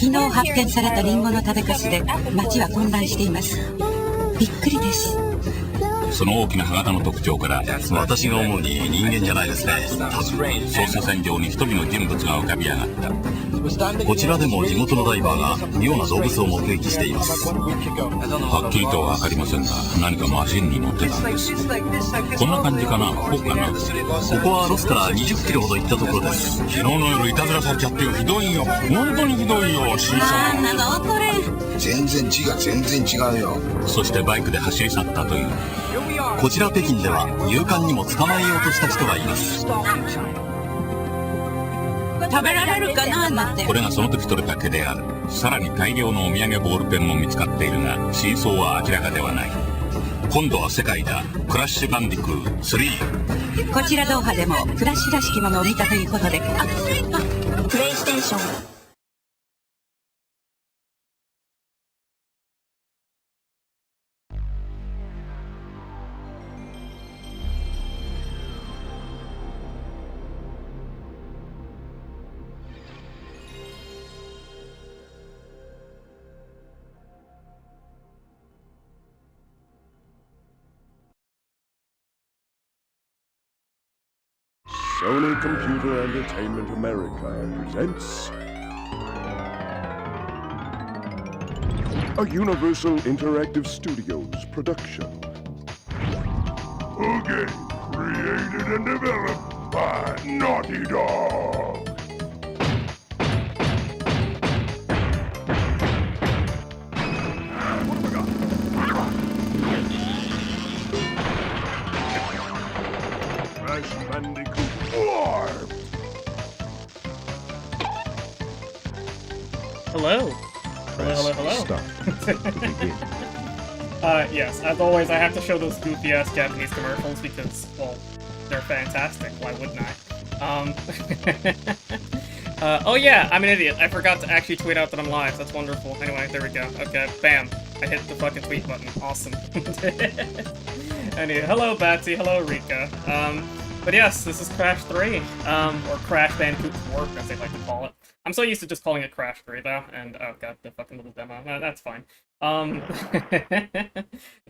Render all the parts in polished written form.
昨日発見されたリンゴの食べかすで町は混乱しています。びっくりです。その大きな歯型の特徴から、私が思うに人間じゃないですね。捜査線上に一人の人物が浮かび上がった。こちらでも地元のダイバーが妙な動物を目撃しています。はっきりとは分かりませんが、何かマシンに乗ってたんです。こんな感じかな、こうかな。ここはロスから20キロほど行ったところです。昨日の夜いたずらされちゃってひどいよ。本当にひどいよ、シーさん。なんなのこれ。全然違うよ。そしてバイクで走り去ったという。こちら北京では勇敢にも捕まえようとした人がいます。食べられるかななんて。これがその時取れた毛である。さらに大量のお土産ボールペンも見つかっているが、真相は明らかではない。今度は世界だ。クラッシュバンディクー3。こちらドーハでもクラッシュらしきものを見たということで。プレイステーション。Sony Computer Entertainment America presents a Universal Interactive Studios production. A game created and developed by Naughty Dog. Crash Bandicoot 4. Hello. Hello. Start to begin. Yes, as always, I have to show those goofy-ass Japanese commercials because, well, they're fantastic. Why wouldn't I? Oh yeah, I'm an idiot. I forgot to actually tweet out that I'm live. That's wonderful. Anyway, there we go. Okay, bam. I hit the fucking tweet button. Awesome. Anyway, hello Batsy, hello Rika. But yes, this is Crash 3, or Crash Bandicoot 4, as they like to call it. I'm so used to just calling it Crash 3, though, and, oh god, the fucking little demo. That's fine. I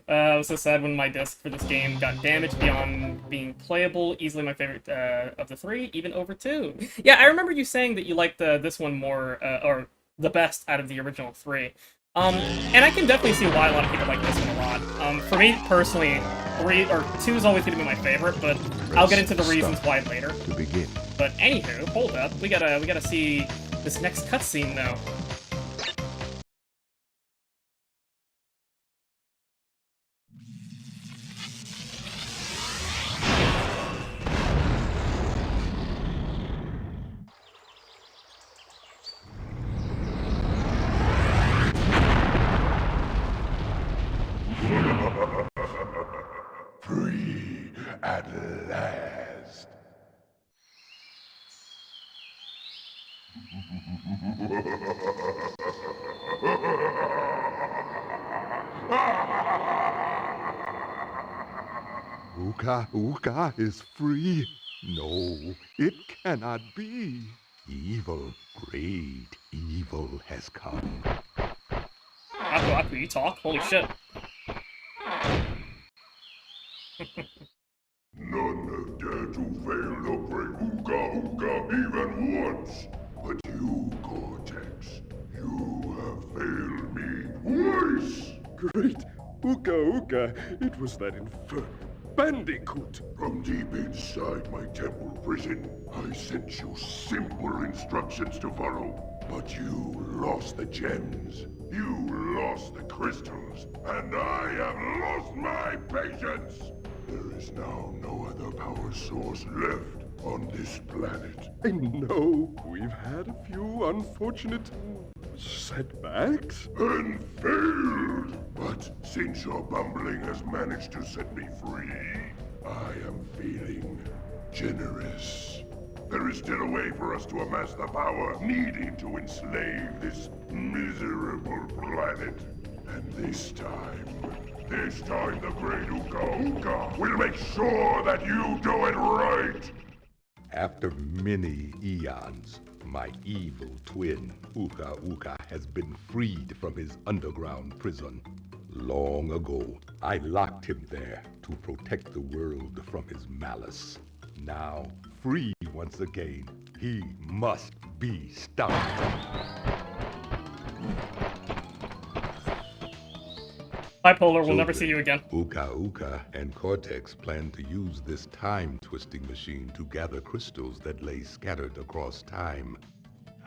was so sad when my disc for this game got damaged beyond being playable. Easily my favorite of the three, even over 2. Yeah, I remember you saying that you liked this one more, or the best out of the original 3. And I can definitely see why a lot of people like this one a lot. For me, personally, 2 is always going to be my favorite, but I'll get into the reasons why later. To begin. But anywho, hold up, we gotta see this next cutscene though. Free at last. Uka is free. No, it cannot be. Evil, great evil has come. Aku, you talk? Holy shit. None have dared to fail to break Uka even once. But you, Cortex, you have failed me twice. Great Uka, it was that infernal Bandicoot. From deep inside my temple prison, I sent you simple instructions to follow. But you lost the gems, you lost the crystals, and I have lost my patience. There is now no other power source left on this planet. I know we've had a few unfortunate setbacks. And failed. But since your bumbling has managed to set me free, I am feeling generous. There is still a way for us to amass the power needed to enslave this miserable planet. And this time the great Uka will make sure that you do it right. After many eons, My evil twin, Uka Uka, has been freed from his underground prison. Long ago, I locked him there to protect the world from his malice. Now, free once again, he must be stopped. Bipolar, we'll never see you again. Uka Uka and Cortex plan to use this time-twisting machine to gather crystals that lay scattered across time.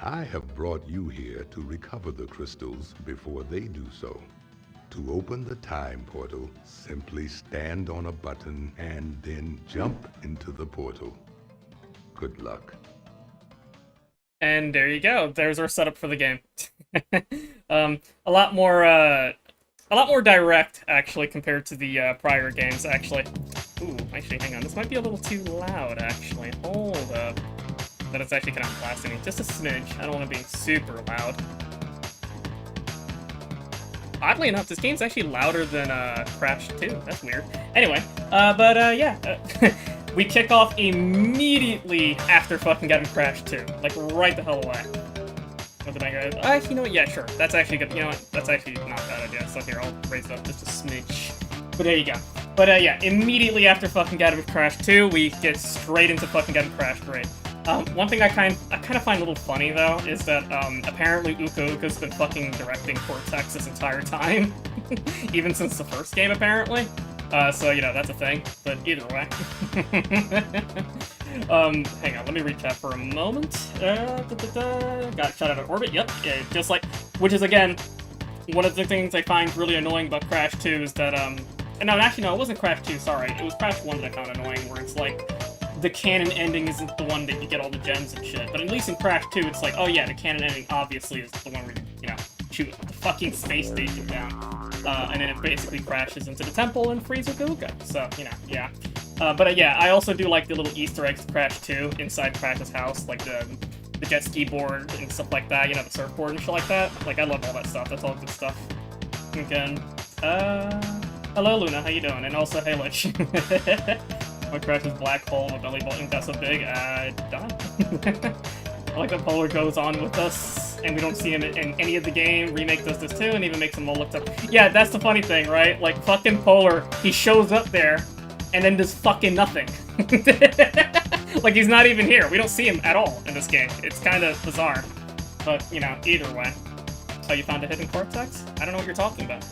I have brought you here to recover the crystals before they do so. To open the time portal, simply stand on a button and then jump into the portal. Good luck. And there you go. There's our setup for the game. A lot more direct, actually, compared to the prior games, actually. Ooh, actually, hang on. This might be a little too loud, actually. Hold up. But it's actually kind of blasting me. Just a smidge. I don't want to be super loud. Oddly enough, this game's actually louder than Crash 2. That's weird. Anyway, yeah. We kick off immediately after fucking getting Crash 2. Like, right the hell away. With the Mega... you know what? Yeah, sure. That's actually good. You know what? That's actually not a bad idea. So here, I'll raise it up just a smidge. But there you go. But yeah, immediately after fucking getting Crash 2, we get straight into fucking getting Crash 3. One thing I kind of find a little funny, though, is that, apparently Uka Uka's been fucking directing Cortex this entire time. Even since the first game, apparently. So, you know, that's a thing. But either way. Hang on, let me recap for a moment. Got shot out of orbit, yep. Yeah, just like... Which is, again, one of the things I find really annoying about Crash 2 is that, No, actually, no, it wasn't Crash 2, sorry. It was Crash 1 that I found annoying, where it's like... The canon ending isn't the one that you get all the gems and shit. But at least in Crash 2, it's like, oh yeah, the canon ending obviously is the one where you know, shoot the fucking space station down. And then it basically crashes into the temple and frees Uka Uka. So, you know, yeah. But yeah, I also do like the little Easter eggs to Crash 2 inside Crash's house, like the jet ski board and stuff like that, you know, the surfboard and shit like that. Like, I love all that stuff. That's all good stuff. Again, hello Luna, how you doing? And also, hey Lich. What Crash's black hole, a belly button got so big, I died. I like that Polar goes on with us, and we don't see him in any of the game. Remake does this too, and even makes him all looked up. Yeah, that's the funny thing, right? Like, fucking Polar, he shows up there, and then does fucking nothing. Like, he's not even here. We don't see him at all in this game. It's kind of bizarre. But, you know, either way. Oh, you found a hidden Cortex? I don't know what you're talking about.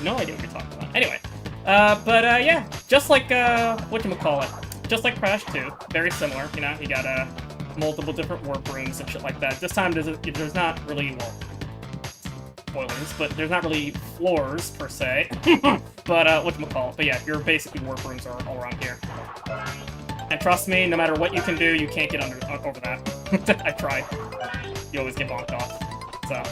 No idea what you're talking about. Anyway. Yeah, just like, whatchamacallit, just like Crash 2, very similar, you know, you got, multiple different warp rooms and shit like that. This time, there's not really, well, spoilers, but there's not really floors, per se, but, whatchamacallit, but yeah, your basically warp rooms are all around here. And trust me, no matter what you can do, you can't get over that. I tried. You always get bonked off, so.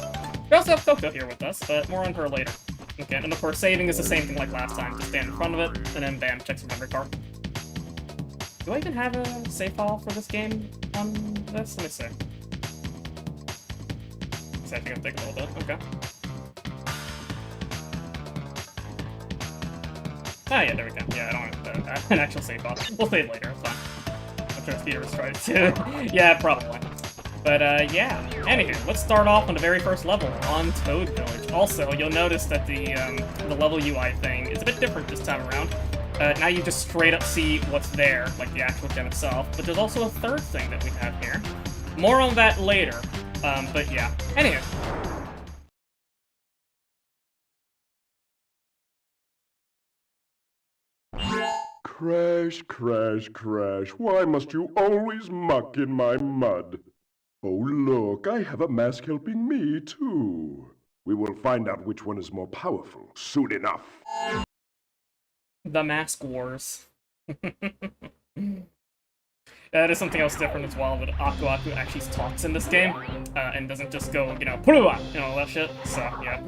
We also have Coco here with us, but more on her later. Okay, and of course, saving is the same thing like last time. Just stand in front of it, and then bam, check some memory card. Do I even have a save file for this game on this? Let me see. It's actually gonna take a little bit. Okay. Ah, yeah, there we go. Yeah, I don't have an actual save file. We'll save later, it's fine. I'm sure Speeder was trying to. Yeah, probably. But, yeah. Anywho, let's start off on the very first level, on Toad Village. Also, you'll notice that the level UI thing is a bit different this time around. Now you just straight up see what's there, like the actual gem itself. But there's also a third thing that we have here. More on that later. But yeah. Anywho. Crash, crash, crash. Why must you always muck in my mud? Oh, look, I have a mask helping me, too. We will find out which one is more powerful soon enough. The Mask Wars. That is something else different as well, that Aku Aku actually talks in this game, and doesn't just go, you know, Purua, you know, all that shit, so, yeah.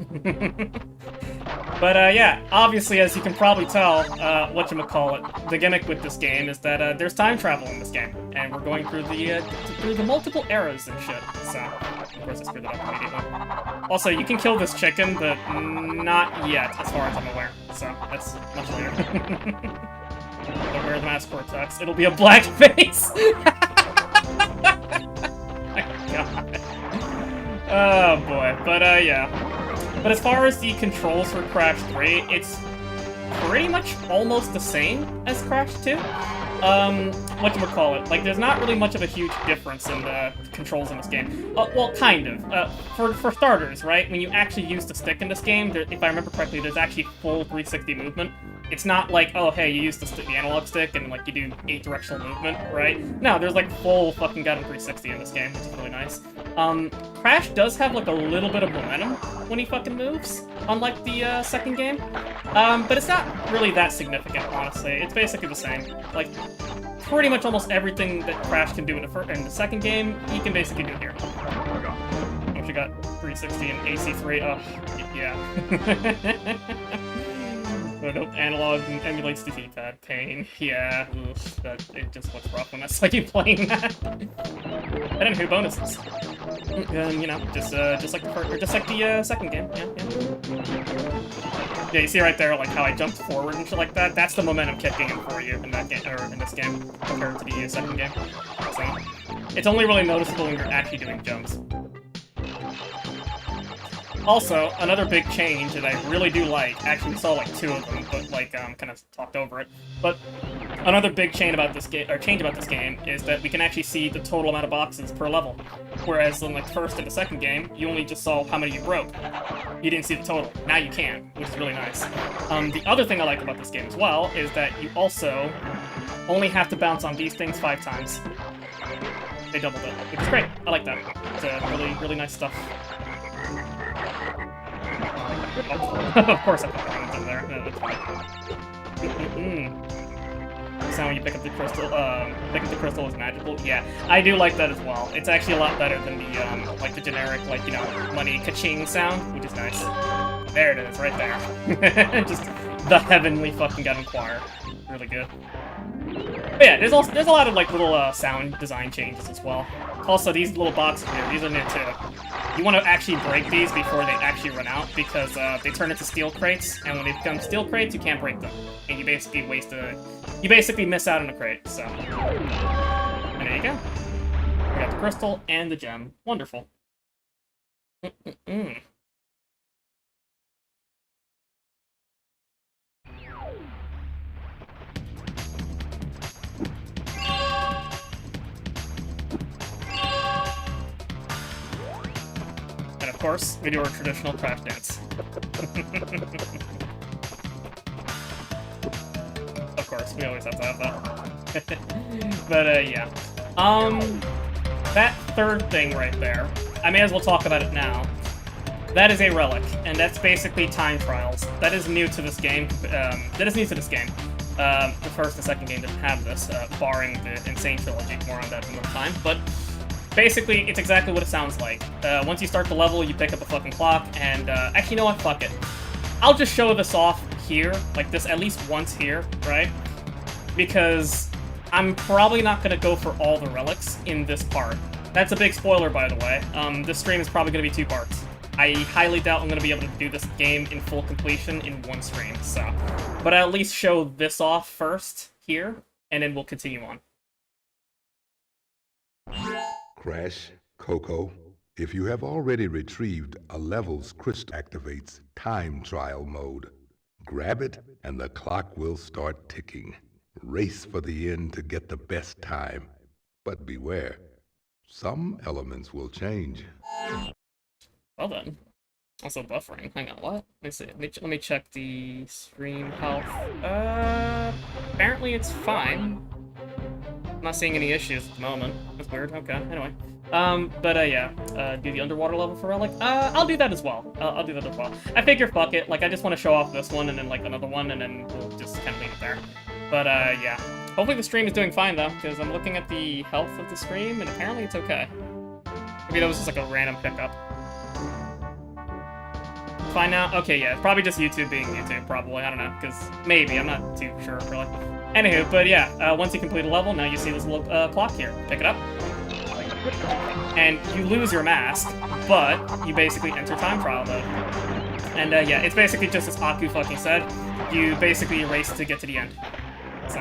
But, yeah, obviously, as you can probably tell, whatchamacallit, the gimmick with this game is that, there's time travel in this game, and we're going through the multiple eras and shit, so, of course I screwed it up immediately. Also, you can kill this chicken, but not yet, as far as I'm aware, so, that's much later. Don't wear the mask Cortex. It'll be a black face! Oh boy, but yeah. But as far as the controls for Crash 3, it's pretty much almost the same as Crash 2. Whatchamacallit, like, there's not really much of a huge difference in the controls in this game. Well, kind of. For starters, right, when you actually use the stick in this game, if I remember correctly, there's actually full 360 movement. It's not like, oh, hey, you use the analog stick and, like, you do 8-directional movement, right? No, there's, like, full fucking goddamn 360 in this game, which is really nice. Crash does have, like, a little bit of momentum when he fucking moves, unlike the, second game. But it's not really that significant, honestly. It's basically the same. Like, pretty much almost everything that Crash can do in the second game, he can basically do here. Once you got 360 and AC3, yeah. Oh, nope, analog emulates the D-pad. Pain. Yeah, oof, it just looks rough when that's like you playing that. And anywho, bonuses. You know, just like the second game. Yeah, you see right there, like how I jumped forward and shit like that. That's the momentum kicking in for you in that game, or in this game, compared to the second game. So it's only really noticeable when you're actually doing jumps. Also, another big change that I really do like, actually we saw like 2 of them, but like kind of talked over it. But another big change about this game is that we can actually see the total amount of boxes per level. Whereas in like first and the second game, you only just saw how many you broke. You didn't see the total. Now you can, which is really nice. The other thing I like about this game as well is that you also only have to bounce on these things 5 times. They doubled it, which is great. I like that. It's really, really nice stuff. Of course I put the guns in there. No, that's fine. So when you pick up the crystal is magical. Yeah, I do like that as well. It's actually a lot better than the like the generic, like, you know, money ka-ching sound, which is nice. There it is, right there. Just the heavenly fucking gun choir. Really good. But yeah, there's a lot of like little sound design changes as well. Also, these little boxes here, these are new too. You want to actually break these before they actually run out, because they turn into steel crates, and when they become steel crates, you can't break them, and you basically miss out on a crate. So, and there you go. We got the crystal and the gem. Wonderful. And of course, we do our traditional Crash dance. Of course, we always have to have that. But, yeah. That third thing right there, I may as well talk about it now. That is a relic, and that's basically time trials. That is new to this game. The first and second game didn't have this, barring the Insane Trilogy. More on that another time. But basically, it's exactly what it sounds like. Once you start the level, you pick up a fucking clock, and actually, you know what? Fuck it. I'll just show this off here, like this at least once here, right? Because I'm probably not going to go for all the relics in this part. That's a big spoiler, by the way. This stream is probably going to be 2 parts. I highly doubt I'm going to be able to do this game in full completion in one stream, so. But I'll at least show this off first here, and then we'll continue on. Crash, Coco, if you have already retrieved a level's crystal activates time trial mode. Grab it, and the clock will start ticking. Race for the end to get the best time. But beware, some elements will change. Well then. Also buffering. Hang on, what? Let me see. Let me check the stream health. Apparently it's fine. I'm not seeing any issues at the moment. That's weird. Okay, anyway. Yeah. Do the underwater level for Relic? I'll do that as well. I'll do that as well. I figure, fuck it. Like, I just want to show off this one and then, like, another one, and then we'll just kind of leave it there. But, yeah. Hopefully the stream is doing fine, though, because I'm looking at the health of the stream, and apparently it's okay. Maybe that was just, like, a random pickup. Fine now? Okay, yeah, probably just YouTube being YouTube, probably. I don't know, because maybe. I'm not too sure, really. Anywho, but yeah, once you complete a level, now you see this little clock here. Pick it up. And you lose your mask, but you basically enter time trial mode. And yeah, it's basically just as Aku fucking said. You basically race to get to the end. So.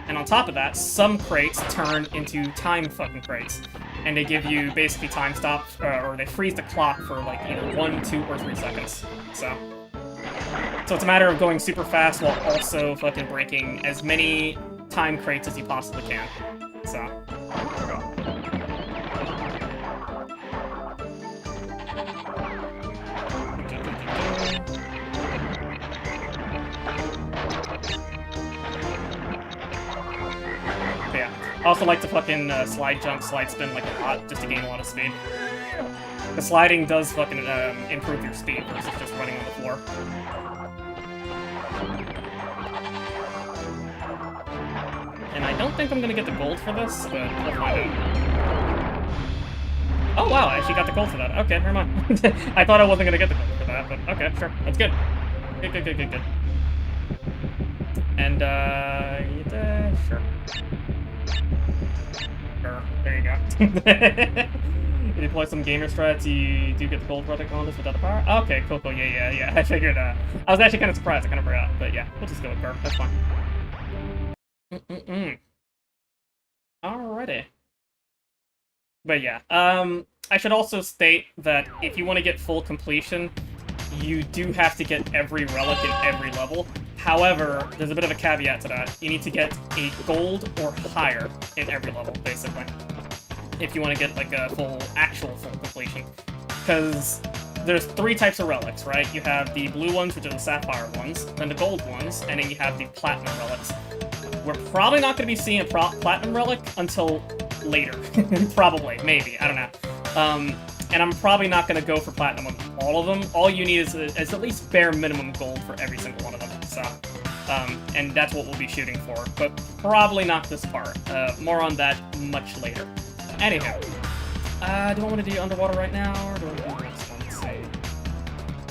And on top of that, some crates turn into time fucking crates. And they give you basically time stops, or they freeze the clock for like either 1, 2, or 3 seconds. So it's a matter of going super fast while also fucking breaking as many time crates as you possibly can. So. I also like to fucking slide jump, slide spin like a lot, just to gain a lot of speed. The sliding does fucking improve your speed versus just running on the floor. And I don't think I'm gonna get the gold for this, but we'll find out. Oh wow, I actually got the gold for that. Okay, never mind. I thought I wasn't gonna get the gold for that, but okay, sure. That's good. Good. And, sure. There you go. You deploy some gamer strats, you do get the gold product on this without the power? Okay, cool, yeah. I figured, I was actually kind of surprised, I kind of forgot. But yeah, we'll just go with Burr, that's fine. Alrighty. But yeah, I should also state that if you want to get full completion, you do have to get every relic in every level. However, there's a bit of a caveat to that. You need to get a gold or higher in every level, basically, if you want to get like a actual full completion. Because there's 3 types of relics, right? You have the blue ones, which are the sapphire ones, then the gold ones, and then you have the platinum relics. We're probably not going to be seeing a platinum relic until later. Probably, maybe, I don't know. And I'm probably not going to go for platinum on all of them. All you need is at least bare minimum gold for every single one of them. So, and that's what we'll be shooting for. But probably not this part. More on that much later. Anyhow, do I want to do underwater right now, or do I want to do this one? Let's see.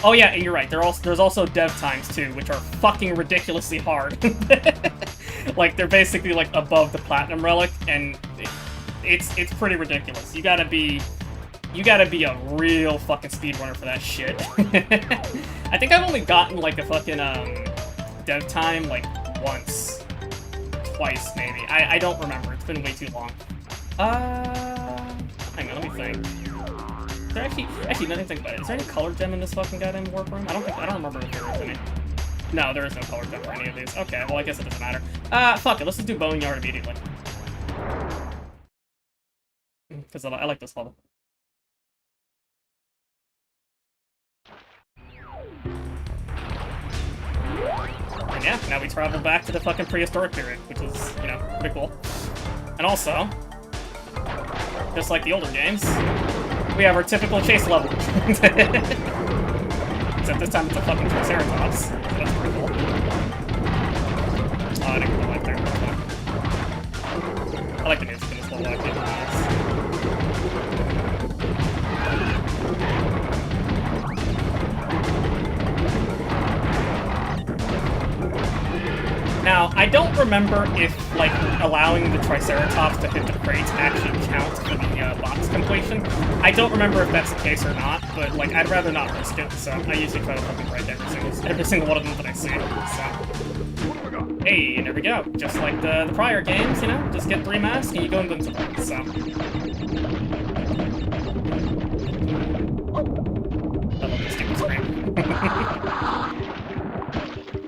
Oh yeah, and you're right. There's also dev times too, which are fucking ridiculously hard. Like they're basically like above the platinum relic, and it's pretty ridiculous. You gotta be a real fucking speedrunner for that shit. I think I've only gotten like a fucking dev time like once, twice maybe. I don't remember. It's been way too long. Hang on, let me think. Is there actually nothing to think about it. Is there any color gem in this fucking goddamn warp room? I don't remember if there is any. No, there is no color gem for any of these. Okay, well I guess it doesn't matter. Fuck it, let's just do Boneyard immediately. Because I like this level. And yeah, now we travel back to the fucking prehistoric period, which is, you know, pretty cool. And also, just like the older games, we have our typical chase level. Except this time it's a fucking Triceratops, so that's pretty cool. Oh, I didn't go like there. I like the music in this level, actually. Now, I don't remember if, like, allowing the Triceratops to hit the crates actually counts for the box completion. I don't remember if that's the case or not, but, like, I'd rather not risk it, so I usually try to fucking break every single one of them that I see, so. Hey, and there we go. Just like the prior games, you know? Just get 3 masks and you go invincible, so. I love this stupid screen.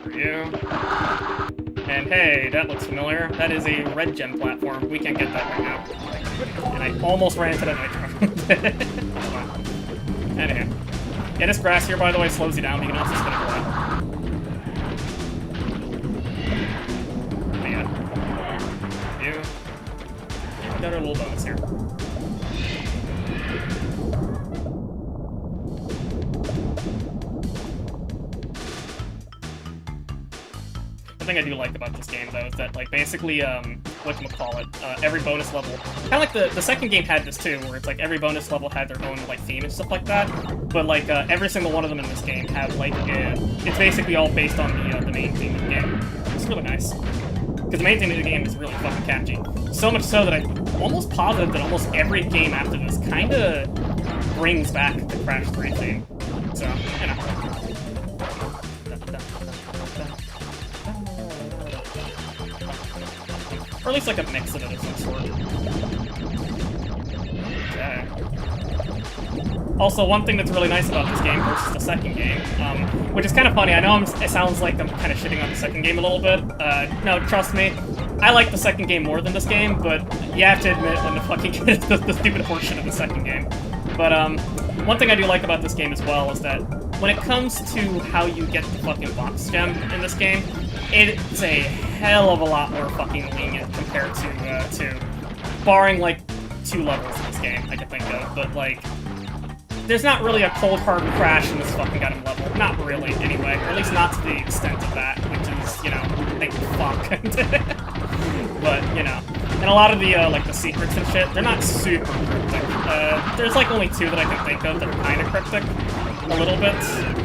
For you. And hey, that looks familiar. That is a red gem platform. We can't get that right now. And I almost ran into the nitro. Anyhow. Yeah, this grass here, by the way, slows you down. You can also spin it around. But yeah. We got our little bonus here. Thing I do like about this game though is that like basically whatchamacallit, every bonus level, kind of like the second game had this too, where it's like every bonus level had their own like theme and stuff like that, but like every single one of them in this game have like it's basically all based on the main theme of the game. It's really nice because the main theme of the game is really fucking catchy, so much so that I'm almost positive that almost every game after this kind of brings back the Crash 3 theme, so you know. Or at least like a mix of it of some sort. Okay. Also, one thing that's really nice about this game versus the second game, which is kind of funny, I know it sounds like I'm kind of shitting on the second game a little bit. No, trust me, I like the second game more than this game, but you have to admit when the fucking the stupid horseshit of the second game. But one thing I do like about this game as well is that when it comes to how you get the fucking box gem in this game, it's a hell of a lot more fucking lenient compared to barring like 2 levels in this game I can think of, but like there's not really a cold hard crash in this fucking goddamn level. Not really, anyway. Or at least not to the extent of that, which is, you know, thank fuck. But, you know. And a lot of the, like, the secrets and shit, they're not super cryptic. There's, like, only 2 that I can think of that are kind of cryptic. A little bit.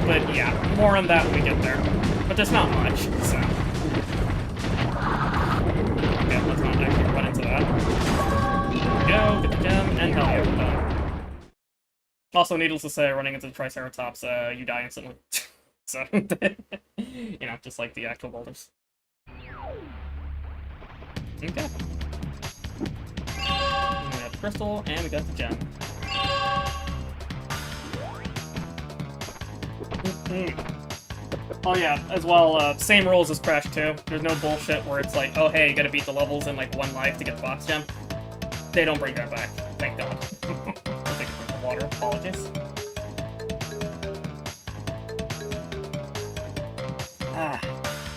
But, yeah, more on that when we get there. But there's not much, so. Okay, let's not actually run into that. There we go, get the gem, and hell yeah, we're done. Also, needless to say, running into the Triceratops, you die instantly. So, you know, just like the actual boulders. Okay. We have the crystal, and we got the gem. Oh yeah, as well, same rules as Crash 2. There's no bullshit where it's like, oh hey, you gotta beat the levels in like 1 life to get the box gem. They don't bring that back, thank God. I'll take a drink of water, apologies.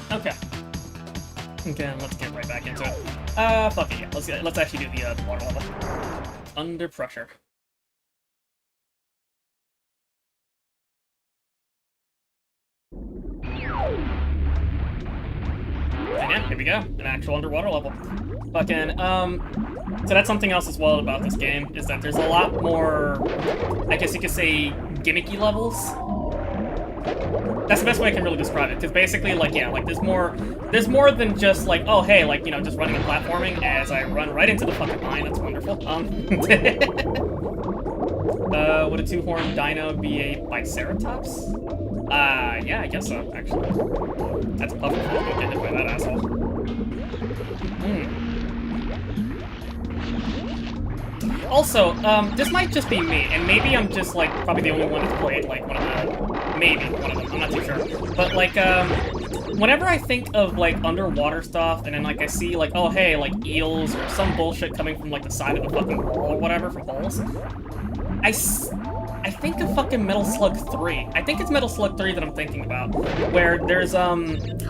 Okay. Okay, let's get right back into it. Fuck it, yeah. Let's actually do the water level. Under pressure. And yeah, here we go. An actual underwater level. Fucking, so that's something else as well about this game, is that there's a lot more, I guess you could say, gimmicky levels. That's the best way I can really describe it, because basically, like, yeah, like, there's more than just, like, oh, hey, like, you know, just running and platforming as I run right into the fucking mine. That's wonderful. Would a 2-horned dino be a Biceratops? Yeah, I guess so, actually. That's a puffer fish. Don't get hit by that asshole. Also, this might just be me, and maybe I'm just, like, probably the only one who's played, like, one of the... Maybe one of them, I'm not too sure. But, like, whenever I think of, like, underwater stuff, and then, like, I see, like, oh, hey, like, eels or some bullshit coming from, like, the side of the fucking wall or whatever from holes, I think of fucking Metal Slug 3. I think it's Metal Slug 3 that I'm thinking about, where there's, a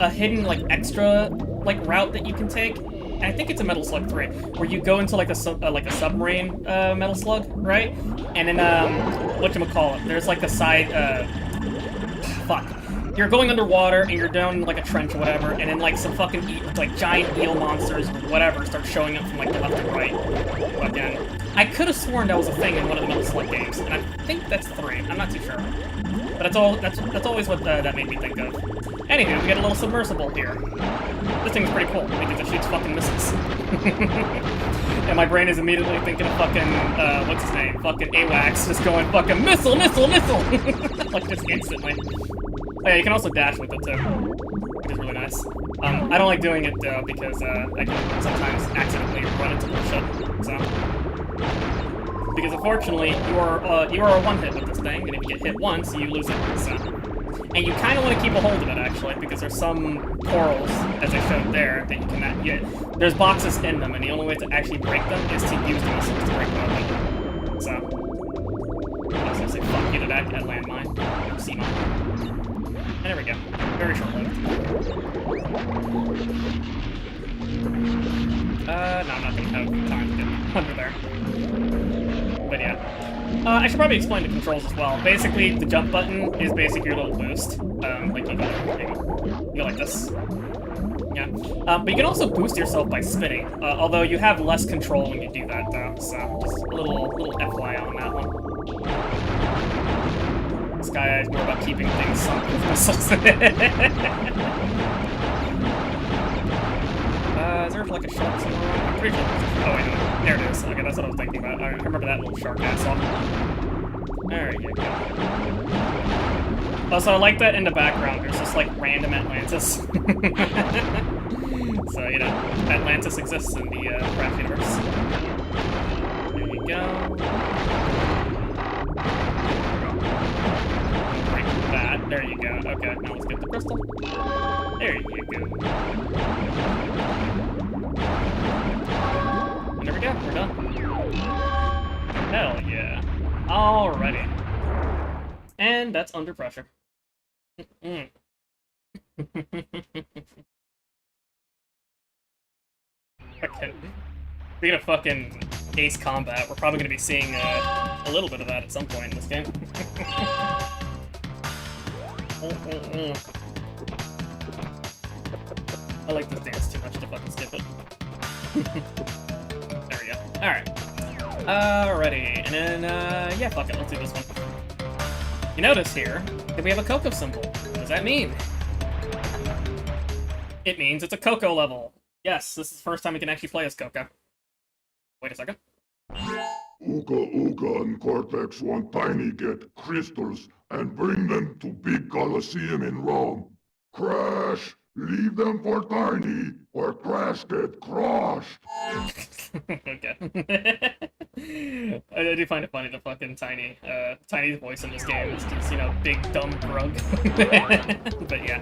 hidden, like, extra, like, route that you can take. And I think it's a Metal Slug 3, where you go into, like, a submarine, Metal Slug, right? And then, whatchamacallit, there's, like, a side, fuck. You're going underwater, and you're down, like, a trench or whatever, and then, like, some fucking, like, giant eel monsters or whatever start showing up from, like, the left and right. But again, I could have sworn that was a thing in one of the Metal Slug games, and I think that's 3. I'm not too sure. But that's always what that made me think of. Anywho, we got a little submersible here. This thing is pretty cool, because it shoots fucking missiles. And my brain is immediately thinking of fucking, what's his name? Fucking AWACS, just going fucking missile, missile, missile! Like, just instantly. Oh, yeah, you can also dash with it, too. Which is really nice. I don't like doing it, though, because, I can sometimes accidentally run into bullshit, so... Because unfortunately, you are a one-hit with this thing, and if you get hit once, you lose it, so... And you kind of want to keep a hold of it, actually, because there's some corals, as I showed there, that you cannot get. There's boxes in them, and the only way to actually break them is to use the missiles to break them open. So... I was gonna say fuck you to that landmine. Sea mine. And there we go. Very short-lived. No, I'm not gonna have time to get under there. But yeah. I should probably explain the controls as well. Basically, the jump button is basically your little boost. Like you go like this. Yeah. But you can also boost yourself by spinning. Although you have less control when you do that, though. So just a little FYI on that one. This guy is more about keeping things sunk with missiles. Is there like a shark somewhere? I'm pretty sure oh wait, no. There it is. Okay, that's what I was thinking about. I remember that little shark asshole. There you go. Also, I like that in the background, there's just like random Atlantis. So, you know, Atlantis exists in the Craft universe. There you go. Break that. There you go. Okay, now let's get the crystal. There you go. And there we go. We're done. Hell yeah. Alrighty. And that's under pressure. Mm-mm. Okay. Speaking of fucking Ace Combat, we're probably going to be seeing a little bit of that at some point in this game. I like this dance too much to fucking skip it. There we go. Alright. Alrighty, and then, yeah, fuck it, let's do this one. You notice here that we have a Coco symbol. What does that mean? It means it's a Coco level. Yes, this is the first time we can actually play as Coco. Wait a second. Ooga Ooga and Cortex want Tiny get crystals and bring them to Big Colosseum in Rome. Crash! Leave them for Tiny, or Crash get crushed! Okay. I do find it funny, the fucking Tiny's voice in this game is just, you know, big dumb grug. But yeah.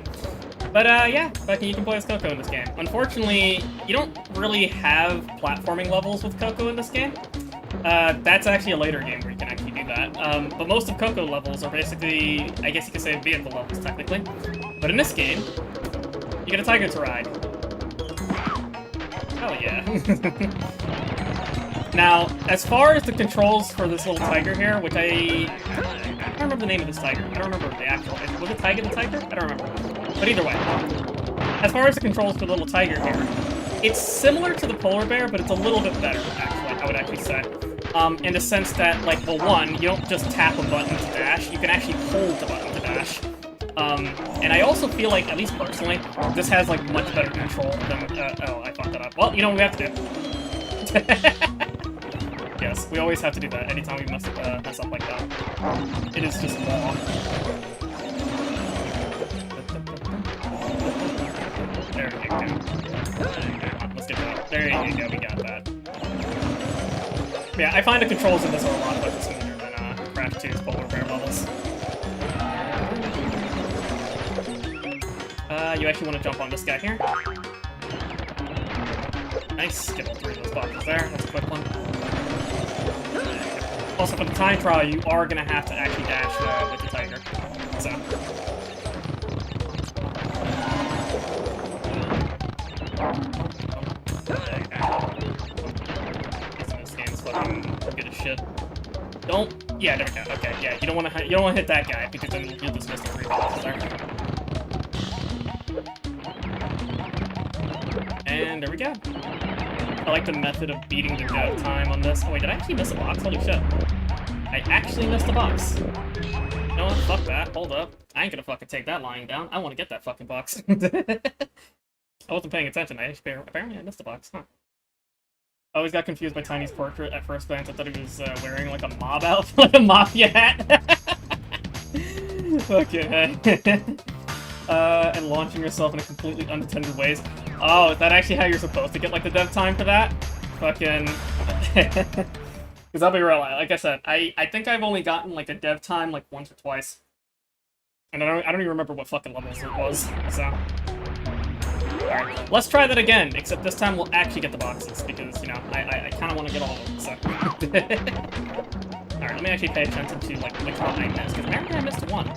But yeah, you can play as Coco in this game. Unfortunately, you don't really have platforming levels with Coco in this game. That's actually a later game where you can actually do that. But most of Coco levels are basically, I guess you could say, vehicle levels, technically. But in this game, you get a tiger to ride. Hell yeah. Now, as far as the controls for this little tiger here, which I don't remember the name of this tiger. I don't remember the actual... Was it Tiger the Tiger? I don't remember. But either way, as far as the controls for the little tiger here, it's similar to the polar bear, but it's a little bit better, actually, I would actually say. In the sense that, like, well, one, you don't just tap a button to dash, you can actually hold the button to dash. And I also feel like, at least personally, this has, like, much better control than, oh, I fucked that up. Well, you know what we have to do. Yes, we always have to do that anytime we mess up like that. It is just law. There you go. Let's get that. There you go, we got that. Yeah, I find the controls in this are a lot fucking smoother than Craft 2's polar bear levels. You actually want to jump on this guy here. Nice, get all three of those boxes there. That's a quick one. Also, for the time trial, you are going to have to actually dash with the tiger. So. This game is fucking good as shit. Don't. Yeah, there we go. Okay, yeah, you don't want to hit that guy because then you'll just miss the three boxes there. And there we go. I like the method of beating the dev time on this. Oh wait, did I actually miss a box? Holy shit. I actually missed a box. You know what? Fuck that. Hold up. I ain't gonna fucking take that lying down. I want to get that fucking box. I wasn't paying attention. Apparently I missed a box. Huh. I always got confused by Tiny's portrait at first glance. I thought he was wearing like a mob outfit, like a mafia hat. Okay. And launching yourself in a completely unattended ways. Oh, is that actually how you're supposed to get, like, the dev time for that? Fucking... Because I'll be real, like I said, I think I've only gotten, like, a dev time, like, once or twice. And I don't even remember what fucking levels it was, so... Alright, let's try that again, except this time we'll actually get the boxes, because, you know, I kind of want to get all of them, so... Alright, let me actually pay attention to, like, which one I missed, because apparently I missed one.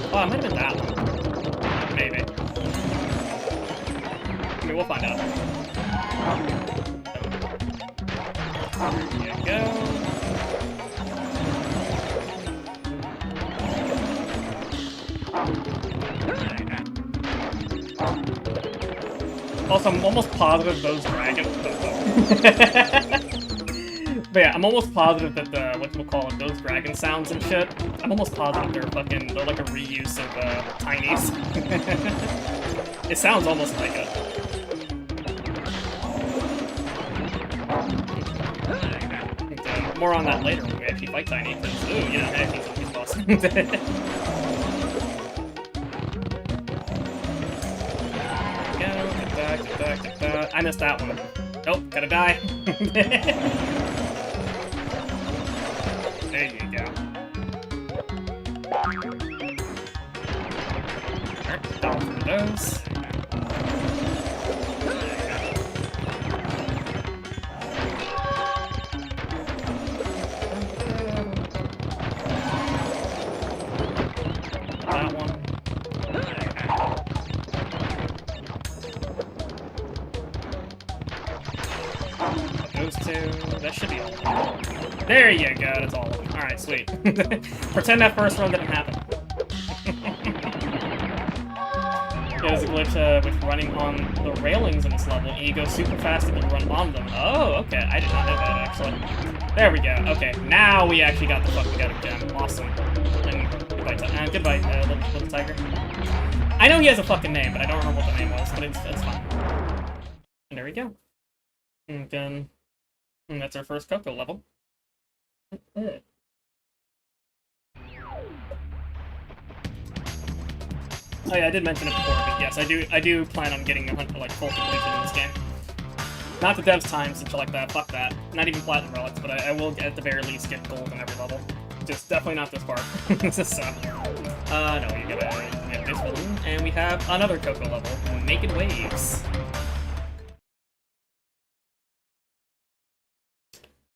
Oh, it might have been that one. Maybe. I mean, we'll find out. There you go. Also, I'm almost positive those dragons... But yeah, I'm almost positive that the, whatchamacallit, those dragon sounds and shit, I'm almost positive they're like a reuse of, Tiny's. It sounds almost like it. More on that later when we actually fight Tiny, because, ooh, you know, he's boss. Get that. I missed that one. Nope, gotta die. There you go. Alright, down for those. That one. Those two. That should be all of them. There you go, that's all of them. Alright, sweet. Pretend that first run didn't happen. There's a glitch with running on the railings in this level. You go super fast if you run on them. Oh, okay. I did not know that, actually. There we go. Okay, now we actually got the fuck together again. Awesome. And goodbye, little tiger. I know he has a fucking name, but I don't remember what the name was, but it's fine. And there we go. And then... And that's our first Coco level. Oh yeah, I did mention it before, but yes, I do plan on getting like full completion in this game. Not the devs time, since like that, fuck that. Not even platinum relics, but I will at the very least get gold in every level. Just definitely not this part. So, no, you gotta get this one, and we have another Coco level, Naked Waves.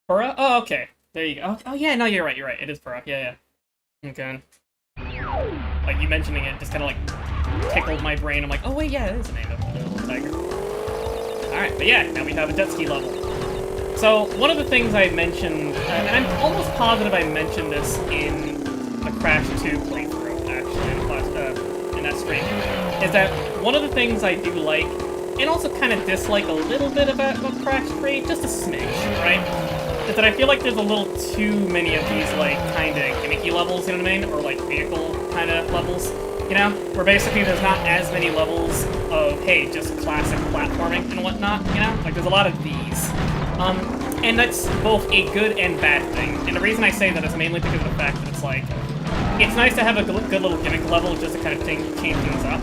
Pura? Oh, okay. There you go. Oh, yeah, no, you're right. It is Pura. Yeah. Okay. Like, you mentioning it just kind of, like, tickled my brain. I'm like, oh, wait, yeah, it is the name of the little tiger. Alright, but yeah, now we have a jet ski level. So, one of the things I mentioned, and I'm almost positive I mentioned this in the Crash 2 playthrough, actually, in that stream, is that one of the things I do like, and also kind of dislike a little bit about Crash 3, just a smidge, right? Is that I feel like there's a little too many of these, like, kind of gimmicky levels, you know what I mean? Or, like, vehicle kind of levels, you know? Where basically there's not as many levels of, hey, just classic platforming and whatnot, you know? Like, there's a lot of these. And that's both a good and bad thing. And the reason I say that is mainly because of the fact that it's, like, it's nice to have a good little gimmick level just to kind of change things up.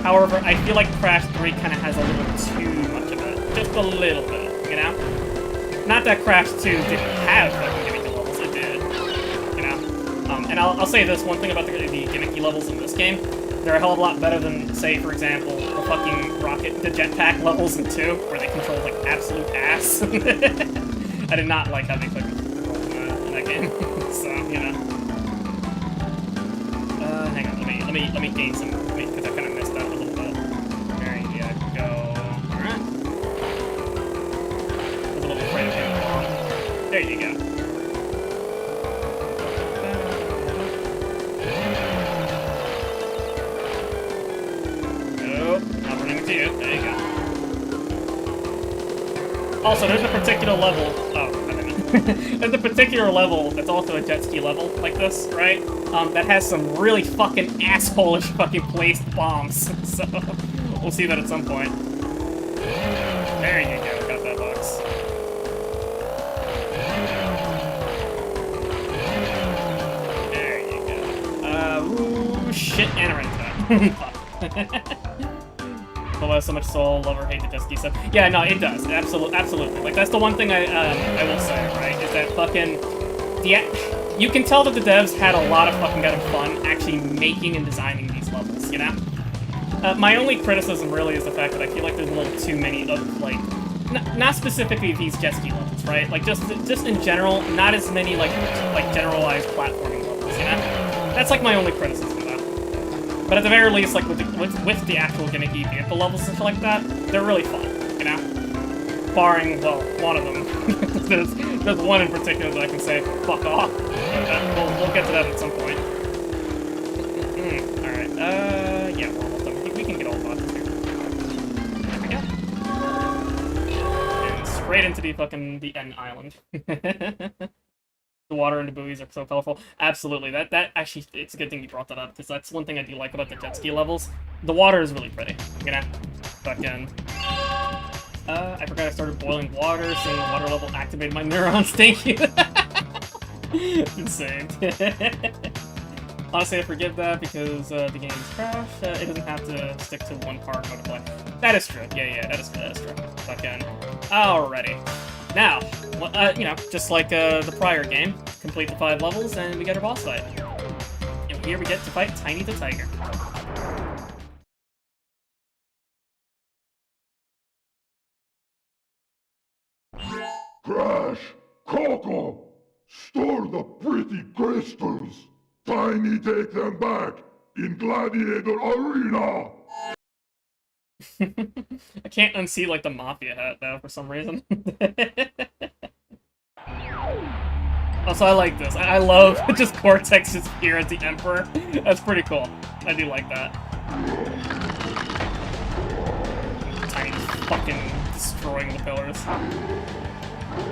However, I feel like Crash 3 kind of has a little too much of it. Just a little bit, you know? Not that Crash 2 didn't have fucking gimmicky levels, it did, you know? And I'll say this, one thing about the gimmicky levels in this game, they're a hell of a lot better than, say, for example, the fucking the jetpack levels in 2, where they control, like, absolute ass. I did not like how they fucking controlled in that game, so, you know. Hang on, let me gain some, because I kind of missed out a little bit. There you go. Alright. There you go. Nope, not running into you. There you go. Also, there's a particular level. Oh, I didn't. There's a particular level that's also a jet ski level like this, right? That has some really fucking asshole-ish fucking placed bombs. So, we'll see that at some point. There you go. Got that box. Ooh, shit, and I ran into that. Although so much soul, love or hate the jet ski stuff. Yeah, no, it does. Absolutely. Like, that's the one thing I will say, right? Is that fucking... you can tell that the devs had a lot of fucking fun actually making and designing these levels, you know? My only criticism really is the fact that I feel like there's a little too many of, like... Not specifically these jet ski levels, right? Like, just in general, not as many, like generalized platforming levels, you know? That's, like, my only criticism of that. But at the very least, like, with the actual gimmicky vehicle levels and stuff like that, they're really fun, you know? Barring, well, one of them. there's one in particular that I can say, fuck off. We'll get to that at some point. Alright, yeah, we're almost done. We can get all the boxes here. There we go. And straight into the end island. The water and the buoys are so colorful. Absolutely. That actually, it's a good thing you brought that up, because that's one thing I do like about the jet ski levels. The water is really pretty, you know? Fucking... I forgot I started boiling water, seeing the water level activated my neurons. Thank you! Insane. Honestly, I forgive that because the game is Crash. It doesn't have to stick to one part mode to play. That is true. Yeah, that is true. Fucking. Alrighty. Now, you know, just like the prior game, complete the 5 levels and we get our boss fight. And here we get to fight Tiny the Tiger. Crash! Coco! Store the pretty crystals! Tiny, take them back! In Gladiator Arena! I can't unsee, like, the Mafia hat, though, for some reason. Also, I like this. I love just Cortex is here as the Emperor. That's pretty cool. I do like that. Tiny fucking destroying the pillars.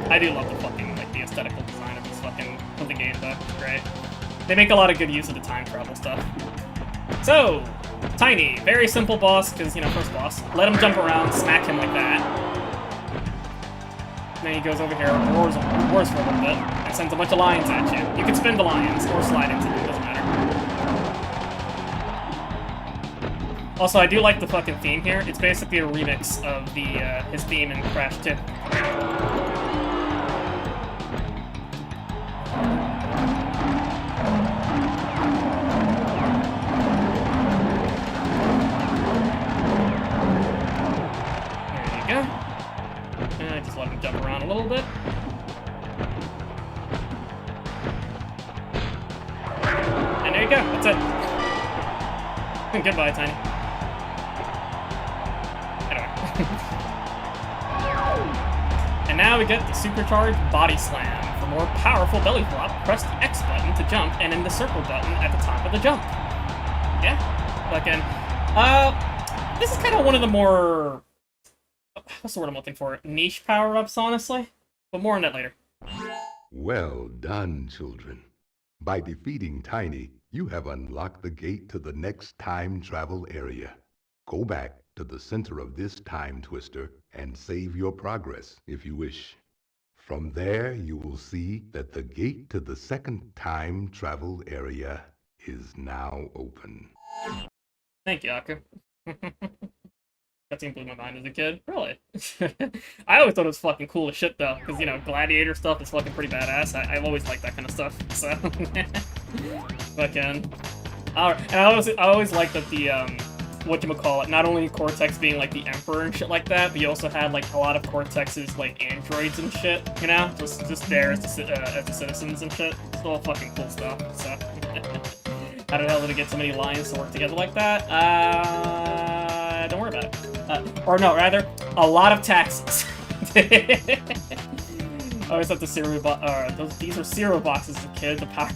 I do love the fucking, like, the aesthetical design of this fucking, of the game, though. It's great. They make a lot of good use of the time travel stuff. So, Tiny, very simple boss, because, you know, first boss. Let him jump around, smack him like that. And then he goes over here, roars for a little bit, and sends a bunch of lions at you. You can spin the lions, or slide into them, doesn't matter. Also, I do like the fucking theme here. It's basically a remix of the, his theme in Crash 2. Just let him jump around a little bit. And there you go, that's it. Goodbye, Tiny. Anyway. And now we get the supercharged body slam. For more powerful belly flop, press the X button to jump and then the circle button at the top of the jump. Yeah, fucking. This is kind of one of the more... what's the word I'm looking for? Niche power-ups, honestly. But more on that later. Well done, children. By defeating Tiny, you have unlocked the gate to the next time travel area. Go back to the center of this time twister and save your progress if you wish. From there, you will see that the gate to the second time travel area is now open. Thank you, Aku. That scene blew my mind as a kid. Really? I always thought it was fucking cool as shit, though, because, you know, Gladiator stuff is fucking pretty badass. I've always liked that kind of stuff, so... fucking... Alright, and I always liked that the, whatchamacallit, not only Cortex being, like, the Emperor and shit like that, but you also had, like, a lot of Cortex's, like, androids and shit, you know? Just there as the citizens and shit. It's all fucking cool stuff, so... How the hell did it get so many lions to work together like that? Don't worry about it. Or no, rather, a lot of taxes. I always thought the cereal these are cereal boxes as a kid. The power.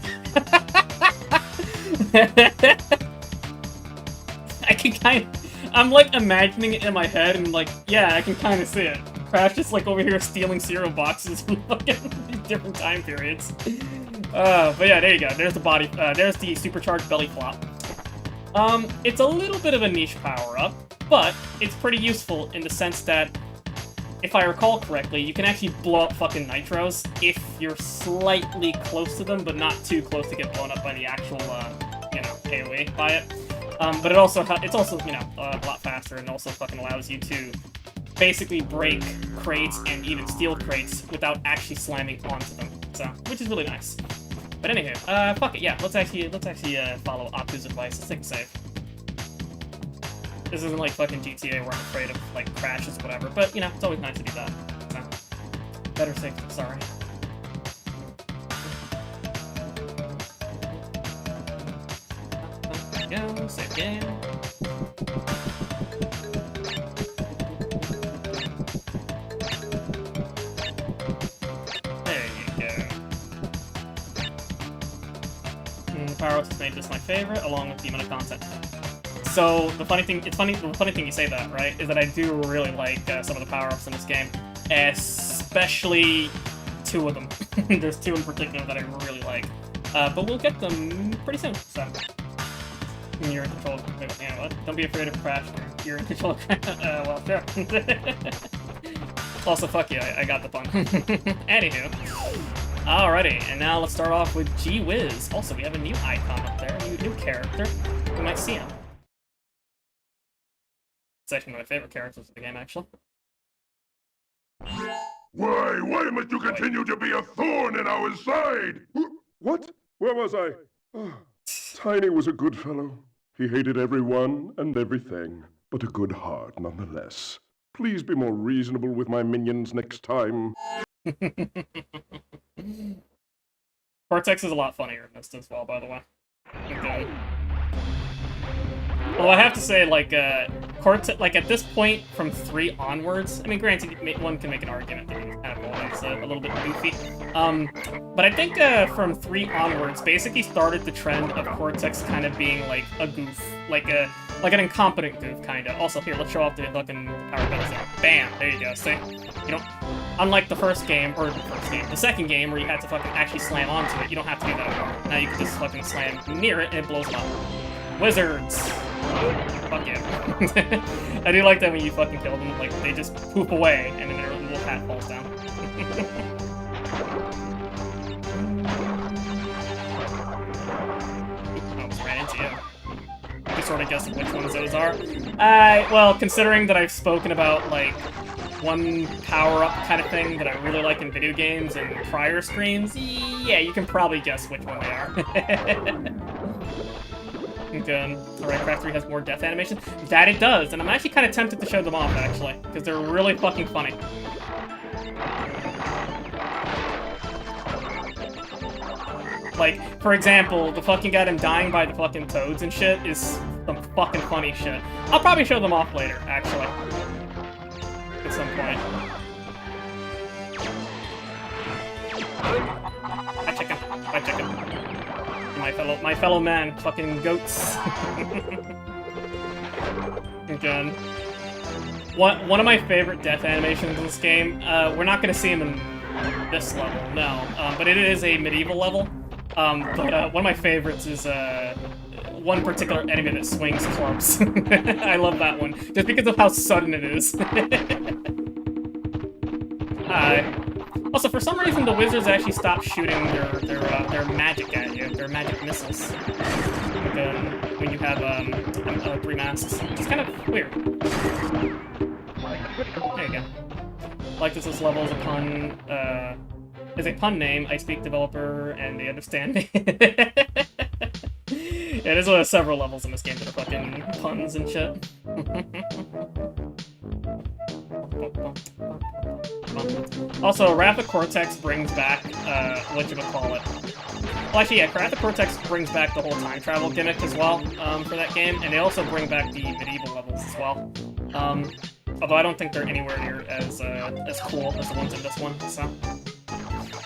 I can I'm like imagining it in my head, and like, yeah, I can kind of see it. Crash just like over here stealing cereal boxes from fucking different time periods. But yeah, there you go. There's the body. There's the supercharged belly flop. It's a little bit of a niche power-up, but it's pretty useful in the sense that, if I recall correctly, you can actually blow up fucking nitros if you're slightly close to them, but not too close to get blown up by the actual, you know, AoE by it. But it's also, you know, a lot faster, and also fucking allows you to basically break crates and even steal crates without actually slamming onto them, so, which is really nice. But anywho, fuck it, yeah, let's actually follow Aku's advice. Let's take a save. This isn't like fucking GTA where I'm afraid of, like, crashes or whatever, but, you know, it's always nice to do that. So, better safe than sorry. There you go, save game. Power-ups has made this my favorite, along with the amount of content. So the funny thing you say that, right, is that I do really like some of the power-ups in this game, especially 2 of them. There's 2 in particular that I really like, but we'll get them pretty soon. So you're in control. Yeah, what? Don't be afraid of Crash. You're in control. Well, sure. Also, fuck you. I got the pun. Anywho. Alrighty, and now let's start off with Gee Whiz. Also, we have a new icon up there, a new character. You might see him. It's actually one of my favorite characters of the game, actually. Why must you continue to be a thorn in our side? What? Where was I? Tiny was a good fellow. He hated everyone and everything, but a good heart nonetheless. Please be more reasonable with my minions next time. Cortex is a lot funnier in this as well, by the way. Okay. Well, I have to say, like, Cortex, like, at this point, from 3 onwards, I mean, granted, one can make an argument that he's kind of always a little bit goofy, but I think, from 3 onwards, basically started the trend of Cortex kind of being, like, a goof, like an incompetent goof, kind of. Also, here, let's show off the fucking power pedals there. Bam! There you go, see? You don't, unlike the first game, or the second game, where you had to fucking actually slam onto it, you don't have to do that anymore. Now you can just fucking slam near it, and it blows them up. Wizards! Fuck yeah. I do like that when you fucking kill them, like, they just poop away, and then their little hat falls down. I almost ran into you. You can sort of guess which ones those are. Well, considering that I've spoken about, like, one power-up kind of thing that I really like in video games and prior streams, yeah, you can probably guess which one they are. Good. Alright, Craft 3 has more death animations. That it does, and I'm actually kind of tempted to show them off, actually, because they're really fucking funny. Like, for example, the fucking guy them dying by the fucking toads and shit is some fucking funny shit. I'll probably show them off later, actually. At some point. Hi, chicken. Hi, chicken. My fellow man, fucking goats. Again. One of my favorite death animations in this game, we're not gonna see him in this level, no. But it is a medieval level. But one of my favorites is one particular enemy that swings clubs. I love that one, just because of how sudden it is. Also, for some reason, the wizards actually stopped shooting their magic at you, their magic missiles. Like, when you have 3 masks, which is kind of weird. There you go. Like this level is a pun. Is a pun name. I speak developer, and they understand me. Yeah, there's several levels in this game that are fucking puns and shit. Also, Wrath of Cortex brings back, whatchamacallit. Well, actually, yeah, Wrath of Cortex brings back the whole time travel gimmick as well, for that game, and they also bring back the medieval levels as well. Although I don't think they're anywhere near as cool as the ones in this one, so.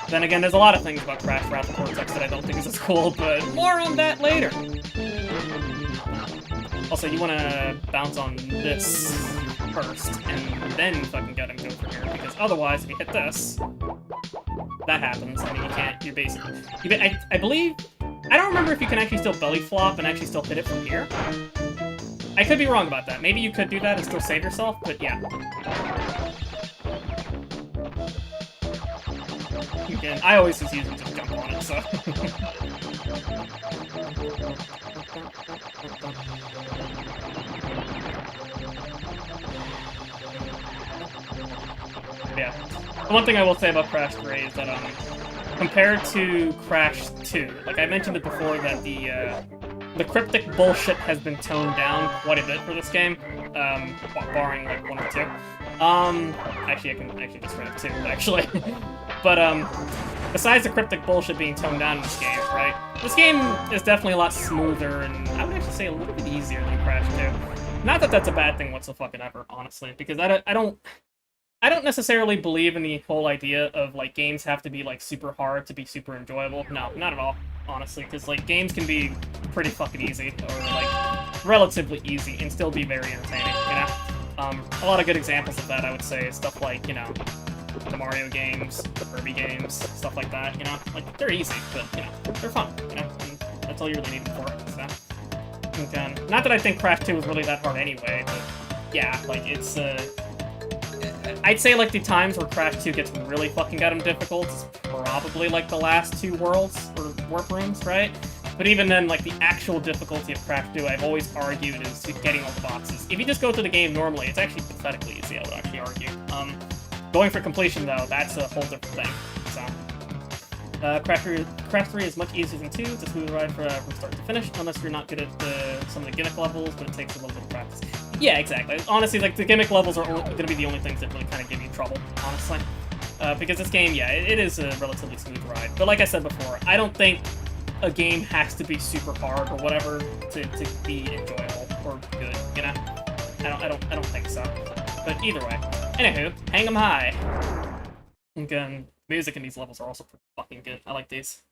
Then again, there's a lot of things about Wrath of Cortex that I don't think is as cool, but more on that later. Also, you want to bounce on this first, and then fucking get him go from here, because otherwise, if you hit this, that happens. I mean, you can't, you're basically... I believe... I don't remember if you can actually still belly flop and actually still hit it from here. I could be wrong about that. Maybe you could do that and still save yourself, but yeah. Again, I always just usually just jump on it, so... Yeah. One thing I will say about Crash 3 is that, compared to Crash 2, like I mentioned it before that the cryptic bullshit has been toned down quite a bit for this game, barring like 1 or 2. Actually I can actually just run up 2, actually. But, besides the cryptic bullshit being toned down in this game, right? This game is definitely a lot smoother and I would actually say a little bit easier than Crash 2. Not that that's a bad thing whatsoever, honestly, because I don't necessarily believe in the whole idea of, like, games have to be, like, super hard to be super enjoyable. No, not at all, honestly, because, like, games can be pretty fucking easy, or, like, relatively easy, and still be very entertaining, you know? A lot of good examples of that, I would say, is stuff like, you know, the Mario games, the Kirby games, stuff like that, you know? Like, they're easy, but, you know, they're fun, you know? And that's all you really need them for, so... And, not that I think Crash 2 was really that hard anyway, but, yeah, like, it's, I'd say, like, the times where Crash 2 gets really fucking goddamn difficult is probably like the last 2 worlds or warp rooms, right? But even then, like the actual difficulty of Craft 2, I've always argued is getting all the boxes. If you just go through the game normally, it's actually pathetically easy, I would actually argue. Going for completion though, that's a whole different thing. So, Craft 3 is much easier than 2. It's a smooth ride from start to finish, unless you're not good at some of the gimmick levels, but it takes a little bit of practice. Yeah, exactly. Honestly, like the gimmick levels are going to be the only things that really kind of give you trouble, honestly. Because this game, yeah, it is a relatively smooth ride. But like I said before, I don't think a game has to be super hard or whatever to be enjoyable or good, you know? I don't think so. But either way. Anywho, hang 'em high. Again, music in these levels are also pretty fucking good. I like these.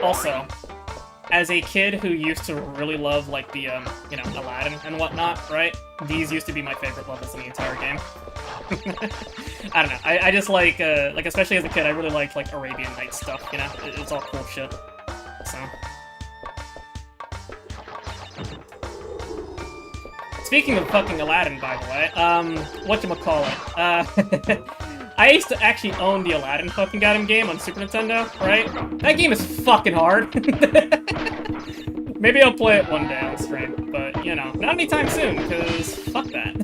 Also, as a kid who used to really love, like, the, you know, Aladdin and whatnot, right? These used to be my favorite levels in the entire game. I don't know. I just like, especially as a kid, I really liked, like, Arabian Nights stuff, you know? It's all cool shit. So. Speaking of fucking Aladdin, by the way, whatchamacallit, I used to actually own the Aladdin fucking goddamn game on Super Nintendo, right? That game is fucking hard. Maybe I'll play it one day on stream, but, you know, not anytime soon, because fuck that.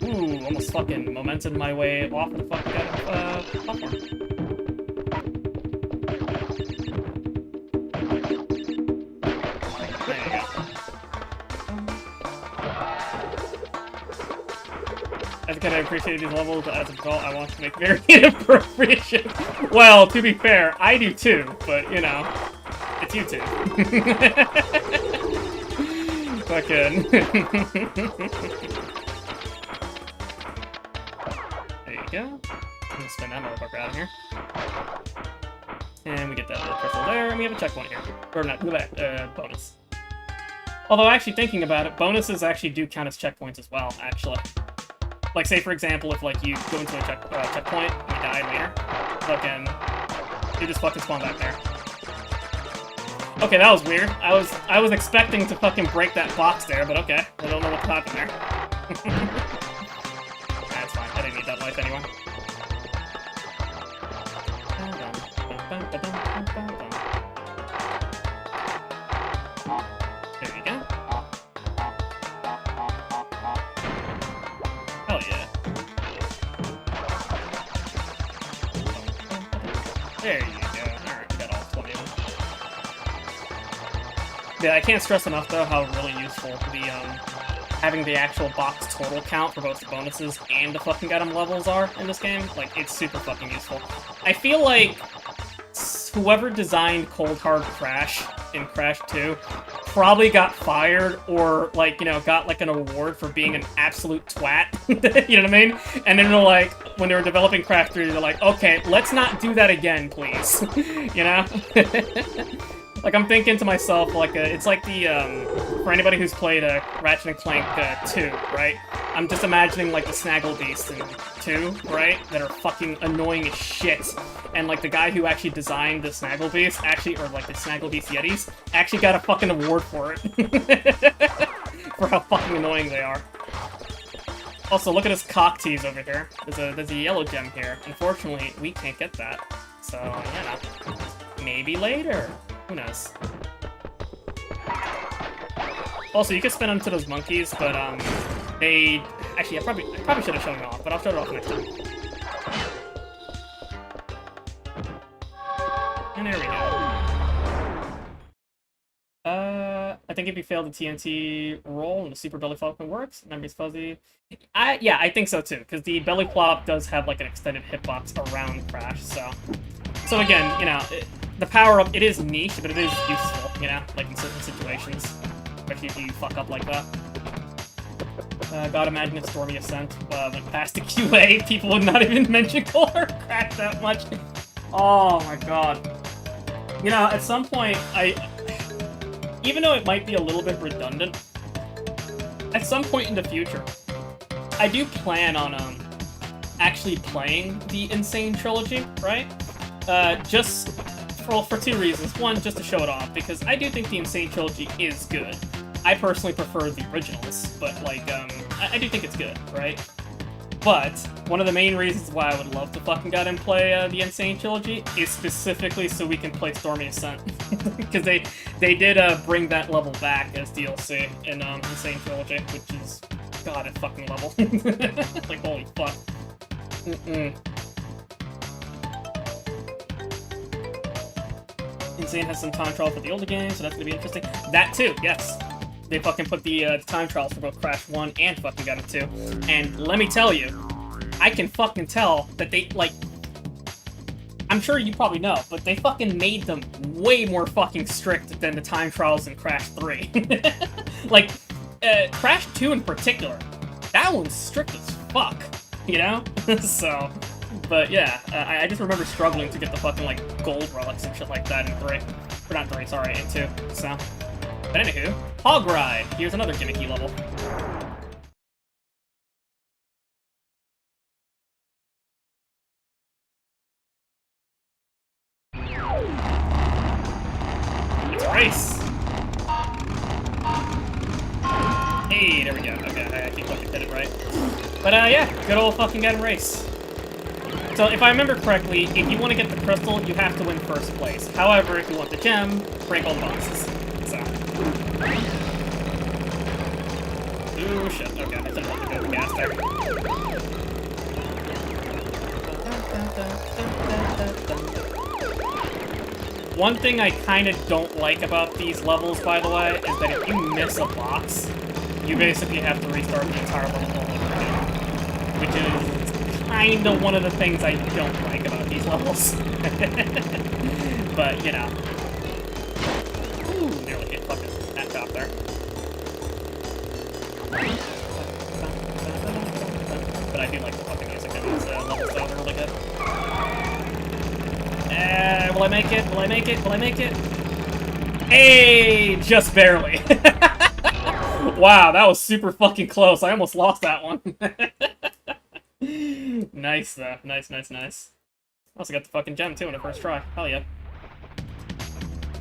Ooh, almost fucking momented my way off the fucking platform. There you go. As a kid, I appreciated these levels, but as an adult, I want to make very inappropriation. Well, to be fair, I do too, but, you know, it's YouTube. Fucking. There you go. I'm gonna spin that motherfucker out of here. And we get that little crystal there, and we have a checkpoint here. Or not, bonus. Although, actually thinking about it, bonuses actually do count as checkpoints as well, actually. Like, say, for example, if, like, you go into a checkpoint and you die later, fucking, you just fucking spawn back there. Okay, that was weird. I was expecting to fucking break that box there, but okay. I don't know what happened there. That's fine. I didn't need that life anyway. There you go. Hell yeah. There you go. Alright, we got all 20 of them. Yeah, I can't stress enough, though, how really useful the, having the actual box total count for both the bonuses and the fucking goddamn levels are in this game. Like, it's super fucking useful. I feel like whoever designed Cold Hard Crash in Crash 2 probably got fired or, like, you know, got, like, an award for being an absolute twat. You know what I mean? And then they're like, when they were developing Crash 3, they're like, okay, let's not do that again, please. You know? Like, I'm thinking to myself, like, it's like the, for anybody who's played Ratchet & Clank 2, right? I'm just imagining, like, the Snaggle Beasts in 2, right? That are fucking annoying as shit. And, like, the guy who actually designed the Snaggle Beasts, actually, or, like, the Snaggle Beast Yetis, actually got a fucking award for it. For how fucking annoying they are. Also, look at this cock tease over here. There's a yellow gem here. Unfortunately, we can't get that. So, you know. Maybe later. Who knows? Also, you can spin onto those monkeys, but they actually I probably should have shown it off, but I'll show it off next time. And there we go. I think if you fail the TNT roll and the Super Belly Falcon works, memory's fuzzy. Yeah, I think so too, because the Belly Plop does have like an extended hitbox around Crash, so again, you know. The power-up, it is niche, but it is useful, you know, like in certain situations. Especially if you fuck up like that. God, imagine if Stormy Ascent went past the QA, people would not even mention Color Crash that much. Oh my god. You know, at some point, even though it might be a little bit redundant, at some point in the future, I do plan on, actually playing the Insane Trilogy, right? Just... for 2 reasons. One, just to show it off, because I do think the Insane Trilogy is good. I personally prefer the originals, but like, I do think it's good, right? But one of the main reasons why I would love to fucking get and play the Insane Trilogy is specifically so we can play Stormy Ascent, because they did bring that level back as DLC in Insane Trilogy, which is god a fucking level. Like holy fuck. Insane has some time trial for the older games, so that's gonna be interesting. That too, yes. They fucking put the time trials for both Crash 1 and fucking Gun 2. And let me tell you, I can fucking tell that they, like... I'm sure you probably know, but they fucking made them way more fucking strict than the time trials in Crash 3. Like, Crash 2 in particular, that one's strict as fuck, you know? So... But yeah, I just remember struggling to get the fucking, like, gold relics and shit like that in 3. Or not 3, sorry, in 2, so... But anywho, Hog Ride! Here's another gimmicky level. It's a race! Hey, there we go. Okay, I think I fucking did it right. But yeah, good old fucking gun race. So if I remember correctly, if you want to get the crystal, you have to win first place. However, if you want the gem, break all the boxes. So... Ooh, shit. Okay, I didn't want to go to the gas there. One thing I kind of don't like about these levels, by the way, is that if you miss a box, you basically have to restart the entire level all over again. Which is kind of one of the things I don't like about these levels. But, you know. Ooh, nearly hit fucking that top there. But I do like the fucking music in these levels, though. They're really good. Will I make it? Will I make it? Will I make it? Hey! Just barely. Wow, that was super fucking close. I almost lost that one. Nice, though. Nice, nice, nice. I also got the fucking gem, too, in the first try. Hell yeah.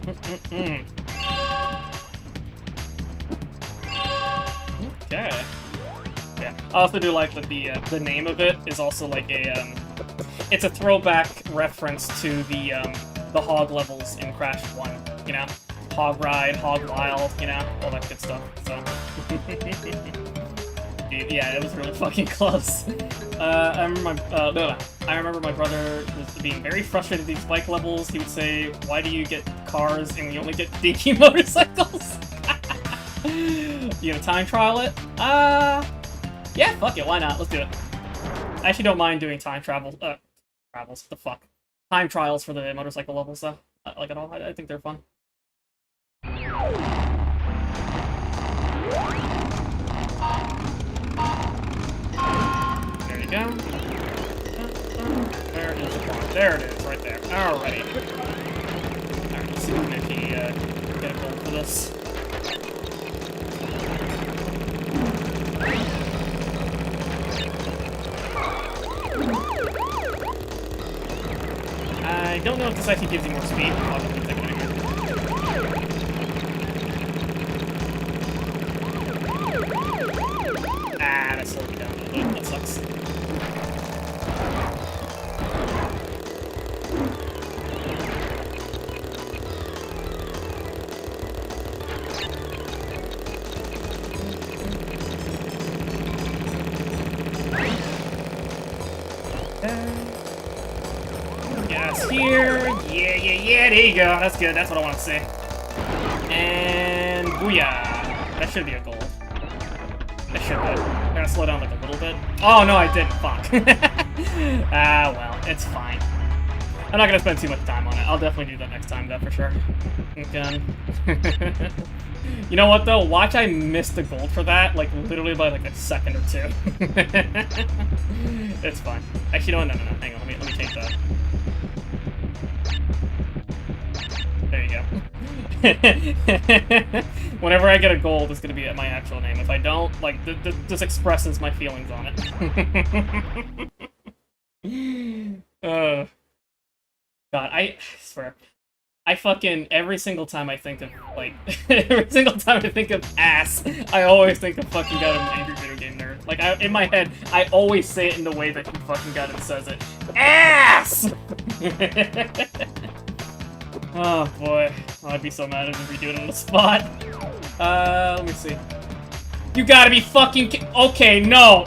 Okay. Yeah. I also do like that the name of it is also like a it's a throwback reference to the hog levels in Crash 1, you know? Hog Ride, Hog Wild, you know, all that good stuff. So dude, yeah, it was really fucking close. I remember my brother was being very frustrated with these bike levels. He would say, "Why do you get cars and you only get dinky motorcycles?" You gonna time trial it? Yeah, fuck it, why not? Let's do it. I actually don't mind doing time travels, what the fuck? Time trials for the motorcycle levels, though. Like at all, I think they're fun. There you go. There is the bar. There it is, right there. Alrighty. Alright, let's see if we can actually get a goal for this. I don't know if this actually gives you more speed. I'll have to take it anyway. Ah, that slowed me down a little bit. That sucks. Gas here. Yeah, there you go. That's good. That's what I want to see. And booyah. That should be a goal. That should be. I'm gonna slow down like a little bit. Oh, no, I didn't. Fuck. Ah, well, it's fine. I'm not gonna spend too much time on it. I'll definitely do that next time, though, for sure. Okay. You know what, though? Watch I miss the gold for that, like, literally by, like, a second or two. It's fine. Actually, no, hang on. Let me change that. There you go. Whenever I get a gold, it's gonna be my actual name. If I don't, like, this expresses my feelings on it. God, I swear. every single time I think of, like, every single time I think of ass, I always think of fucking God, an angry video game nerd. Like, in my head, I always say it in the way that he fucking got and says it. Ass! Oh, boy. Oh, I'd be so mad if we do it on the spot. Let me see. You gotta be fucking okay, no.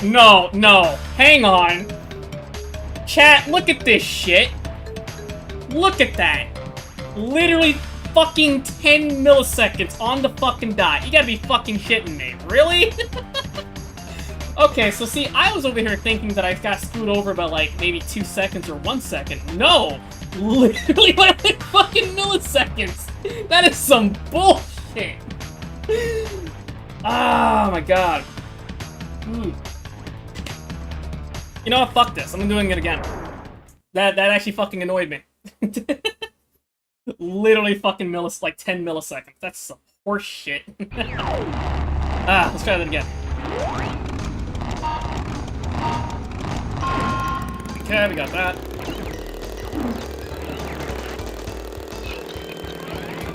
Hang on. Chat, look at this shit. Look at that. Literally fucking 10 milliseconds on the fucking dot. You gotta be fucking shitting me. Really? Okay, so see, I was over here thinking that I got screwed over by, like, maybe 2 seconds or 1 second. No! Literally by, like, fucking milliseconds! That is some bullshit! Oh my god. You know what? Fuck this. I'm doing it again. That actually fucking annoyed me. Literally fucking like 10 milliseconds. That's some horse shit. Let's try that again. Okay, we got that.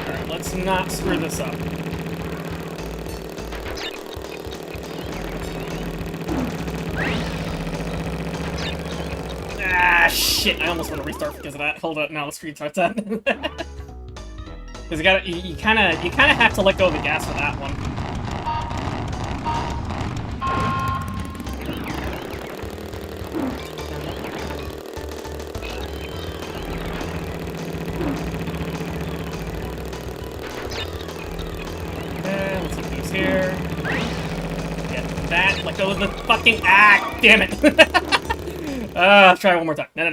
Alright, let's not screw this up. Ah, shit! I almost want to restart because of that. Hold up, now let's restart that. Because you kind of have to let go of the gas for that one. Okay, let's put these here. Get that. Let go of the fucking damn it! Let's try it one more time. No.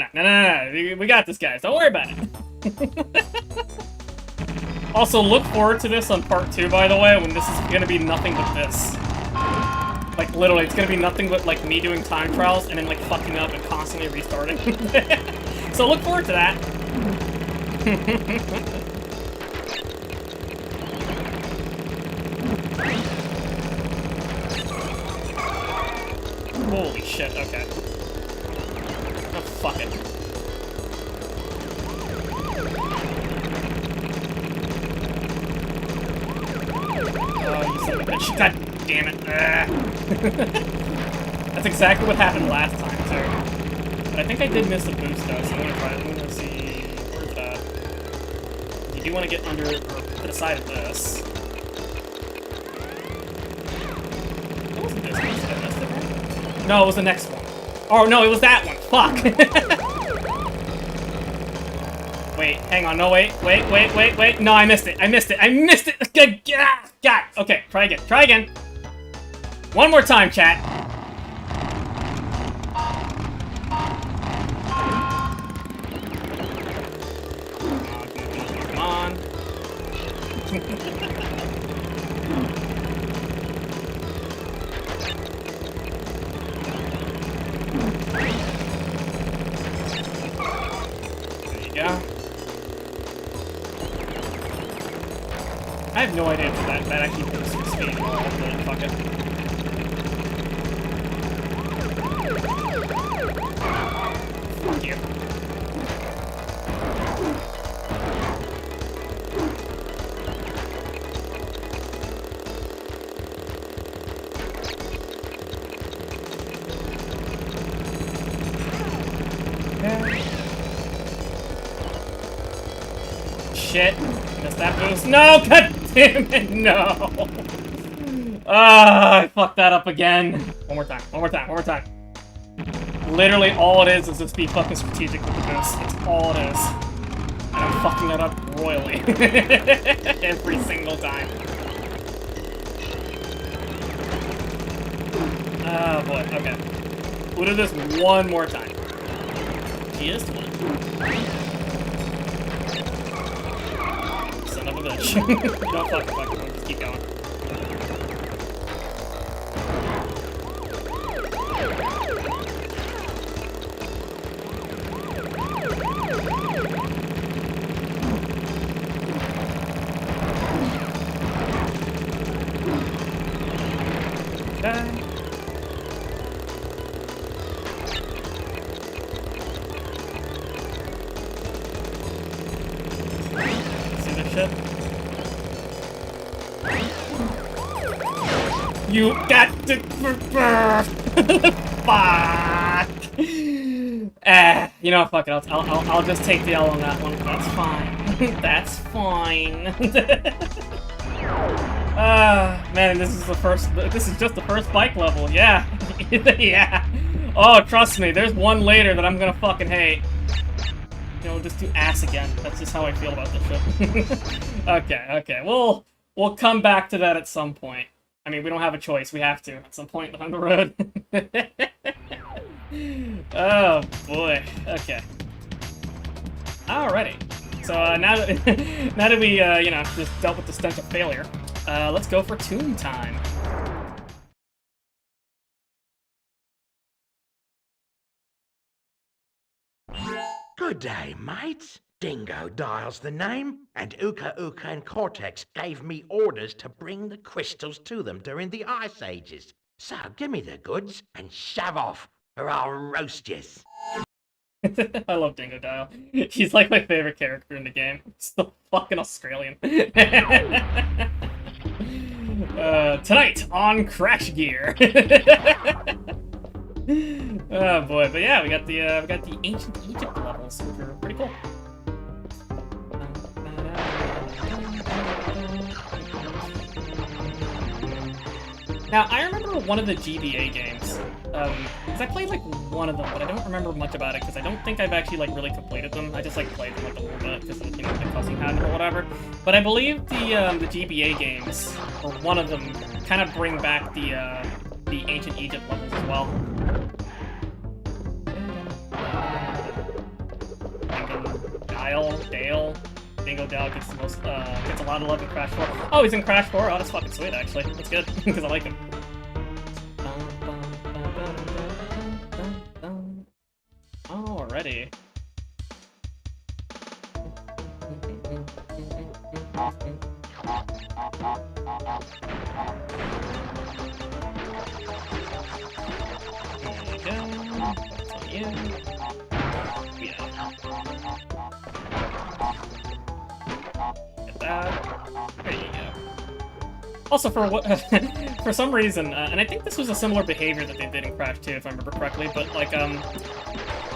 We got this, guys. Don't worry about it. Also, look forward to this on part 2, by the way, when this is gonna be nothing but this. Like, literally, it's gonna be nothing but, like, me doing time trials and then, like, fucking up and constantly restarting. So look forward to that. Holy shit, okay. Oh, fuck it. Oh, you son of a bitch. God damn it. That's exactly what happened last time, too. But I think I did miss the boost, though, so I'm gonna try it. I'm gonna see... Where's it at? You do want to get under, or to the side of this. What was this? No, it was the next one. Oh, no, it was that one. Fuck. Wait, hang on. No, wait. No, I missed it. God. Okay, try again. One more time, chat. Come on. There you go. I have no idea if that actually boosts your speed at all, but fuck it. Fuck you. Shit. Missed that boost. No! God damn it! No! I fucked that up again. One more time. Literally all it is just be fucking strategic with the boost. That's all it is. And I'm fucking that up royally. Every single time. Oh boy, okay. We'll do this one more time. Just one. Son of a bitch. No, fuck it, just keep going. Okay. You got to... Fuck! You know, fuck it, I'll just take the L on that one. That's fine. That's fine. Man, this is just the first bike level, yeah. Yeah. Oh, trust me, there's one later that I'm gonna fucking hate. You know, just do ass again. That's just how I feel about this shit. Okay. We'll come back to that at some point. I mean, we don't have a choice. We have to at some point down the road. Oh, boy. Okay. Alrighty. So, now that we, you know, just dealt with the stench of failure, let's go for Toon Time. Good day, mates. Dingo Dial's the name, and Uka Uka and Cortex gave me orders to bring the crystals to them during the Ice Ages. So give me the goods and shove off, or I'll roast yous. I love Dingo Dial. He's like my favorite character in the game. He's so fucking Australian. Tonight on Crash Gear. Oh boy, but yeah, we got the ancient Egypt levels, which are pretty cool. Now, I remember one of the GBA games, because I played, like, one of them, but I don't remember much about it, because I don't think I've actually, like, really completed them. I just, like, played them, like, a little bit, because, you know, my cousin had them or whatever. But I believe the GBA games, or one of them, kind of bring back the ancient Egypt levels as well. Dale. Dingo Dial gets the most, gets a lot of love in Crash 4. Oh, he's in Crash 4? Oh, that's fucking sweet, actually. That's good, because I like him. Alrighty. There you go. That's on you. Yeah. Get that. There you go. Also, for some reason, and I think this was a similar behavior that they did in Crash 2, if I remember correctly, but like,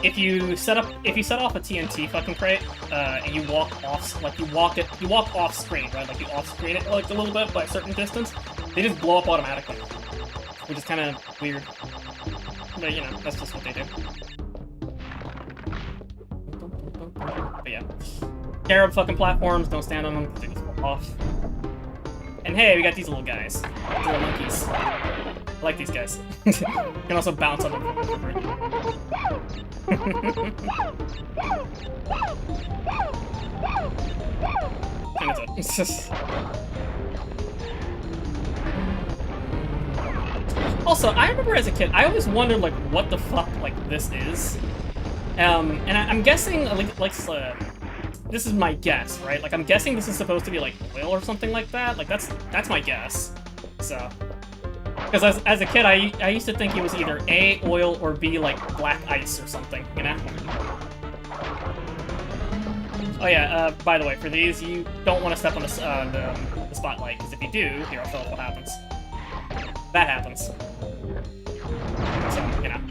if you set off a TNT fucking crate, and you walk off, like you walk off screen, right? Like you off screen it like a little bit by a certain distance, they just blow up automatically, which is kind of weird. But you know, that's just what they do. But yeah, Scarab fucking platforms, don't stand on them because they just fall off. And hey, we got these little guys, these little monkeys. I like these guys. You can also bounce on them. And it's just... Also, I remember as a kid, I always wondered like what the fuck like this is, and I'm guessing like this is my guess, right? Like I'm guessing this is supposed to be like oil or something like that. Like that's my guess. So, because as a kid, I used to think it was either A, oil, or B, like black ice or something, you know? Oh yeah, by the way, for these, you don't want to step on the spotlight, because if you do, here, I'll show you what happens. That happens. So, you know.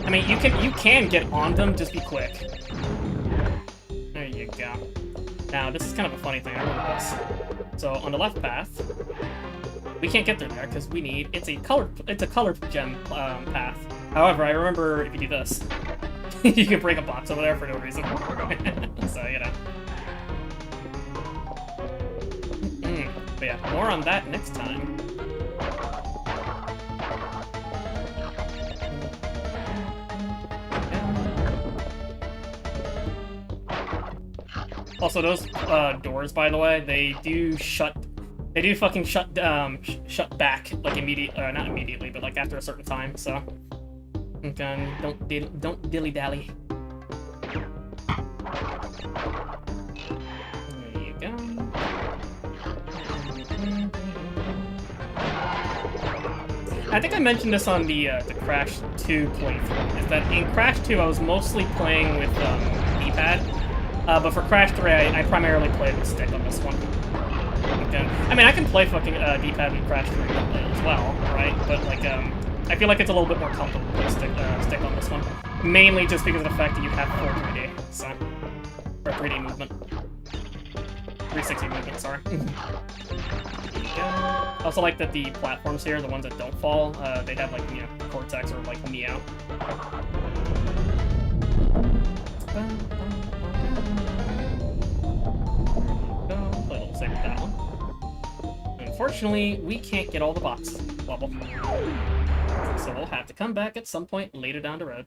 I mean, you can get on them, just be quick. There you go. Now, this is kind of a funny thing, I remember this. So, on the left path, we can't get through there, because we need... It's a colored gem path. However, I remember if you do this, you can break a box over there for no reason. So, you know. But yeah, more on that next time. Also, those doors, by the way, they do fucking shut back, like not immediately, but like after a certain time. So, okay, don't dilly dally. There you go. I think I mentioned this on the Crash 2 playthrough. Is that in Crash 2 I was mostly playing with D-pad. But for Crash 3, I primarily played with stick on this one. I mean, I can play fucking D-pad and Crash 3 as well, right? But like, I feel like it's a little bit more comfortable to stick on this one. Mainly just because of the fact that you have full 3D, so... Or 3D movement. 360 movement, sorry. I also like that the platforms here, the ones that don't fall, they have like, you know, Cortex or like Meow. Play a little safe with that one. Unfortunately, we can't get all the box level. So we'll have to come back at some point later down the road.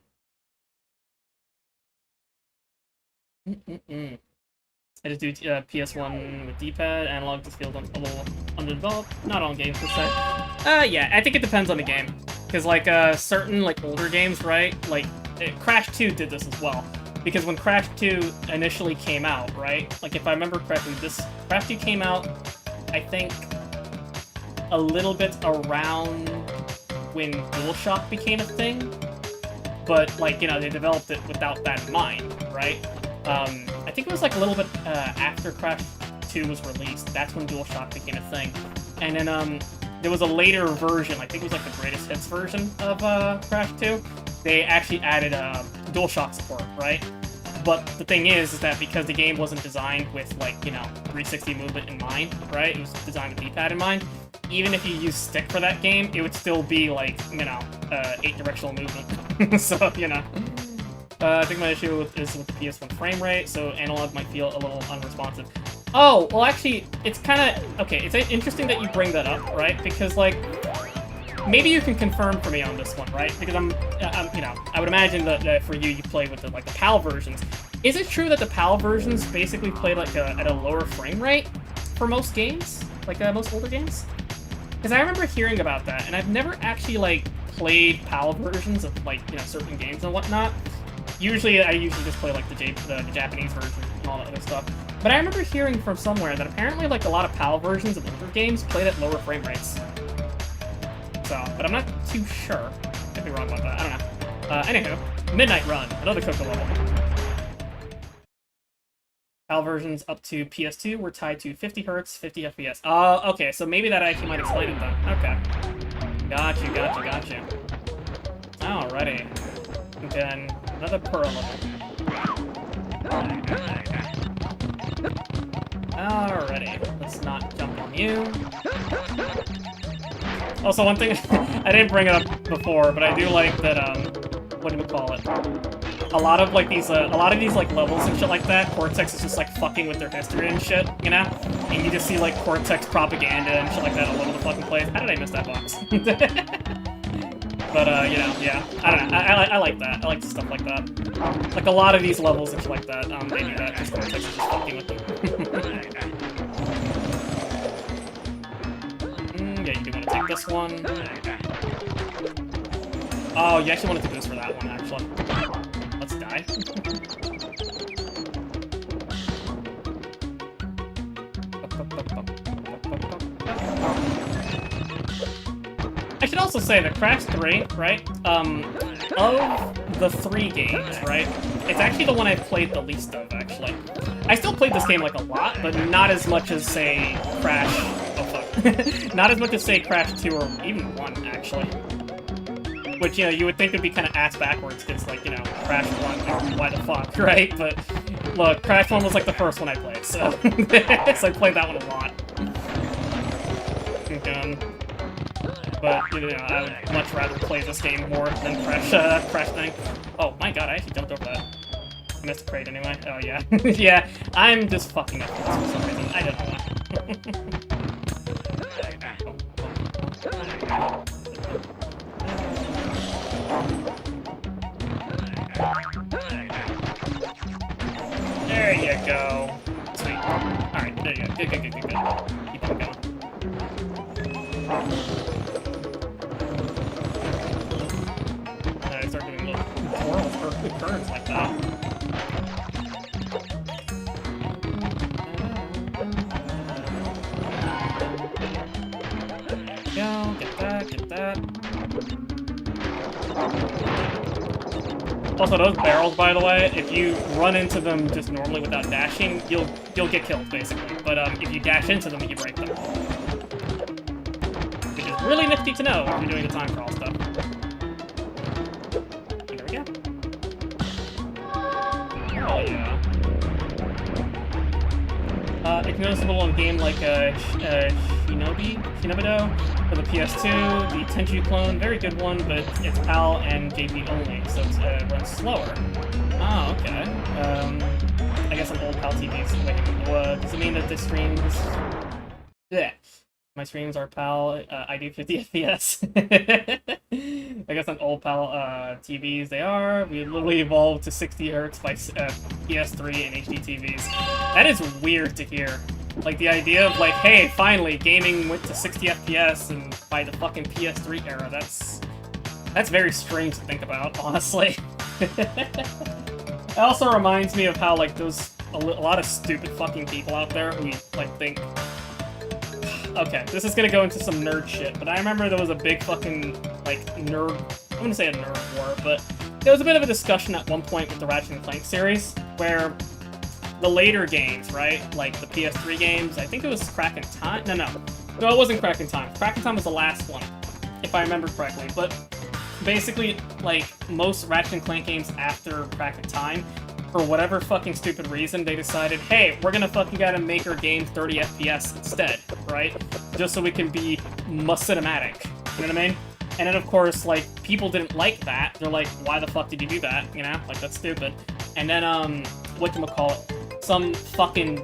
I just do PS1 with D-pad, analog just feels a little underdeveloped. Not all games per se. Yeah, I think it depends on the game. Because like certain like older games, right? Like Crash 2 did this as well. Because when Crash 2 initially came out, right? Like if I remember correctly, Crash 2 came out, I think, a little bit around when DualShock became a thing. But like, you know, they developed it without that in mind, right? I think it was like a little bit after Crash 2 was released. That's when DualShock became a thing. And then there was a later version, I think it was like the greatest hits version of Crash 2. They actually added DualShock support, right? But the thing is that because the game wasn't designed with like, you know, 360 movement in mind, right? It was designed with D-pad in mind. Even if you use stick for that game, it would still be like, you know, 8-directional movement. So, you know. I think my issue is with the PS1 frame rate, so analog might feel a little unresponsive. Oh, well actually, it's kind of... Okay, it's interesting that you bring that up, right? Because, like, maybe you can confirm for me on this one, right? Because I'm you know, I would imagine that for you play with the PAL versions. Is it true that the PAL versions basically play like at a lower frame rate for most games? Like most older games? Because I remember hearing about that, and I've never actually, like, played PAL versions of, like, you know, certain games and whatnot. Usually, I just play, like, the Japanese version and all that other stuff. But I remember hearing from somewhere that apparently, like, a lot of PAL versions of older games played at lower frame rates. So, but I'm not too sure. Could be wrong about that. I don't know. Anywho, Midnight Run, another Coco level. PAL versions up to PS2 were tied to 50 Hz, 50 FPS. Okay, so maybe that actually might explain it then. Okay. Gotcha. Alrighty. And then another Pearl level. Alrighty, let's not jump on you. Also, one thing, I didn't bring it up before, but I do like that, what do we call it? A lot of these like levels and shit like that, Cortex is just like fucking with their history and shit, you know? And you just see like Cortex propaganda and shit like that all over the fucking place. How did I miss that box? But, you know, yeah. I don't know. I like that. I like stuff like that. Like, a lot of these levels and shit like that, they do that. Just Cortex is just fucking with them. Yeah, you do want to take this one. Oh, you actually wanted to boost for that one, actually. Let's die. I should also say that Crash 3, right, of the 3 games, right, it's actually the one I've played the least of, actually. I still played this game, like, a lot, but not as much as, say, Crash... Oh, fuck. Not as much as, say, Crash 2 or even 1, actually. Which, you know, you would think would be kind of ass backwards, because, like, you know, Crash 1, why the fuck, right? But, look, Crash 1 was, like, the first one I played, so... so I played that one a lot. But, you know, I would much rather play this game more than Crash thing. Oh, my god, I actually jumped over that. I missed a crate anyway. Oh, yeah. Yeah, I'm just fucking up for some reason. I don't know. There you go. Sweet. Alright, there you go. Good. Keep on going. I start doing little twirls for good turns like that. Go, get that. Also, those barrels, by the way, if you run into them just normally without dashing, you'll get killed, basically. But if you dash into them, you break them. Which is really nifty to know if you're doing the time crawl stuff. And there we go. Oh, yeah. It's noticeable in a game like Shinobido for the PS2, the Tenchu clone, very good one, but it's PAL and JP only, so it runs slower. Oh, okay. I guess on old PAL TVs. Wait, does it mean that this streams... Yeah. My streams are PAL, I do 50 FPS. I guess on old PAL TVs they are. We literally evolved to 60 Hz by PS3 and HD TVs. That is weird to hear. Like, the idea of, like, hey, finally, gaming went to 60 FPS and by the fucking PS3 era, that's very strange to think about, honestly. It also reminds me of how, like, there's a lot of stupid fucking people out there who, like, think... Okay, this is gonna go into some nerd shit, but I remember there was a big fucking, like, nerd... I wouldn't say a nerd war, but there was a bit of a discussion at one point with the Ratchet & Clank series, where the later games, right? Like, the PS3 games, I think it was Crack in Time? No, it wasn't Crack in Time. Crack in Time was the last one, if I remember correctly, but basically, like, most Ratchet & Clank games after Crack in Time, for whatever fucking stupid reason, they decided, hey, we're gonna fucking gotta make our game 30 FPS instead, right? Just so we can be cinematic, you know what I mean? And then, of course, like, people didn't like that. They're like, why the fuck did you do that, you know? Like, that's stupid. And then, whatchamacallit, some fucking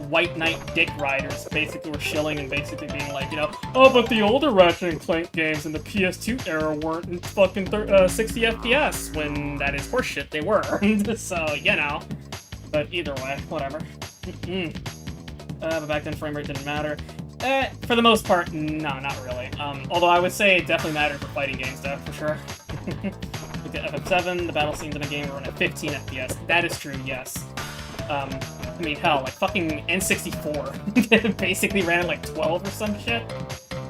White Knight dick riders basically were shilling and basically being like, you know, oh, but the older Ratchet & Clank games in the PS2 era weren't in fucking 60 FPS, when that is horseshit, they were. So, you know. But either way, whatever. But back then frame rate didn't matter. For the most part, no, not really. Although I would say it definitely mattered for fighting games, though, for sure. Look at FF7, the battle scenes in a game run at 15 FPS. That is true, yes. I mean, hell, like, fucking N64 basically ran at, like, 12 or some shit?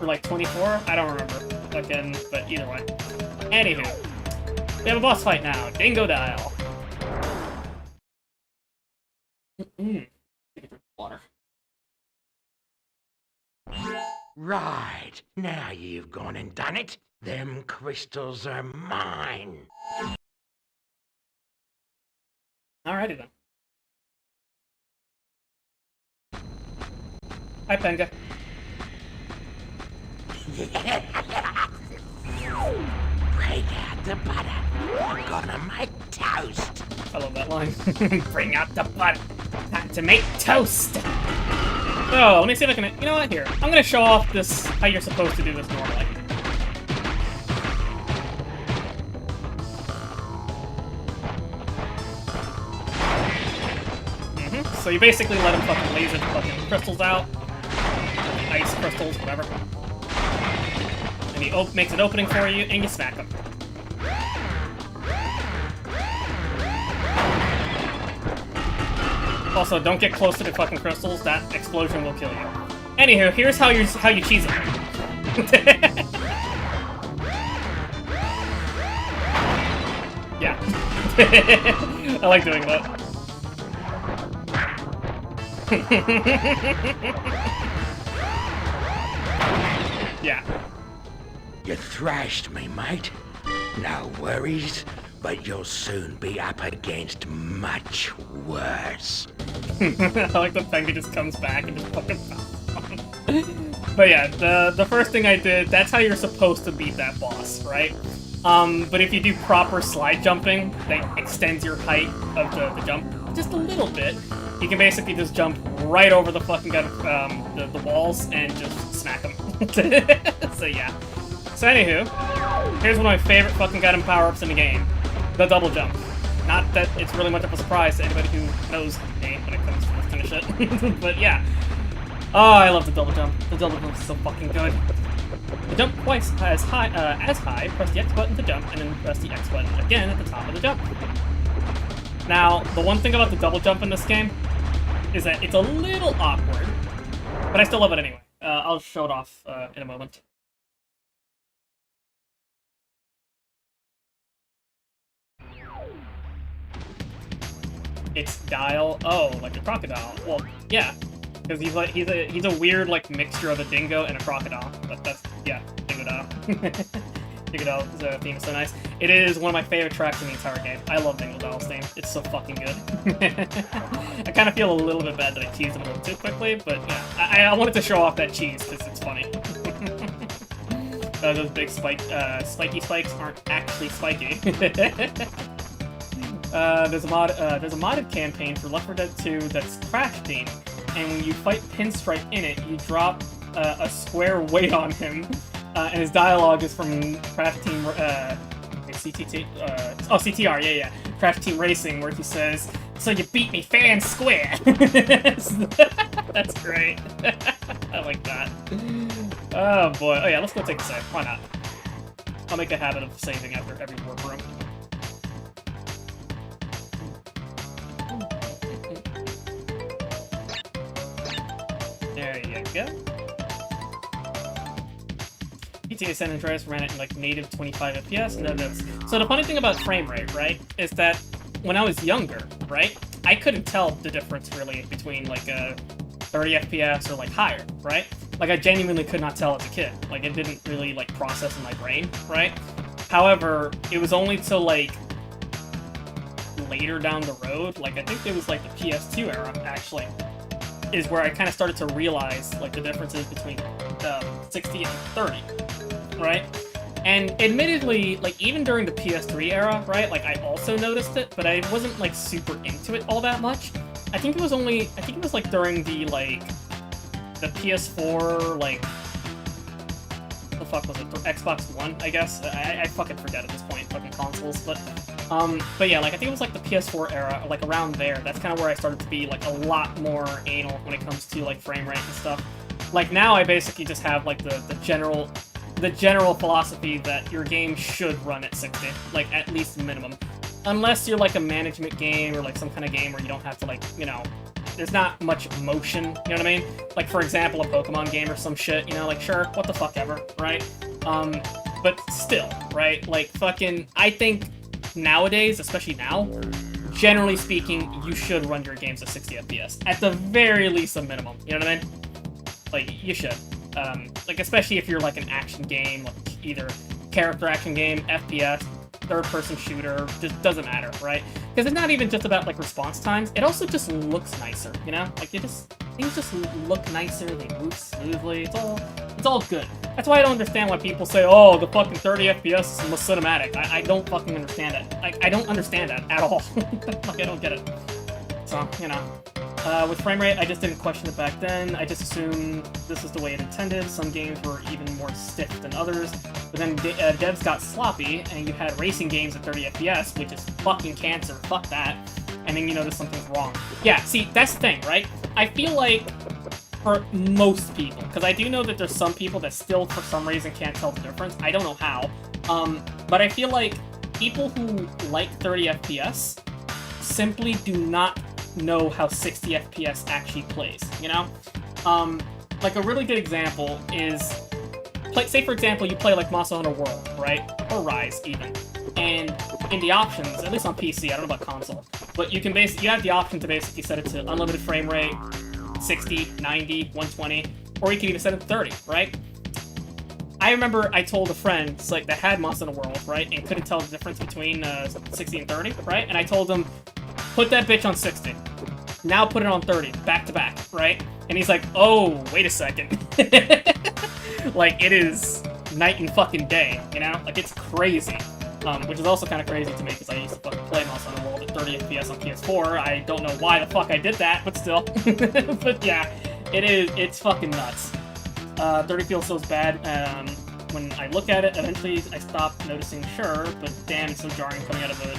Or, like, 24? I don't remember. Fucking, but either way. Anywho. We have a boss fight now. Dingo Dial. Water. Right. Now you've gone and done it. Them crystals are mine. Alrighty then. Hi, Penga. Break out the butter. I'm gonna make toast. I love that line. Bring out the butter. Time to make toast. Oh, let me see if I can... You know what? Here. I'm gonna show off this... how you're supposed to do this normally. So you basically let him fucking laser the fucking crystals out. Ice crystals, whatever. And he makes an opening for you, and you smack him. Also, don't get close to the fucking crystals. That explosion will kill you. Anywho, here's how you cheese it. Yeah. I like doing that. Yeah. You thrashed me, mate. No worries, but you'll soon be up against much worse. I like the Penga just comes back and just fucking... But yeah, the first thing I did, that's how you're supposed to beat that boss, right? But if you do proper slide jumping, that extends your height of the jump just a little bit. You can basically just jump right over the fucking the walls and just smack them. So yeah. So anywho, here's one of my favorite fucking Gundam power-ups in the game. The double jump. Not that it's really much of a surprise to anybody who knows me when it comes to this kind of shit. But yeah. Oh, I love the double jump. The double jump is so fucking good. The jump twice as high, press the X button to jump, and then press the X button again at the top of the jump. Now, the one thing about the double jump in this game is that it's a little awkward, but I still love it anyway. I'll show it off in a moment. It's Dial. Oh, like a crocodile. Well, yeah, because he's a weird like mixture of a dingo and a crocodile. That's yeah, Dingo Dial. Dingo Dial's theme is so nice. It is one of my favorite tracks in the entire game. I love Dingo Dial's theme. It's so fucking good. I kind of feel a little bit bad that I teased him a little too quickly, but yeah, I wanted to show off that cheese because it's funny. Those big spiky spikes aren't actually spiky. There's a modded campaign for Left 4 Dead 2 that's Crash themed, and when you fight Pinstripe in it, you drop a square weight on him, and his dialogue is from Crash Team CTR, yeah, Crash Team Racing, where he says, "So you beat me fair and square." That's great. I like that. Oh boy. Oh yeah, let's go take a save. Why not? I'll make a habit of saving after every warp room. There you go. GTA San Andreas ran it in like native 25 FPS. No notes. So the funny thing about frame rate, right, is that when I was younger, right, I couldn't tell the difference really between like 30 FPS or like higher, right? Like I genuinely could not tell as a kid. Like it didn't really like process in my brain, right? However, it was only till like later down the road, like I think it was like the PS2 era actually, is where I kind of started to realize like the differences between 60 and 30, right? And admittedly, like even during the PS3 era, right, like I also noticed it, but I wasn't like super into it all that much. I think it was like during the like the PS4, like the fuck was it? Xbox One, I guess. I fucking forget at this point, fucking consoles, but yeah, like I think it was like the PS4 era, like around there. That's kind of where I started to be like a lot more anal when it comes to like frame rate and stuff. Like now, I basically just have like the general philosophy that your game should run at 60, like at least minimum, unless you're like a management game or like some kind of game where you don't have to like, you know, there's not much motion, you know what I mean? Like for example, a Pokemon game or some shit, you know, like sure, what the fuck ever, right? But still, right? Like fucking, I think nowadays, especially now, generally speaking, you should run your games at 60 FPS. At the very least a minimum, you know what I mean? Like, you should. Like, especially if you're like an action game, like either character action game, FPS, third-person shooter, just doesn't matter, right? Because it's not even just about like response times, it also just looks nicer, you know? Like, things just look nicer, they move smoothly, it's all good. That's why I don't understand why people say, oh, the fucking 30 FPS is most cinematic. I don't fucking understand it. Like, I don't understand that at all. Like, I don't get it. So, you know. With frame rate, I just didn't question it back then. I just assumed this is the way it intended. Some games were even more stiff than others. But then devs got sloppy, and you had racing games at 30 FPS, which is fucking cancer. Fuck that. And then you notice something's wrong. Yeah, see, that's the thing, right? I feel like for most people, because I do know that there's some people that still, for some reason, can't tell the difference. I don't know how. But I feel like people who like 30 FPS simply do not know how 60 FPS actually plays, you know? Like a really good example is, say for example you play like Monster Hunter World, right? Or Rise even. And in the options, at least on PC, I don't know about console, but you have the option to basically set it to unlimited frame rate, 60, 90, 120, or you can even set it to 30, right? I remember I told a friend like that had Monster Hunter World, right, and couldn't tell the difference between 60 and 30, right? And I told him, put that bitch on 60. Now put it on 30, back to back, right? And he's like, oh, wait a second. Like, it is night and fucking day, you know? Like, it's crazy. Which is also kind of crazy to me, because I used to fucking play Monster Hunter World at 30 FPS on PS4. I don't know why the fuck I did that, but still. But yeah, it's fucking nuts. 30 feels so bad. When I look at it, eventually I stop noticing, sure, but damn, it's so jarring coming out of a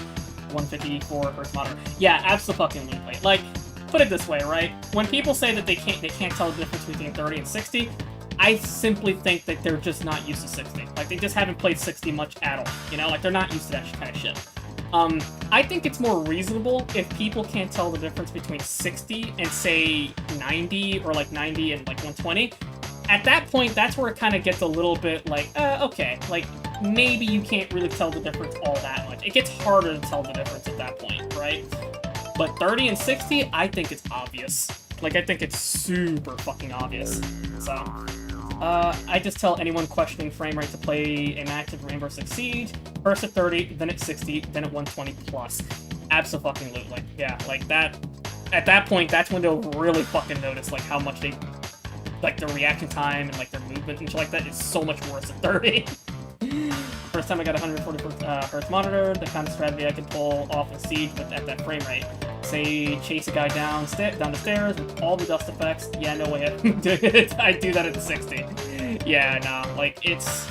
154 Hz monitor. Yeah, absolutely. Like, put it this way, right? When people say that they can't tell the difference between 30 and 60, I simply think that they're just not used to 60. Like, they just haven't played 60 much at all, you know? Like, they're not used to that kind of shit. I think it's more reasonable if people can't tell the difference between 60 and, say, 90, or, like, 90 and, like, 120. At that point, that's where it kind of gets a little bit, like, okay, like, maybe you can't really tell the difference all that much. It gets harder to tell the difference at that point, right? But 30 and 60, I think it's obvious. Like, I think it's super fucking obvious. So, I just tell anyone questioning frame rate to play a match of Rainbow Six Siege, first at 30, then at 60, then at 120 plus. Abso-fucking-lutely. Yeah, like that. At that point, that's when they'll really fucking notice, like, how much they, like, their reaction time and, like, their movement and shit like that is so much worse at 30. First time I got a 140 hertz monitor, the kind of strategy I can pull off in Siege but at that frame rate. Say, chase a guy down the stairs with all the dust effects. Yeah, no way I do it. I do that at the 60. Yeah, no, like, it's...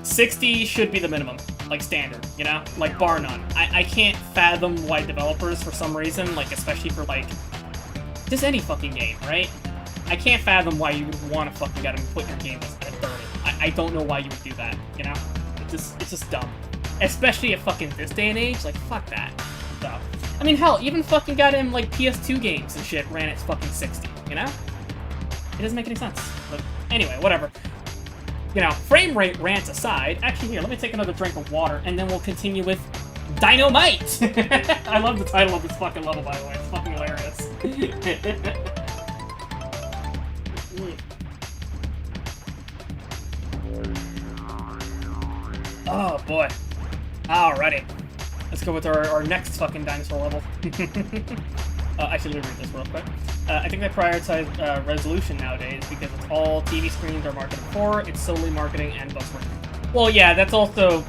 60 should be the minimum, like, standard, you know? Like, bar none. I can't fathom why developers, for some reason, like, especially for, like, just any fucking game, right? I can't fathom why you would want to fucking get them put your game at 30. I don't know why you would do that, you know? It's just dumb. Especially at fucking this day and age, like, fuck that. So, I mean, hell, even fucking goddamn, like, PS2 games and shit ran at fucking 60, you know? It doesn't make any sense. But anyway, whatever. You know, frame rate rants aside, actually here, let me take another drink of water, and then we'll continue with Dynamite! I love the title of this fucking level, by the way. It's fucking hilarious. Oh, boy. Alrighty. Let's go with our next fucking dinosaur level. Actually, let me read this real quick. I think they prioritize resolution nowadays because it's all TV screens are marketed for. It's solely marketing and buzzword. Well, yeah, that's also...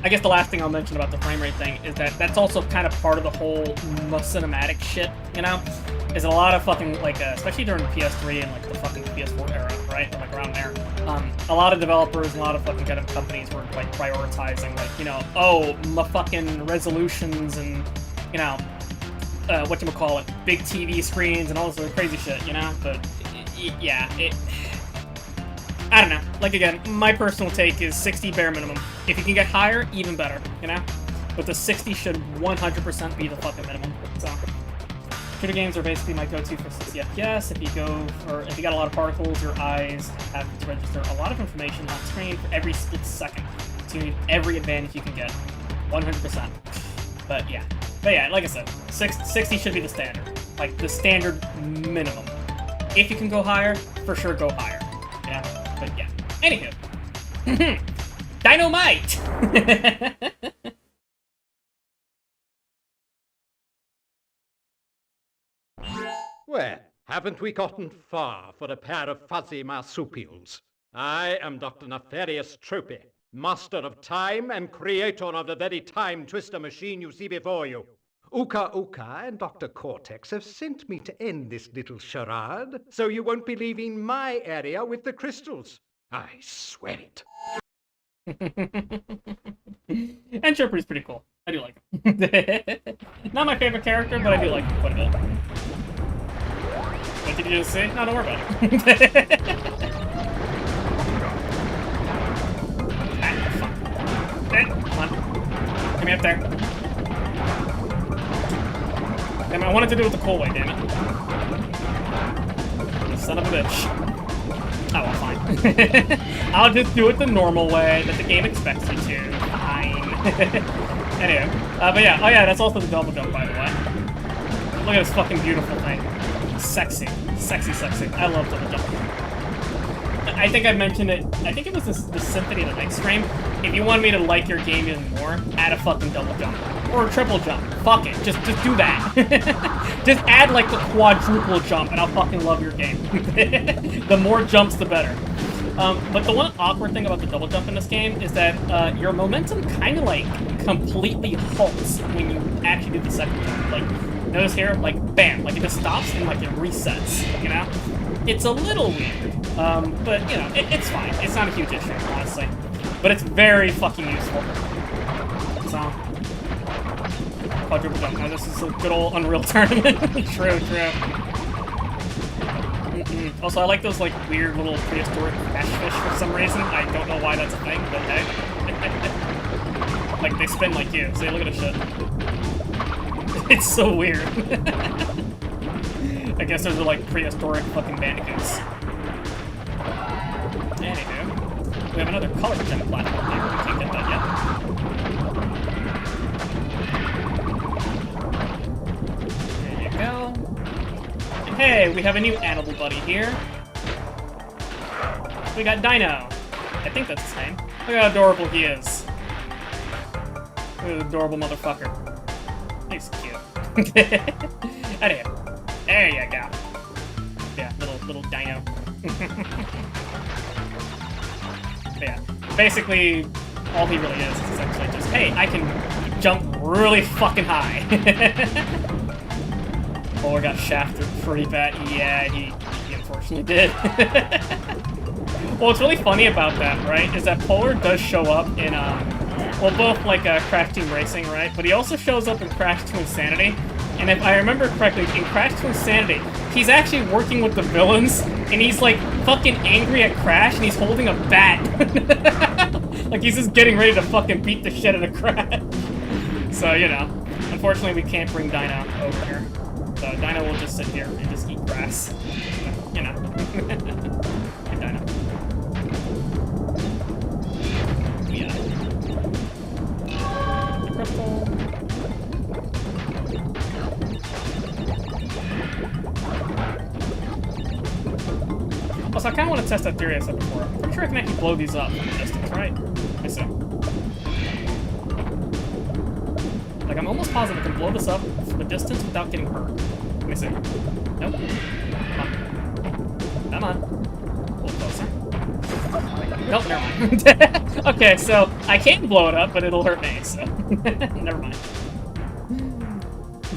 I guess the last thing I'll mention about the frame rate thing is that that's also kind of part of the whole cinematic shit, you know? Is a lot of fucking, like, especially during PS3 and, like, the fucking PS4 era, right? Or, like, around there. A lot of developers and a lot of fucking kind of companies were, like, prioritizing, like, you know, oh, my fucking resolutions and, you know, whatchamacallit, big TV screens and all this other crazy shit, you know? But, yeah, I don't know. Like, again, my personal take is 60 bare minimum. If you can get higher, even better, you know? But the 60 should 100% be the fucking minimum, so... Shooter games are basically my go-to for 60 FPS. If you got a lot of particles, your eyes have to register a lot of information on screen for every split second. So you need every advantage you can get. 100%. But yeah, like I said, 60 should be the standard. Like, the standard minimum. If you can go higher, for sure go higher. Yeah, but yeah. Anywho. Dynamite! Well, haven't we gotten far for a pair of fuzzy marsupials? I am Dr. Nefarious Tropy, master of time and creator of the very time twister machine you see before you. Uka Uka and Dr. Cortex have sent me to end this little charade, so you won't be leaving my area with the crystals. I swear it. And Chirpy's pretty cool. I do like him. Not my favorite character, but I do like him quite a bit. What did you just say? No, don't worry about it. Ah, fuck. Come on. Get me up there. Damn it, I wanted to do it the cool way, damn it. You son of a bitch. Oh, well, fine. I'll just do it the normal way that the game expects you to. Fine. Anyway, but yeah, oh yeah, that's also the double jump, by the way. Look at this fucking beautiful thing. Sexy. Sexy, sexy. I love double jump. I think I mentioned it, I think it was the Symphony of the Night stream. If you want me to like your game even more, add a fucking double jump. Or a triple jump. Fuck it. Just do that. Just add like the quadruple jump and I'll fucking love your game. The more jumps, the better. But the one awkward thing about the double jump in this game is that your momentum kind of like completely halts when you actually do the second jump. Like, notice here, like, bam, like it just stops and like it resets, you know? It's a little weird, but you know, it's fine. It's not a huge issue, honestly. But it's very fucking useful. So, quadruple jump. Now this is a good old Unreal Tournament. True. Also, I like those like weird little prehistoric crash fish for some reason. I don't know why that's a thing, but hey. Like they spin like you. See, look at this shit. It's so weird. I guess those are like prehistoric fucking bandicoots. Anywho, we have another color gem platform here. We can't get that Hey, we have a new animal buddy here. We got Dino. I think that's his name. Look how adorable he is. Look at the adorable motherfucker. He's cute. Anyway, there you go. Yeah, little dino. Yeah, basically, all he really is essentially just, hey, I can jump really fucking high. Polar got shafted pretty bad. Yeah, he unfortunately did. Well, what's really funny about that, right, is that Polar does show up in, well, both, like, Crash Team Racing, right, but he also shows up in Crash to Insanity, and if I remember correctly, in Crash to Insanity, he's actually working with the villains, and he's, like, fucking angry at Crash, and he's holding a bat. Like, he's just getting ready to fucking beat the shit out of Crash. So, you know, unfortunately, we can't bring Dino over here. So Dino will just sit here and just eat grass. You know. Hey, Dino. Yeah. Crystal. Also, I kind of want to test that theory I said before. I'm pretty sure I can actually blow these up from a distance, right? I see. Like, I'm almost positive I can blow this up from a distance without getting hurt. Let me see. Nope. Come on. A little closer. Nope, never mind. Okay, so I can blow it up, but it'll hurt me, so never mind.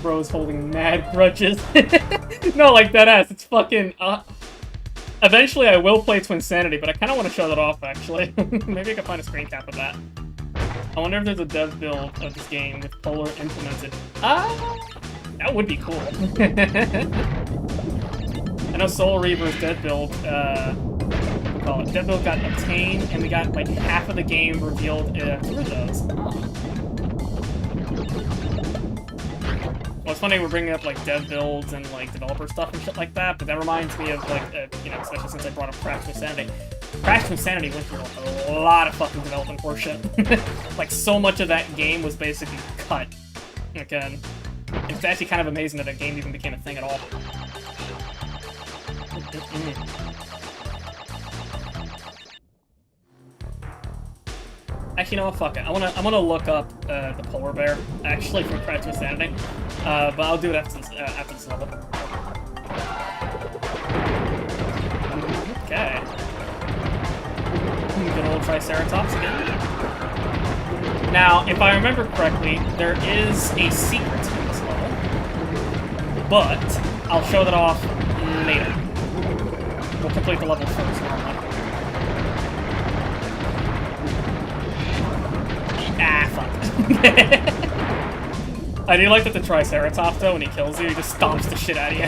Bro's holding mad grudges. No, like that ass. It's fucking. Eventually, I will play Twinsanity, but I kind of want to show that off, actually. Maybe I can find a screen cap of that. I wonder if there's a dev build of this game with Polar implemented. That would be cool. I know Soul Reaver's dev build, call it, dev build got obtained, and we got like half of the game revealed through those. Well, it's funny we're bringing up like dev builds and like developer stuff and shit like that, but that reminds me of like, you know, especially since I brought up Crash to Insanity. Crash to Insanity went through a lot of fucking development horseshit. Like, so much of that game was basically cut. Okay. It's actually kind of amazing that that game even became a thing at all. Actually, you know what? Fuck it. I'm gonna look up the polar bear actually from Crash to Insanity, but I'll do it after this level. Okay. Good old Triceratops again. Now, if I remember correctly, there is a secret in this level, but I'll show that off later. We'll complete the level first, normally. Ah, fuck. I do like that the Triceratops, though, when he kills you, he just stomps the shit out of you.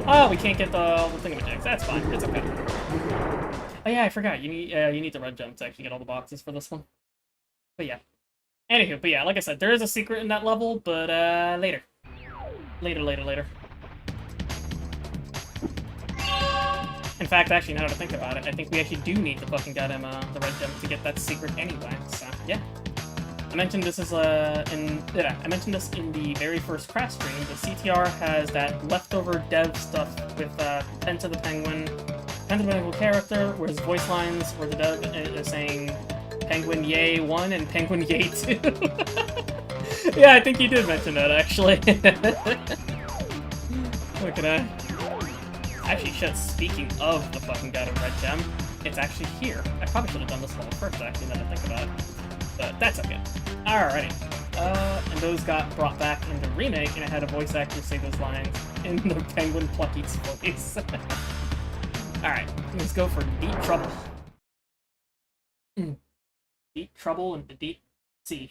Oh, we can't get the thingamajigs. That's fine. It's okay. Oh yeah, I forgot. You need the red gem to actually get all the boxes for this one. But yeah. Anywho, but yeah, like I said, there is a secret in that level, but later. Later. In fact, actually, now that I think about it, I think we actually do need to fucking get him the red gem to get that secret anyway. So yeah. I mentioned this is I mentioned this in the very first Crash stream. The CTR has that leftover dev stuff with Penta the Penguin character, where his voice lines where the dev is saying Penguin Yay 1 and Penguin Yay 2. Yeah, I think he did mention that actually. Look at that. Actually, shit, speaking of the fucking goddamn red gem, it's actually here. I probably should have done this level first, actually, now that I think about it. But that's okay. Alrighty. And those got brought back in the remake, and I had a voice actor say those lines in the Penguin Plucky's voice. Alright, let's go for Deep Trouble. Deep Trouble and the Deep Sea.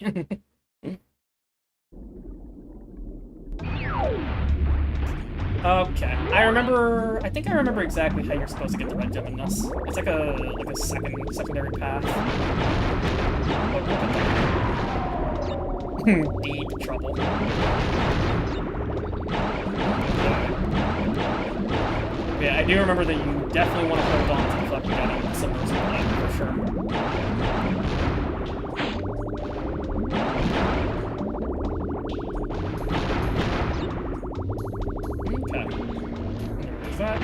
Okay, I think I remember exactly how you're supposed to get the red gem in this. It's like a secondary path. Deep trouble. Yeah, I do remember that you definitely want to hold on to the fucking submersible line for sure. Okay. There's that.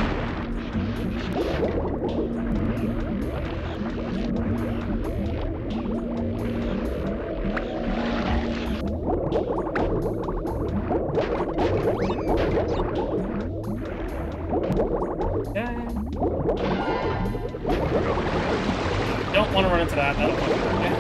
Don't want to run into that. That'll fucking hurt you.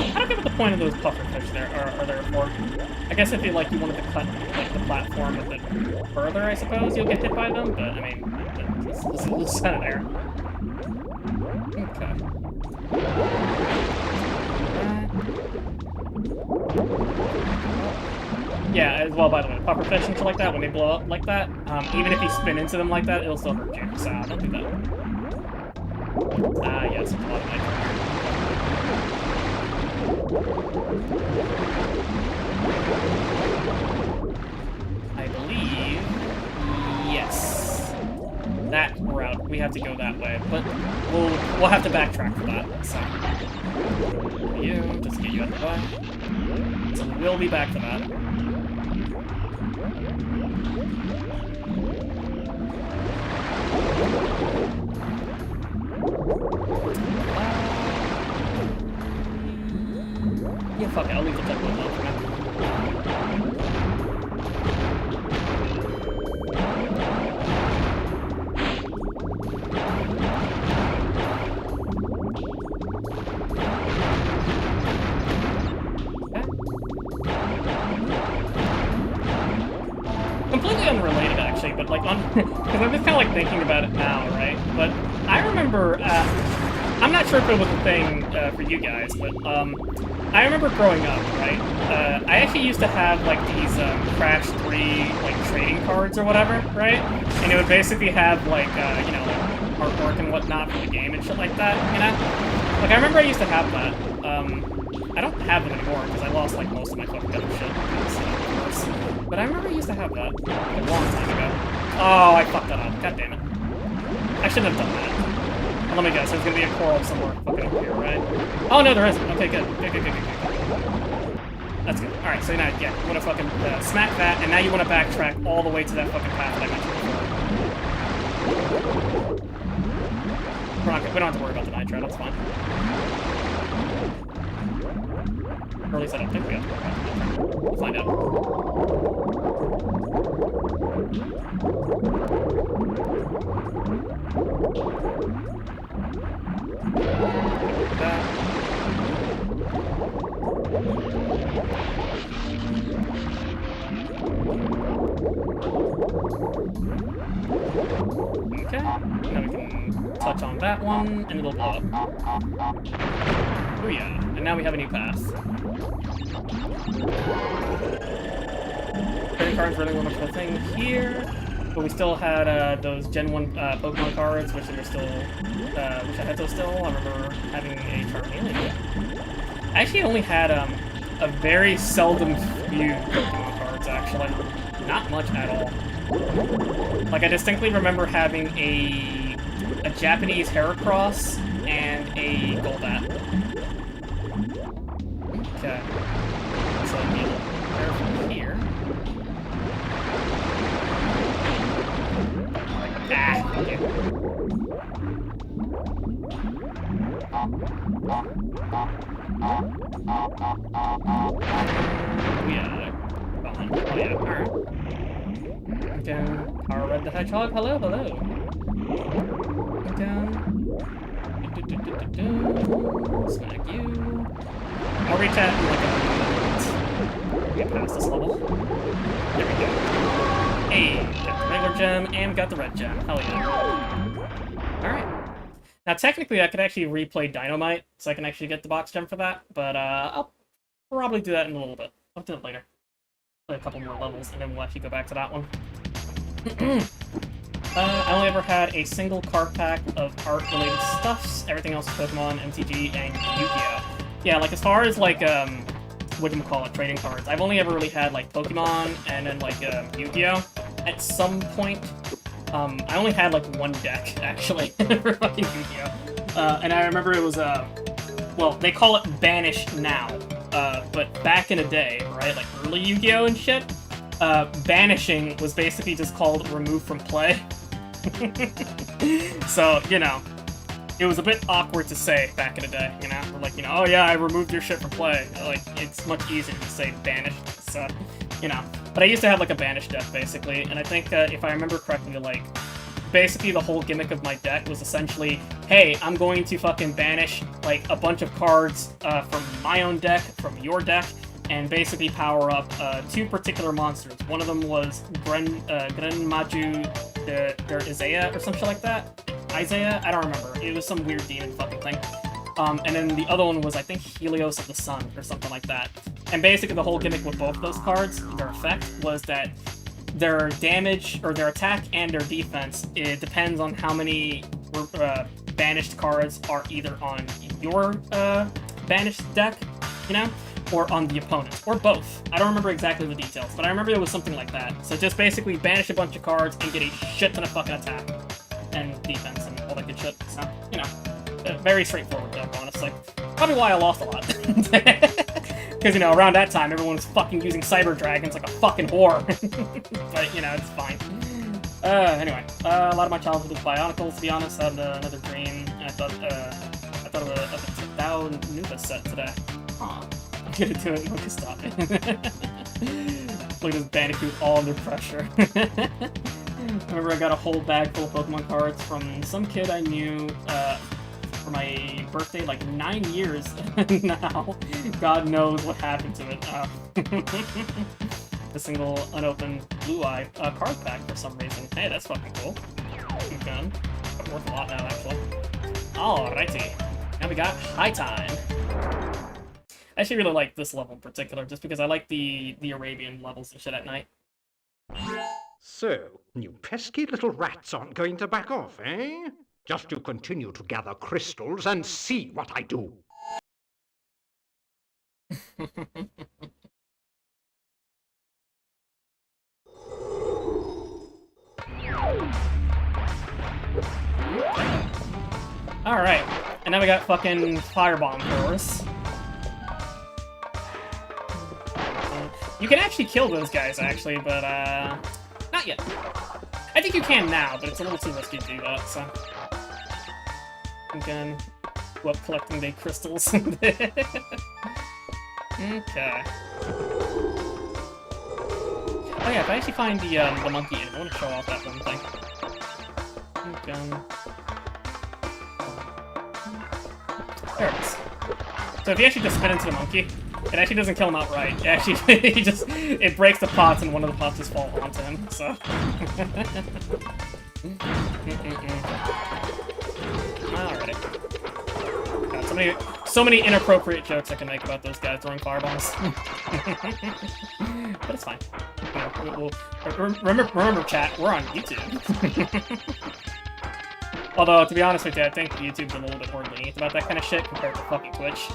I don't get what the point of those pufferfish there are there for. I guess if you wanted to cut like the platform a bit further, I suppose you'll get hit by them. But I mean, it's kind of there. Okay. Yeah. Well, by the way, pufferfish and shit like that, when they blow up like that, even if you spin into them like that, it'll still hurt you. So don't do that. Yes, a lot of nitro. I believe, yes, that route we have to go that way, but we'll have to backtrack for that. So you just get you out of the way. So we'll be back to that. Yeah, fuck it, I'll leave the tech one alone for now. Completely unrelated, actually, but like on, because I'm just kind of like thinking about it now, right? But I remember, I'm not sure if it was a thing for you guys, but I remember growing up, right? I actually used to have like these Crash 3 like trading cards or whatever, right? And it would basically have like you know, like artwork and whatnot for the game and shit like that, you know? Like I remember I used to have that. I don't have them anymore because I lost like most of my fucking gun shit. But I remember I used to have that a long time ago. Oh, I fucked that up. God damn it. I shouldn't have done that. Let me guess, there's gonna be a coral somewhere fucking over here, right? Oh no, there isn't. Okay, good. Good. That's good. Alright, so now, yeah, you wanna fucking smack that, and now you wanna backtrack all the way to that fucking path that I mentioned before. We don't have to worry about the nitro, that's fine. Or at least I don't think we have to worry about the nitro. We'll find out. Okay, now we can touch on that one, and it'll blow up. Oh yeah, and now we have a new path. Trading cards really weren't much of a thing here, but we still had those Gen 1 Pokemon cards, which are still, which I had those still. I remember having a Charmeleon. I actually only had a very seldom few Pokemon cards, actually. Not much at all. Like, I distinctly remember having a Japanese Heracross and a Golbat. Okay. So, be a little careful here. Ah, okay. Yeah. Oh yeah, alright. Again, Power Red the Hedgehog, hello. Again. Smack you. I'll reach out in like a get past this level. There we go. Hey, got the regular gem and got the red gem. Hell yeah. Alright. Now, technically, I could actually replay Dynamite, so I can actually get the box gem for that, but I'll probably do that in a little bit. I'll do it later. Play a couple more levels, and then we'll actually go back to that one. I only ever had a single card pack of art-related stuffs. Everything else is Pokemon, MTG, and Yu-Gi-Oh! Yeah, like, as far as, like, whatchamacallit, trading cards, I've only ever really had, like, Pokemon, and then, like, Yu-Gi-Oh! At some point. I only had, like, one deck, actually, for fucking Yu-Gi-Oh! And I remember it was, well, they call it Banish now, but back in the day, right, like, early Yu-Gi-Oh! And shit, banishing was basically just called remove from play. So, you know, it was a bit awkward to say back in the day, you know? Like, you know, oh yeah, I removed your shit from play. Like, it's much easier to say banished, so, you know. But I used to have, like, a banished deck, basically, and I think, if I remember correctly, like, basically the whole gimmick of my deck was essentially, hey, I'm going to fucking banish, like, a bunch of cards from my own deck, from your deck, and basically power up two particular monsters. One of them was Grenmaju der Isaiah or some shit like that. Isaiah? I don't remember. It was some weird demon fucking thing. And then the other one was, I think, Helios of the Sun or something like that. And basically the whole gimmick with both those cards, their effect, was that their damage, or their attack and their defense, it depends on how many banished cards are either on your banished deck, you know, or on the opponent, or both. I don't remember exactly the details, but I remember it was something like that. So just basically banish a bunch of cards and get a shit ton of fucking attack and defense and all that good shit. So, you know, very straightforward deck, honestly. Probably why I lost a lot. Because, you know, around that time, everyone was fucking using Cyber Dragons like a fucking whore. But, you know, it's fine. Anyway, a lot of my childhood was Bionicles, to be honest. I had another dream, and I thought of a Tao Nuba set today. Aw. I'm gonna do it, no, stop it. Look at this Bandicoot all under pressure. I remember I got a whole bag full of Pokemon cards from some kid I knew, for my birthday, like 9 years now. God knows what happened to it. A single unopened Blue Eye card pack for some reason. Hey, that's fucking cool. Good gun. Worth a lot now, actually. Alrighty. Now we got High Time. I actually really like this level in particular, just because I like the Arabian levels and shit at night. So, you pesky little rats aren't going to back off, eh? Just you continue to gather crystals and see what I do. Alright, and now we got fucking Firebomb for us. You can actually kill those guys, actually, but, not yet. I think you can now, but it's a little too risky to do that, so... Again, what, collecting the crystals? Okay. Oh yeah, if I actually find the monkey, I want to show off that one thing. Okay. There it is. So if you actually just spin into the monkey, it actually doesn't kill him outright. It actually, it breaks the pots and one of the pots just falls onto him, so. Alright. God, so many inappropriate jokes I can make about those guys throwing fireballs. But it's fine. You know, remember, chat, we're on YouTube. Although, to be honest with you, I think YouTube's a little bit more lenient about that kind of shit compared to fucking Twitch.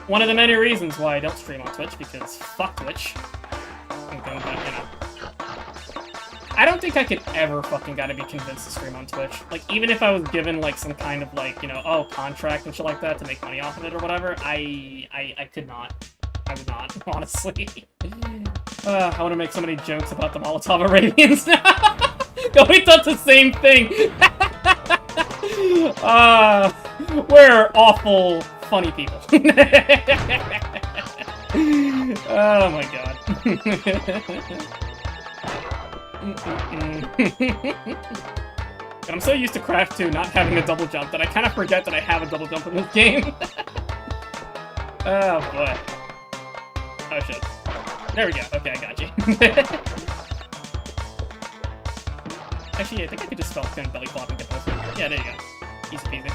One of the many reasons why I don't stream on Twitch, because fuck Twitch. But, you know. I don't think I could ever fucking gotta be convinced to stream on Twitch. Like, even if I was given, like, some kind of, like, you know, oh, contract and shit like that to make money off of it or whatever, I could not. I would not, honestly. I want to make so many jokes about the Molotov Arabians now. Going thought the same thing. We're awful funny people. Oh my god. And I'm so used to Craft 2 not having a double jump that I kind of forget that I have a double jump in this game. Oh boy. Oh shit. There we go. Okay, I got you. Actually, I think I could just spell pin belly flop and get both. Yeah, there you go. Easy peasy.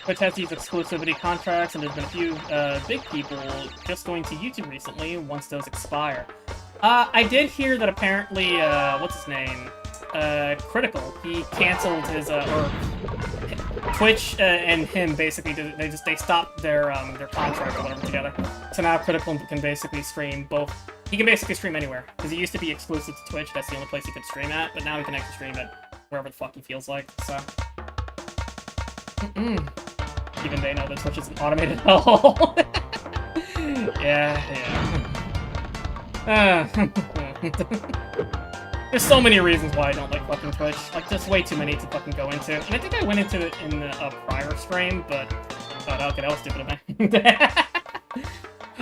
Twitch has these exclusivity contracts, and there's been a few big people just going to YouTube recently once those expire. I did hear that apparently, what's his name? Critical. He canceled his, or Twitch and him basically they stopped their contract or whatever together. So now Critical can basically stream both. He can basically stream anywhere because he used to be exclusive to Twitch. That's the only place he could stream at, but now he can actually stream at wherever the fuck he feels like. So. Even they know that Twitch isn't automated at all. Yeah. There's so many reasons why I don't like fucking Twitch. Like, just way too many to fucking go into. And I think I went into it in a prior stream, but... Oh, okay, that was stupid of me.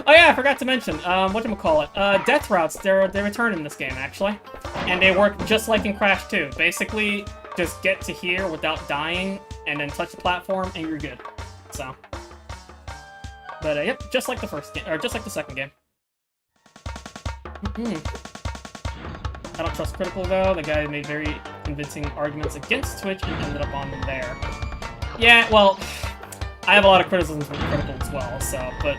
Oh yeah, I forgot to mention, whatchamacallit, Death Routes, they return in this game, actually. And they work just like in Crash 2. Basically, just get to here without dying, and then touch the platform, and you're good. So... But, yep, just like the first game, or just like the second game. I don't trust Critical, though. The guy made very convincing arguments against Twitch and ended up on there. Yeah, well, I have a lot of criticisms for Critical as well, so, but,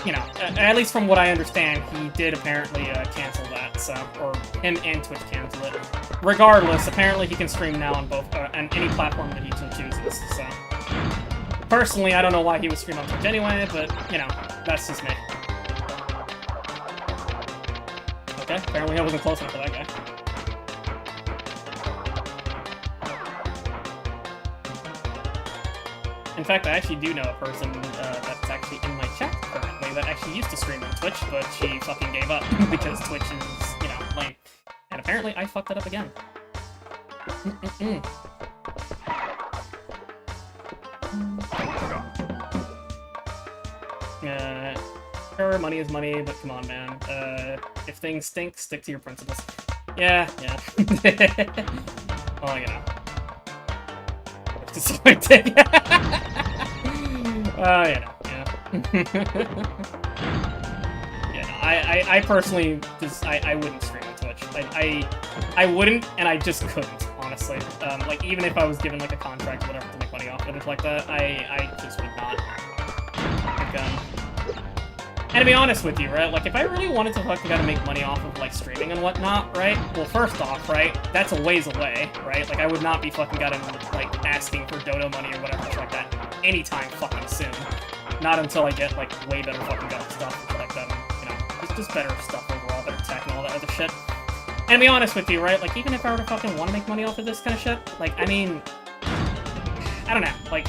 you know, at least from what I understand, he did apparently cancel that, so, or him and Twitch canceled it. Regardless, apparently he can stream now on both, on any platform that he chooses, so. Personally, I don't know why he would stream on Twitch anyway, but, you know, that's just me. Okay, apparently I wasn't close enough for that guy. In fact, I actually do know a person that's actually in my chat currently that actually used to stream on Twitch, but she fucking gave up because Twitch is, you know, lame. And apparently I fucked it up again. Sure, money is money, but come on, man. If things stink, stick to your principles. Yeah. Oh, you know. Disappointing. Oh, you know, yeah. Yeah, no, I personally just, I wouldn't stream on Twitch. I wouldn't, and I just couldn't, honestly. Like, even if I was given, like, a contract or whatever to make money off of it like that, I just would not. Like, and to be honest with you, right, like, if I really wanted to fucking gotta make money off of, like, streaming and whatnot, right, well, first off, right, that's a ways away, right, like, I would not be fucking gotta, like, asking for dodo money or whatever like that anytime fucking soon. Not until I get, like, way better fucking stuff, like, you know, just better stuff overall, better tech and all that other shit. And to be honest with you, right, like, even if I were to fucking want to make money off of this kind of shit, like, I mean, I don't know, like,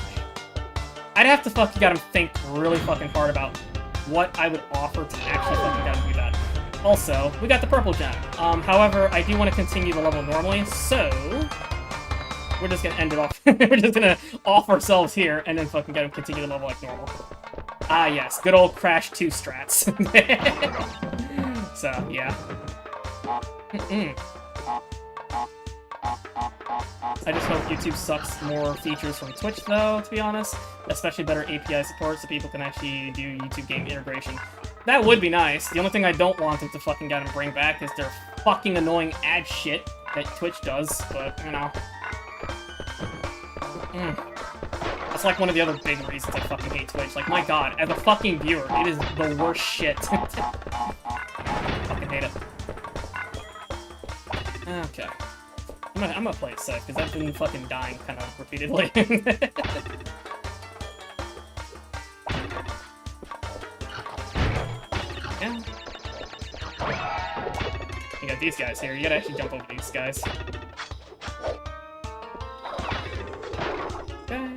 I'd have to fucking gotta think really fucking hard about what I would offer to actually fucking gotta do that. Also, we got the purple gem. However, I do want to continue the level normally, so we're just gonna end it off. We're just gonna off ourselves here and then fucking gotta continue the level like normal. Ah, yes, good old Crash 2 strats. So, yeah. I just hope YouTube sucks more features from Twitch, though, to be honest. Especially better API support so people can actually do YouTube game integration. That would be nice. The only thing I don't want them to fucking get and bring back is their fucking annoying ad shit that Twitch does, but, you know. That's like one of the other big reasons I fucking hate Twitch. Like, my god, as a fucking viewer, it is the worst shit. Fucking hate it. Okay. I'm gonna play it safe, because I've been fucking dying kind of repeatedly. Yeah. You got these guys here. You gotta actually jump over these guys. Okay.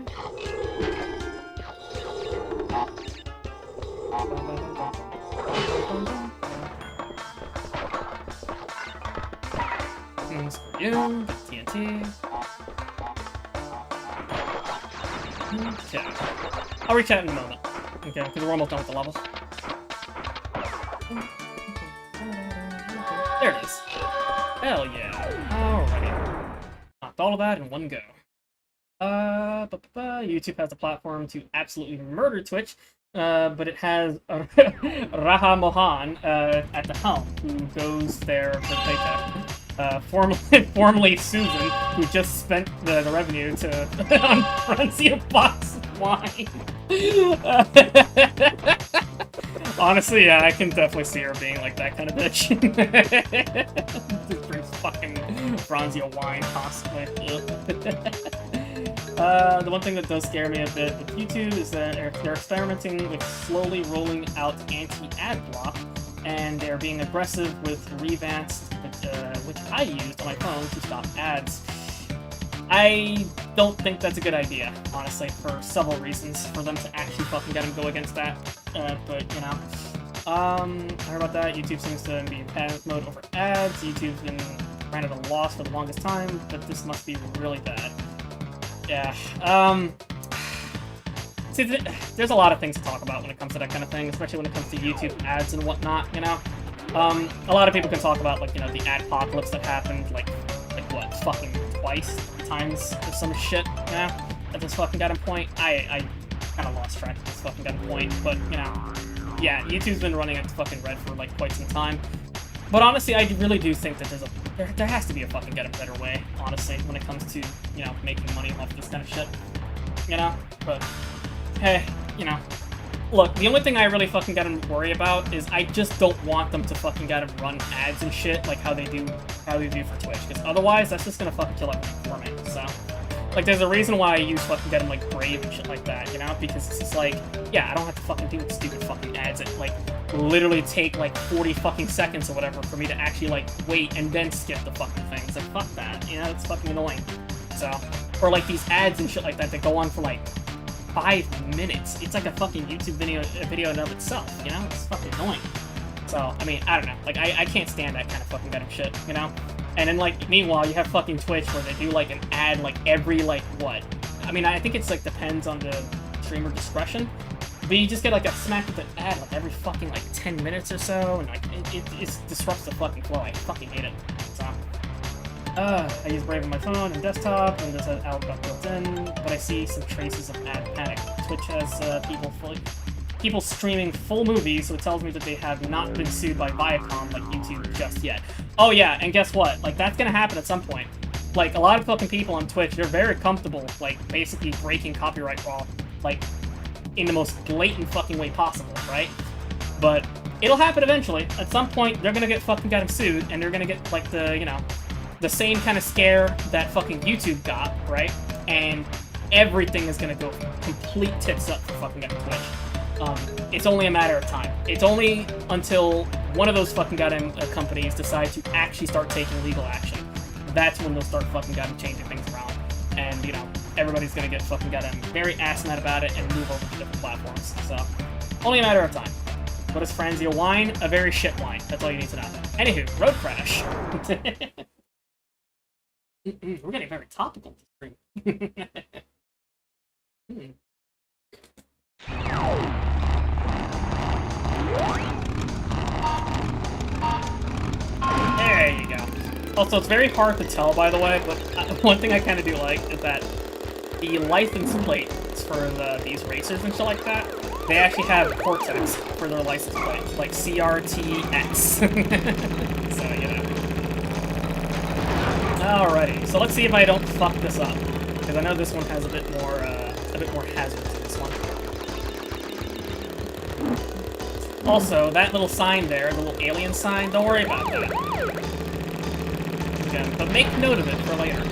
You, TNT. Okay. I'll reach out in a moment. Okay, because we're almost done with the levels. There it is. Hell yeah. Alrighty. Knocked all of that in one go. YouTube has a platform to absolutely murder Twitch, but it has Raha Mohan at the helm, who goes there for paycheck. Formerly Susan, who just spent the revenue to on Franzia box wine. Honestly, yeah, I can definitely see her being like that kind of bitch. Just drinks fucking Franzia wine constantly. The one thing that does scare me a bit with YouTube is that they're experimenting with slowly rolling out anti-ad block, and they're being aggressive with revamps, which I used on my phone to stop ads. I don't think that's a good idea, honestly, for several reasons, for them to actually fucking get them go against that. But, you know. I heard about that. YouTube seems to be in panic mode over ads. YouTube's been ran at a loss for the longest time, but this must be really bad. Yeah. See, there's a lot of things to talk about when it comes to that kind of thing, especially when it comes to YouTube ads and whatnot, you know? A lot of people can talk about, like, you know, the adpocalypse that happened, like what, fucking twice times or some shit, you know? At this fucking goddamn point. I kind of lost track of this fucking goddamn point, but, you know, yeah, YouTube's been running at fucking red for, like, quite some time. But honestly, I really do think that there has to be a fucking get a better way, honestly, when it comes to, you know, making money off this kind of shit. You know? But, hey, you know. Look, the only thing I really fucking gotta worry about is I just don't want them to fucking gotta run ads and shit like how they do for Twitch, because otherwise that's just gonna fucking kill everything for me, so. Like, there's a reason why I use fucking get them, like, Brave and shit like that, you know? Because it's just like, yeah, I don't have to fucking do stupid fucking ads that, like, literally take, like, 40 fucking seconds or whatever for me to actually, like, wait and then skip the fucking thing. It's like, fuck that, you know? It's fucking annoying. So, or, like, these ads and shit like that that go on for, like, 5 minutes. It's like a fucking YouTube video in and of itself, you know? It's fucking annoying. So, I mean, I don't know. Like, I can't stand that kind of fucking goddamn shit, you know? And then, like, meanwhile, you have fucking Twitch where they do, like, an ad, like, every, like, what? I mean, I think it's, like, depends on the streamer discretion. But you just get, like, a smack with an ad, like, every fucking, like, 10 minutes or so. And, like, it disrupts the fucking flow. I fucking hate it. So, I use Brave on my phone and desktop, and this has Outback built in. But I see some traces of ad panic. Twitch has, people streaming full movies, so it tells me that they have not been sued by Viacom like YouTube just yet. Oh yeah, and guess what? Like, that's gonna happen at some point. Like, a lot of fucking people on Twitch, they're very comfortable, like, basically breaking copyright law, like, in the most blatant fucking way possible, right? But it'll happen eventually. At some point, they're gonna get fucking gotten sued, and they're gonna get, like, the, you know, the same kind of scare that fucking YouTube got, right? And everything is gonna go complete tits up for fucking getting Twitch. It's only a matter of time. It's only until one of those fucking goddamn companies decide to actually start taking legal action. That's when they'll start fucking goddamn changing things around. And, you know, everybody's gonna get fucking goddamn very ass-mad about it and move over to different platforms. So, only a matter of time. What is Franzia wine? A very shit wine. That's all you need to know. Anywho, Road Crash. We're getting very topical this stream. There you go. Also, it's very hard to tell, by the way, but one thing I kind of do like is that the license plates for these racers and shit like that, they actually have Cortex for their license plate, like CRTX. So, you know. Alrighty, so let's see if I don't fuck this up, because I know this one has a bit more hazards than this one. Also, that little sign there, the little alien sign, don't worry about that. Okay, but make note of it for later.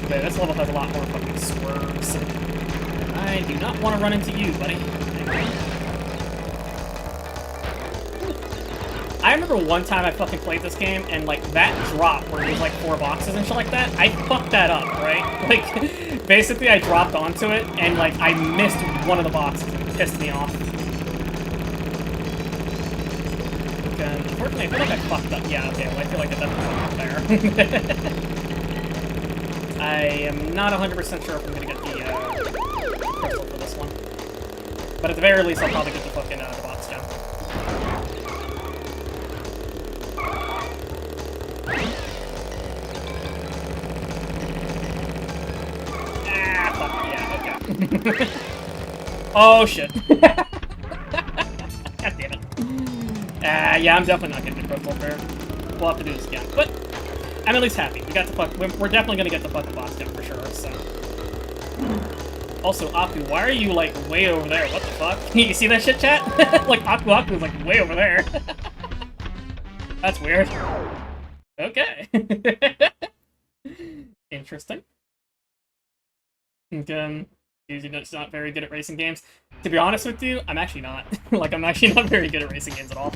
Okay, this level has a lot more fucking swerves. I do not want to run into you, buddy. I remember one time I fucking played this game, and, like, that drop where there's, like, 4 boxes and shit like that, I fucked that up, right? Like, basically I dropped onto it, and, like, I missed one of the boxes. It pissed me off. Okay, unfortunately, I feel like I fucked up. Yeah, okay, well, I feel like I definitely fucked up there. I am not 100% sure if I'm gonna get the crystal for this one. But at the very least, I'll probably get the fucking the box gem. Ah, fuck, yeah, okay. Oh, shit. God damn it. Yeah, I'm definitely not getting the crystal fair. We'll have to do this again. But I'm at least happy. We got the fuck. We're definitely gonna get the fucking boss gem for sure, so. Also, Aku, why are you, like, way over there? What the fuck? You see that shit, chat? Like, Aku's, like, way over there. That's weird. Okay. Interesting. Usually it's not very good at racing games. To be honest with you, I'm actually not. Like, I'm actually not very good at racing games at all.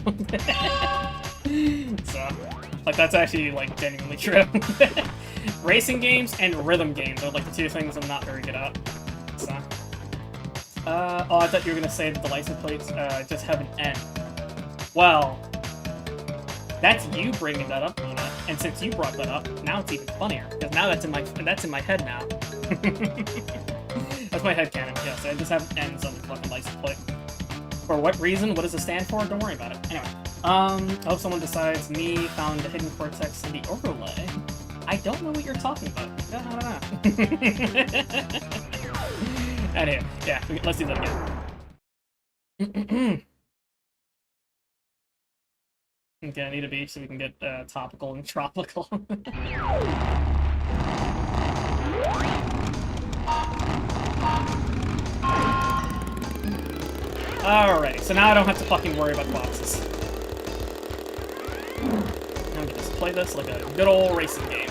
So, like, that's actually, like, genuinely true. Racing games and rhythm games are, like, the two things I'm not very good at. So. Oh, I thought you were gonna say that the license plates just have an N. Well, that's you bringing that up, Luna. And since you brought that up, now it's even funnier because now that's in my head now. That's my headcanon. Yes, I just have N's on the fucking license plate. For what reason? What does it stand for? Don't worry about it. Anyway, I hope someone decides me found the hidden cortex in the overlay. I don't know what you're talking about. I don't know. Anyway, yeah, let's do that again. Okay, I need a beach so we can get topical and tropical. Alright, so now I don't have to fucking worry about boxes. I'm gonna just play this like a good old racing game.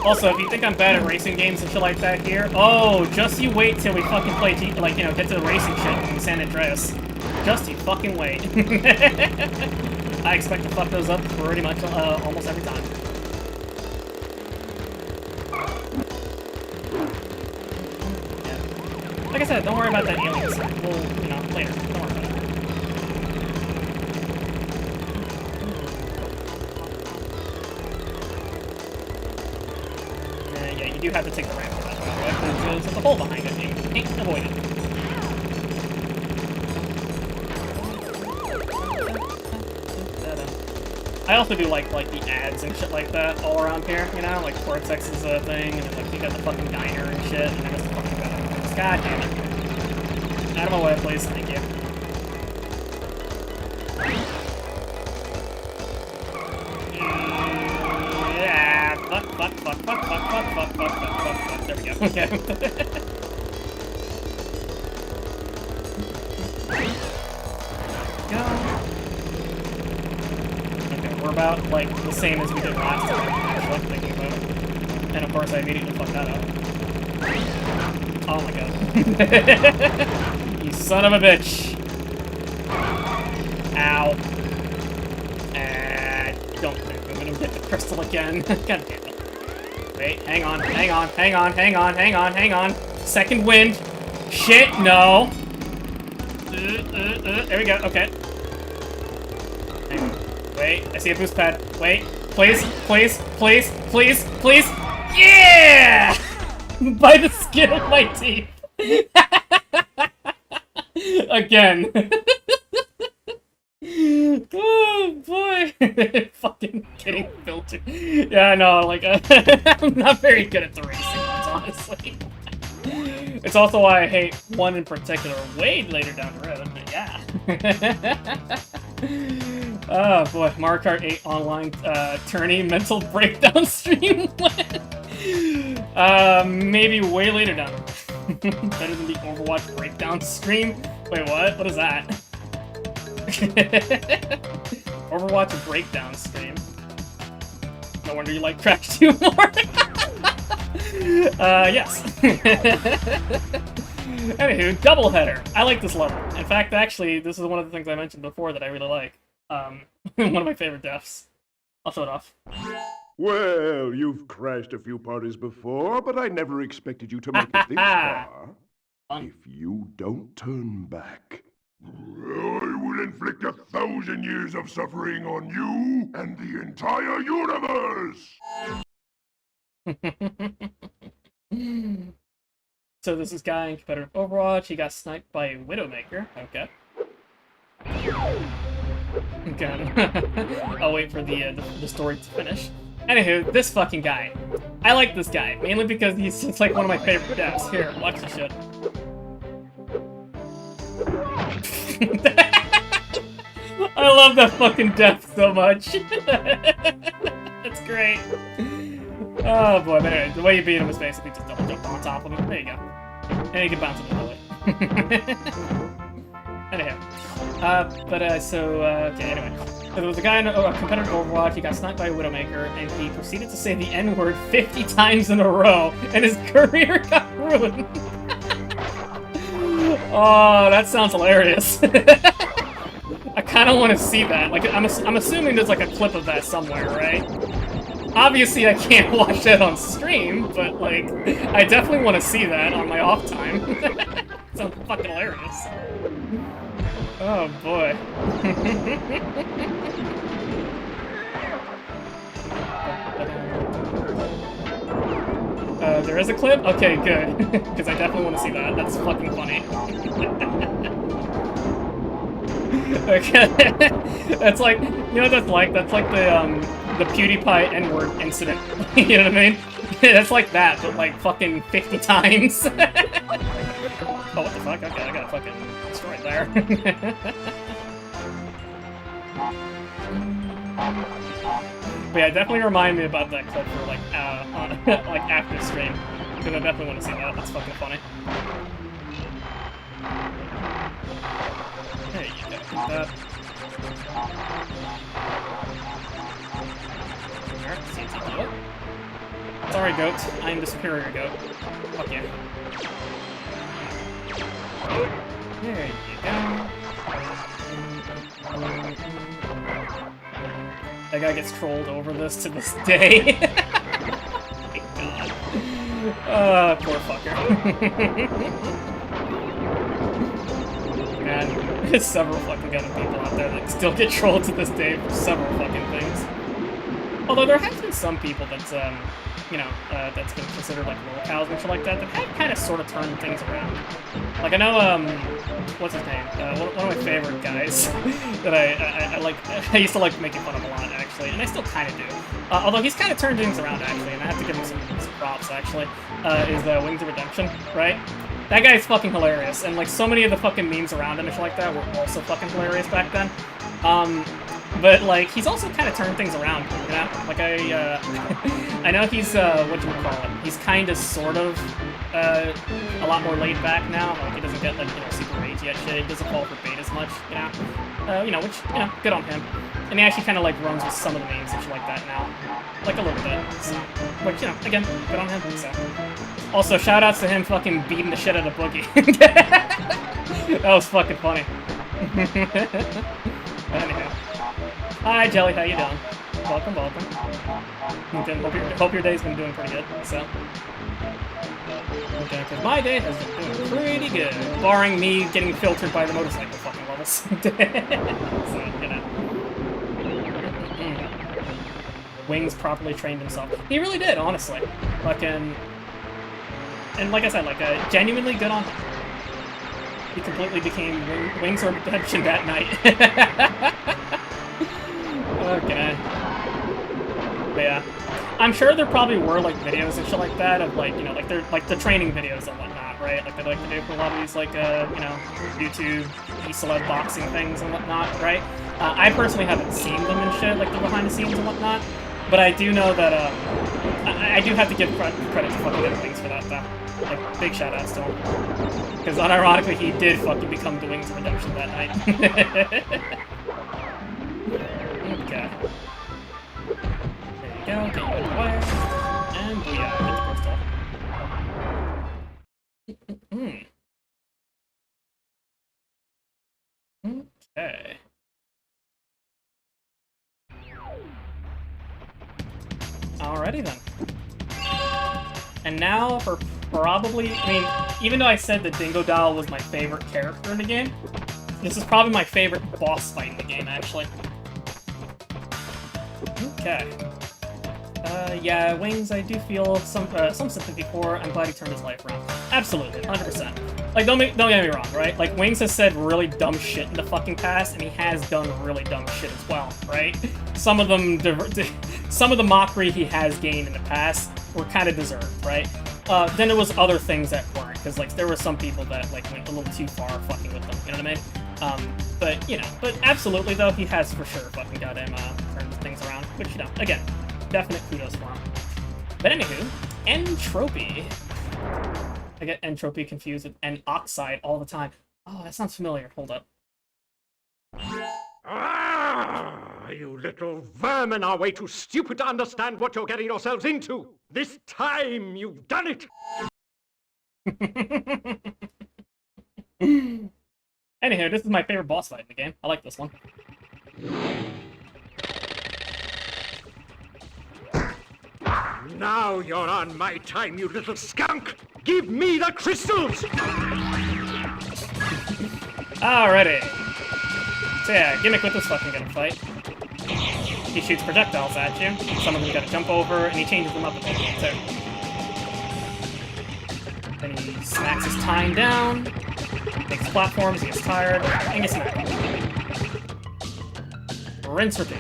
Also, if you think I'm bad at racing games and shit like that here, oh, just you wait till we fucking play, like, you know, get to the racing shit in San Andreas. Just you fucking wait. I expect to fuck those up pretty much almost every time. Yeah. Like I said, don't worry about that alien stuff. We'll, you know, later. Don't worry about it. Yeah, you do have to take the ramp for that, by the way, because there's a hole behind it. You can't avoid it. I also do like the ads and shit like that all around here, you know? Like Cortex is a thing, and then like you got the fucking diner and shit, and then it's the fucking God damn it. Out of my way, please. Thank you. Yeah. Fuck. There we go. Okay. We're about, like, the same as we did last time, actually, thinking about it. And of course, I immediately fucked that up. Oh my god. You son of a bitch! Ow. Don't think I'm gonna get the crystal again. God damn it. Wait, hang on. Second wind. Shit, no. There we go, okay. Wait, I see a boost pad. Wait, please. Yeah! By the skin of my teeth. Again. Oh boy. Fucking getting filtered. Yeah, no, like, I'm not very good at the racing ones, honestly. It's also why I hate one in particular way later down the road, but yeah. Oh boy, Mario Kart 8 online tourney mental breakdown stream. Maybe way later down the road. Better than the Overwatch breakdown stream? Wait, what? What is that? Overwatch breakdown stream. No wonder you like Crash 2 more. Yes. Anywho, doubleheader. I like this level. In fact, actually, this is one of the things I mentioned before that I really like. One of my favorite deaths. I'll show it off. Well, you've crashed a few parties before, but I never expected you to make it this far. If you don't turn back, I will inflict 1,000 years of suffering on you and the entire universe! So this is guy in competitive Overwatch. He got sniped by a Widowmaker. Okay. Okay. I'll wait for the story to finish. Anywho, this fucking guy. I like this guy, mainly because he's just like one of my favorite devs. Here, watch this shit. I love that fucking death so much. That's great. Oh boy, but anyway, the way you beat him is basically just double jump on top of him. There you go. And you can bounce another way. Anyhow. Okay, anyway. So there was a guy in a competitive Overwatch, he got sniped by a Widowmaker, and he proceeded to say the N-word 50 times in a row, and his career got ruined. Oh, that sounds hilarious. I kind of want to see that. Like, I'm assuming there's like a clip of that somewhere, right? Obviously, I can't watch that on stream, but like, I definitely want to see that on my off time. Sounds fucking hilarious. Oh boy. There is a clip? Okay, good. Because I definitely want to see that. That's fucking funny. Okay. That's like, you know what that's like? That's like the PewDiePie N-word incident. You know what I mean? That's like that, but like fucking 50 times. Oh, what the fuck? Okay, I got fucking destroyed there. But yeah, definitely remind me about that clip for like, like after stream. Because I definitely want to see that. That's fucking funny. There you go. That. Alright, CT kill. Sorry, goat. I am the superior goat. Fuck yeah. There you go. That guy gets trolled over this to this day. God. Poor fucker. Man, there's several fucking other people out there that still get trolled to this day for several fucking things. Although there have been some people that's, you know, that's been considered like locals and shit like that have kind of sort of turned things around. Like I know, what's his name? One of my favorite guys that I like. I used to like making fun of a lot actually, and I still kind of do. Although he's kind of turned things around actually, and I have to give him some props actually. Is Wings of Redemption, right? That guy's fucking hilarious, and like so many of the fucking memes around him and shit like that were also fucking hilarious back then. But like he's also kind of turned things around, you know? Like I know he's whatchamacallit. He's kind of sort of a lot more laid back now. Like he doesn't get like, you know, super ragey at shit. He doesn't fall for bait as much, you know. Which, you know, good on him. And he actually kind of like runs with some of the memes and shit like that now, like a little bit. So, which, you know, again, good on him. So, also shout outs to him fucking beating the shit out of Boogie. That was fucking funny. Anyhow. Hi, Jelly, how you doing? Welcome, welcome. Hope your day's been doing pretty good, so. Okay, because my day has been doing pretty good, barring me getting filtered by the motorcycle fucking levels. So, you know. Wings properly trained himself. He really did, honestly. Fucking... And like I said, like, genuinely good on him. He completely became Wings of Redemption that night. Okay. But yeah. I'm sure there probably were like videos and shit like that of like, you know, like they're like the training videos and whatnot, right? Like they like to do for a lot of these like you know, YouTube e-celeb boxing things and whatnot, right? I personally haven't seen them and shit, like the behind the scenes and whatnot. But I do know that I do have to give credit to fucking other things for that though. Like big shout outs to him. Because unironically he did fucking become the Wings of Redemption that night. Okay. There you go, get you out of the way. And booyah, get the crystal. Okay. Alrighty then. And now for probably, I mean, even though I said the Dingo Doll was my favorite character in the game, this is probably my favorite boss fight in the game, actually. Okay. Yeah, Wings, I do feel some sympathy for. I'm glad he turned his life around. Absolutely, 100%. Like, don't get me wrong, right? Like, Wings has said really dumb shit in the fucking past, and he has done really dumb shit as well, right? Some of them, some of the mockery he has gained in the past were kind of deserved, right? Then there was other things that weren't, because, like, there were some people that, like, went a little too far fucking with them, you know what I mean? But, you know, but absolutely, though, he has for sure fucking got him, turned things around, which, you know, again, definite kudos for him. But anywho, entropy. I get entropy confused with oxide all the time. Oh, that sounds familiar. Hold up. Ah, you little vermin are way too stupid to understand what you're getting yourselves into. This time you've done it. Anywho, this is my favorite boss fight in the game. I like this one. Now you're on my time, you little skunk! Give me the crystals! Alrighty. So yeah, gimmick with this fucking gun fight. He shoots projectiles at you. Some of them you gotta jump over, and he changes them up a bit, too. Then he smacks his time down, makes platforms, he gets tired, and gets smacked. Rinse, repeat.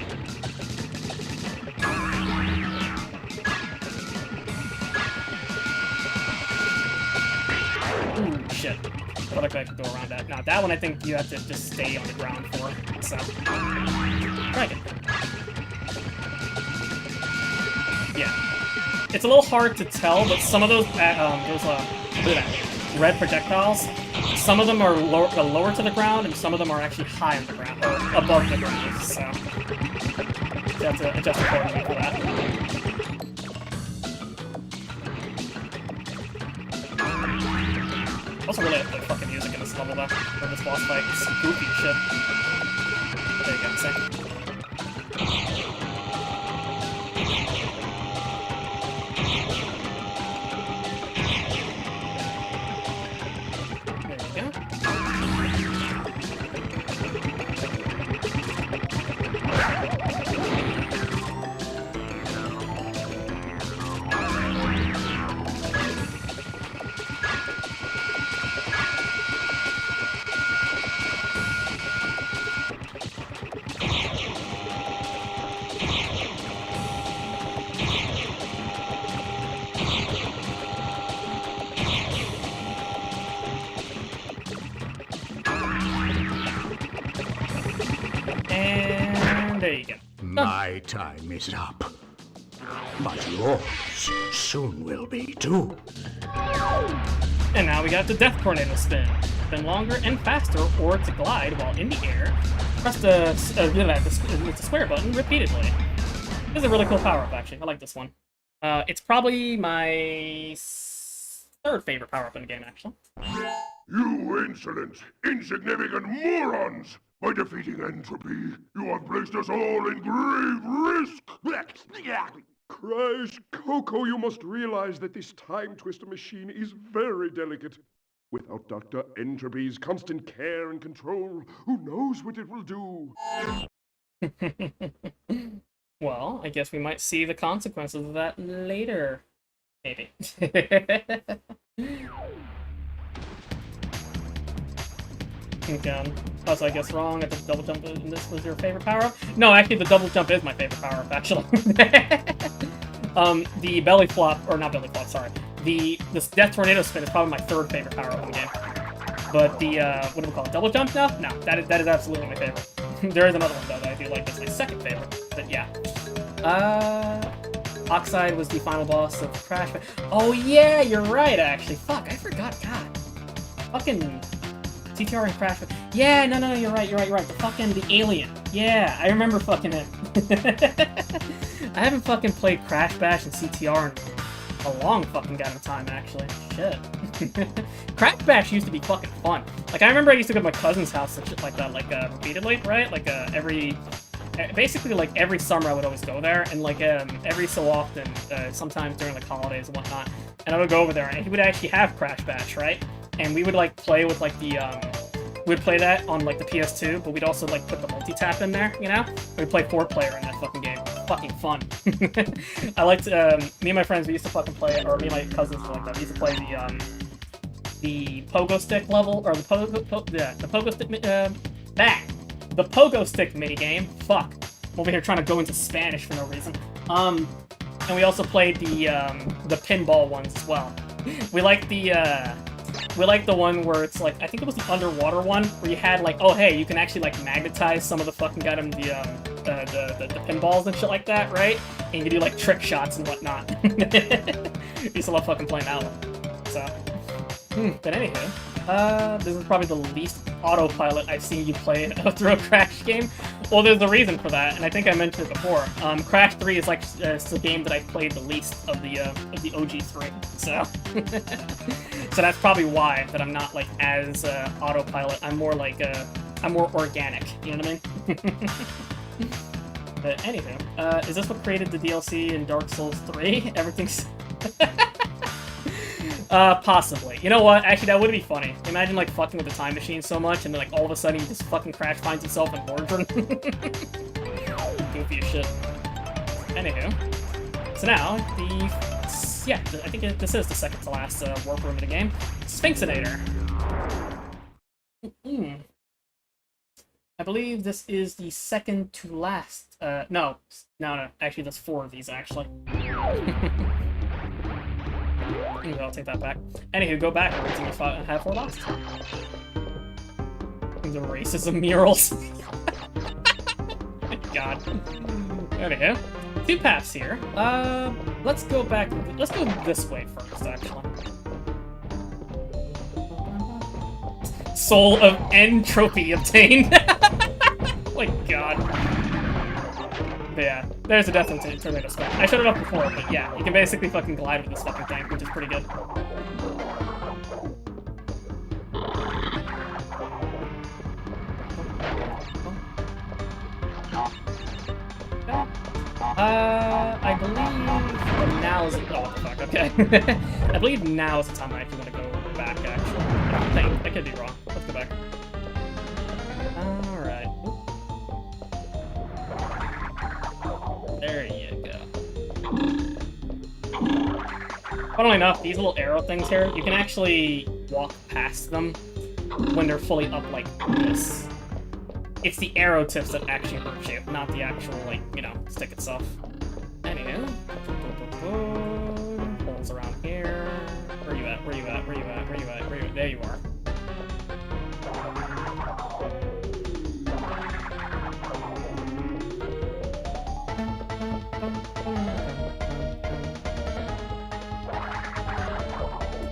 Ooh, shit. What if I could go around that? Now, that one I think you have to just stay on the ground for. So, try again. Yeah. It's a little hard to tell, but some of those, red projectiles, some of them are lower to the ground, and some of them are actually high on the ground, or above the ground, so you have to adjust accordingly for that. Also really like the fucking music in this level though, for this boss fight. It's some goofy shit. There you go, same. There you go. And there you go. My time is up. But yours soon will be too. And now we got the Death Tornado spin. Spin longer and faster, or to glide while in the air. Press the square button repeatedly. This is a really cool power-up, actually. I like this one. It's probably my third favorite power-up in the game, actually. You insolent, insignificant morons! By defeating entropy, you have placed us all in grave risk! Crash, Coco, you must realize that this time twister machine is very delicate. Without Dr. Entropy's constant care and control, who knows what it will do? Well, I guess we might see the consequences of that later. Maybe. Also, I guess wrong that the double jump in this was your favorite power-up? No, actually, the double jump is my favorite power-up, actually. The belly flop, or not belly flop, sorry. This Death Tornado spin is probably my third favorite power-up in the game. But the, what do we call it, double jump now? No, that is absolutely my favorite. There is another one, though, that I do like. That's my second favorite, but yeah. Oxide was the final boss of Crash. Oh, yeah, you're right, actually. Fuck, I forgot, God. Fucking CTR and Crash. Yeah, no, you're right. The alien. Yeah, I remember fucking him. I haven't fucking played Crash Bash and CTR in a long fucking goddamn time, actually. Shit. Crash Bash used to be fucking fun. Like, I remember I used to go to my cousin's house and shit like that, like, repeatedly, right? Like, basically, like, every summer I would always go there, and, like, every so often, sometimes during, like, holidays and whatnot, and I would go over there, and he would actually have Crash Bash, right? And we would, like, play with, like, the we'd play that on like the PS2, but we'd also like put the multi-tap in there, you know? We'd play 4-player in that fucking game. Fucking fun. I liked, me and my friends, we used to fucking play, or me and my cousins like that, we used to play the pogo stick level, or the pogo stick, the pogo stick minigame. Fuck. I'm over here trying to go into Spanish for no reason. And we also played the pinball ones as well. We like the one where it's like, I think it was the underwater one, where you had like, oh hey, you can actually like magnetize some of the fucking the pinballs and shit like that, right? And you can do like trick shots and whatnot. Used to love fucking playing that one. So, but anywho, this is probably the least autopilot I've seen you play through a Crash game. Well, there's a reason for that, and I think I mentioned it before. Crash 3 is like it's the game that I've played the least of the OG3, so so that's probably why that I'm not like as autopilot. I'm more like I'm more organic. You know what I mean? But anywho, is this what created the DLC in Dark Souls 3? Everything's possibly. You know what? Actually, that would be funny. Imagine, like, fucking with the time machine so much, and then, like, all of a sudden, just fucking Crash finds himself in Mordrin. Goofy as shit. Anywho. So now, I think this is the second to last warp room in the game. Sphinxinator. I believe this is the second to last. No. Actually, there's 4 of these, actually. Anyway, I'll take that back. Anywho, go backwards and you have 4 lost. The racism murals. God. Anywho, 2 paths here. Let's go back. Let's go this way first, actually. Soul of Entropy obtained. Oh my god. But yeah, there's a definite tornado spin. I showed it off before, but yeah, you can basically fucking glide with this fucking thing, which is pretty good. I believe now is oh fuck, okay. I believe now is the time I actually want to go back, actually. I think I could be wrong. Let's go back. Alright. There you go. Funnily enough, these little arrow things here, you can actually walk past them when they're fully up like this. It's the arrow tips that actually hurt you, not the actual, like, you know, stick itself. Anywho. Holes around here. Where you at? Where you at? Where you at? Where you at? Where you at? There you are.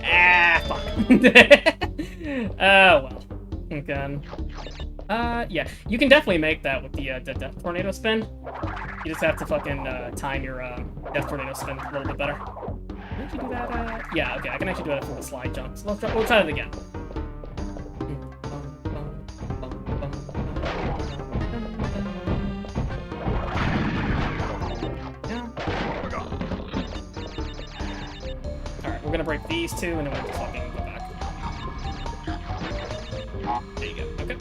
Ah, fuck. Oh, well. Okay. Yeah, you can definitely make that with the Death Tornado spin. You just have to fucking time your Death Tornado spin a little bit better. Can you do that? Yeah, okay, I can actually do that from the slide jump. So we'll try it again. Alright, we're gonna break these 2 and then we'll just fucking go back. There you go, okay.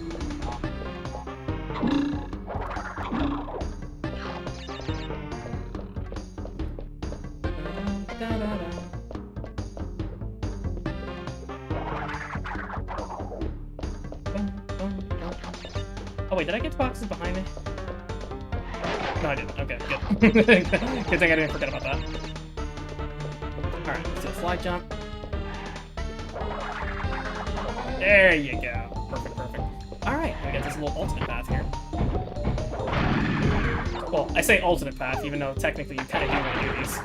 Oh wait, did I get boxes behind me? No, I didn't. Okay, good. Good thing I didn't forget about that. Alright, let's do a slide jump. There you go. Perfect, perfect. Alright, we got this little alternate path here. Well, I say alternate path, even though technically you kind of do want to do these.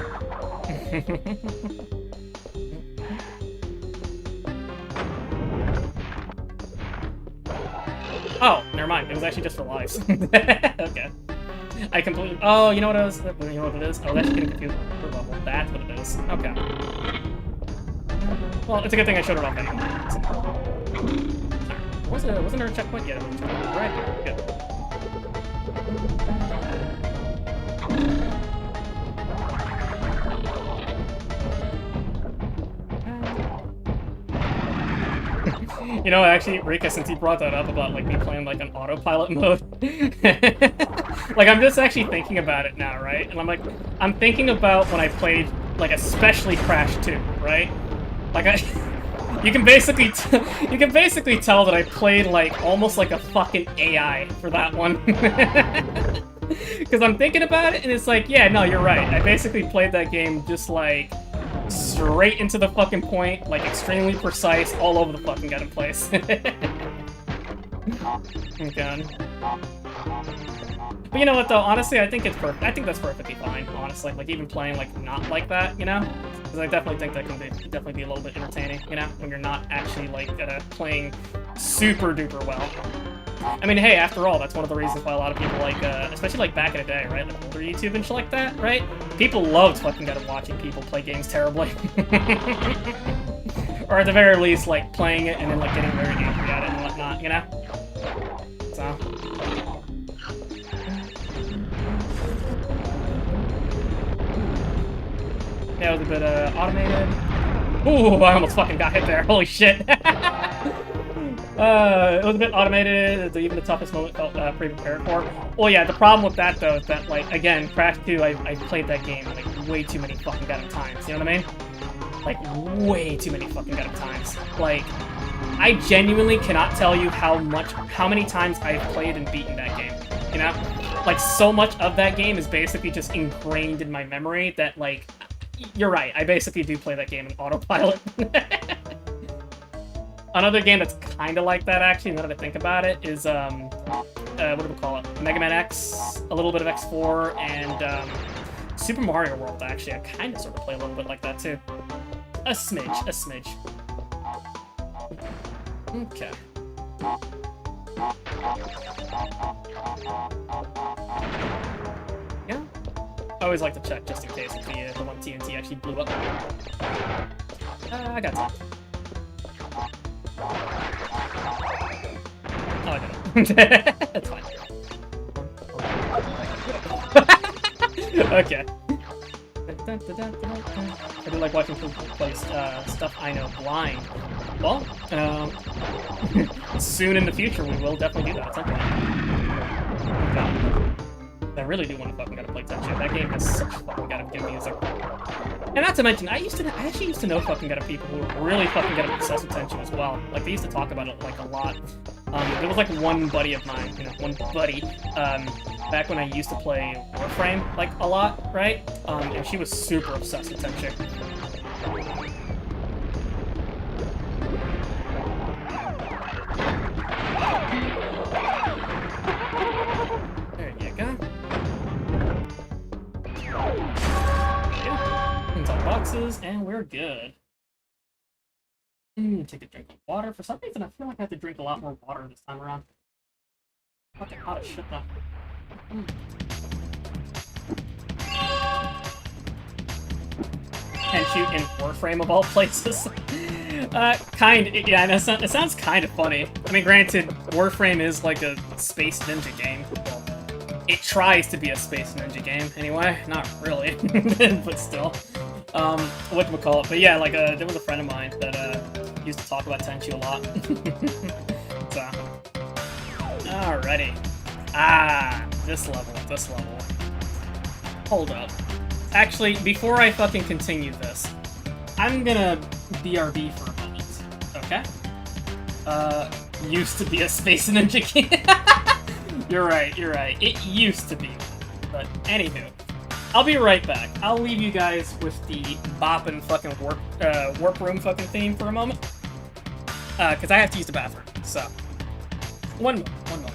Oh, never mind. It was actually just for lives. Okay. I completely... Oh, you know what it is? You know what it is? Oh, that's getting confused per level. That's what it is. Okay. Well, it's a good thing I showed it off anyway. So... Wasn't there a checkpoint yet? Right here. Good. You know, actually, Rika, since you brought that up about like me playing like an autopilot mode, like I'm just actually thinking about it now, right? And I'm thinking about when I played like especially Crash 2, right? Like you can basically tell that I played like almost like a fucking AI for that one. Because I'm thinking about it and it's like, yeah, no, you're right. I basically played that game just like straight into the fucking point, like extremely precise, all over the fucking goddamn place. Oh god. But you know what though, honestly, I think it's perfect. I think that's perfectly fine, honestly. Like even playing like not like that, you know? Because I definitely think that can definitely be a little bit entertaining, you know? When you're not actually like playing super duper well. I mean, hey, after all, that's one of the reasons why a lot of people like, especially like back in the day, right? Like older YouTube and shit like that, right? People loved fucking watching people play games terribly. Or at the very least, like playing it and then like getting very angry at it and whatnot, you know? So. Yeah, it was a bit automated. Ooh, I almost fucking got hit there. Holy shit. It was a bit automated, even the toughest moment felt pretty prepared for. Well, yeah, the problem with that, though, is that, like, again, Crash 2, I played that game, like, way too many fucking goddamn times, you know what I mean? Like, way too many fucking goddamn times. Like, I genuinely cannot tell you how many times I've played and beaten that game, you know? Like, so much of that game is basically just ingrained in my memory that, like, you're right, I basically do play that game in autopilot. Another game that's kind of like that, actually, now that I think about it, is, what do we call it? Mega Man X, a little bit of X4, and, Super Mario World, actually. I kind of sort of play a little bit like that, too. A smidge. Okay. Yeah. I always like to check, just in case, if the one TNT actually blew up. I got time. Oh, I didn't. That's fine. Okay. I do like watching people play stuff I know blind. Well, soon in the future we will definitely do that at some point. I really do want to fucking gotta play Tenchu. That game has such fucking gotta good music. And not to mention, I actually used to know fucking gotta people who were really fucking gotta obsessed with Tenchu as well. Like they used to talk about it like a lot. There was like one buddy of mine, back when I used to play Warframe like a lot, right? And she was super obsessed with Tenchu. There you go. Boxes, and we're good. Take a drink of water. For some reason, I feel like I have to drink a lot more water this time around. Fucking hot as shit, though. And shoot in Warframe of all places. Yeah, it sounds kind of funny. I mean, granted, Warframe is like a space ninja game. Well, it tries to be a space ninja game, anyway. Not really, but still. Whatchamacallit. But yeah, like, there was a friend of mine that, used to talk about Tenchu a lot. So. Alrighty. This level. Hold up. Actually, before I fucking continue this, I'm gonna BRB for a moment, okay? Used to be a space ninja game. You're right. It used to be, but anywho. I'll be right back. I'll leave you guys with the boppin' fucking warp room fucking theme for a moment. Because I have to use the bathroom, so. One moment.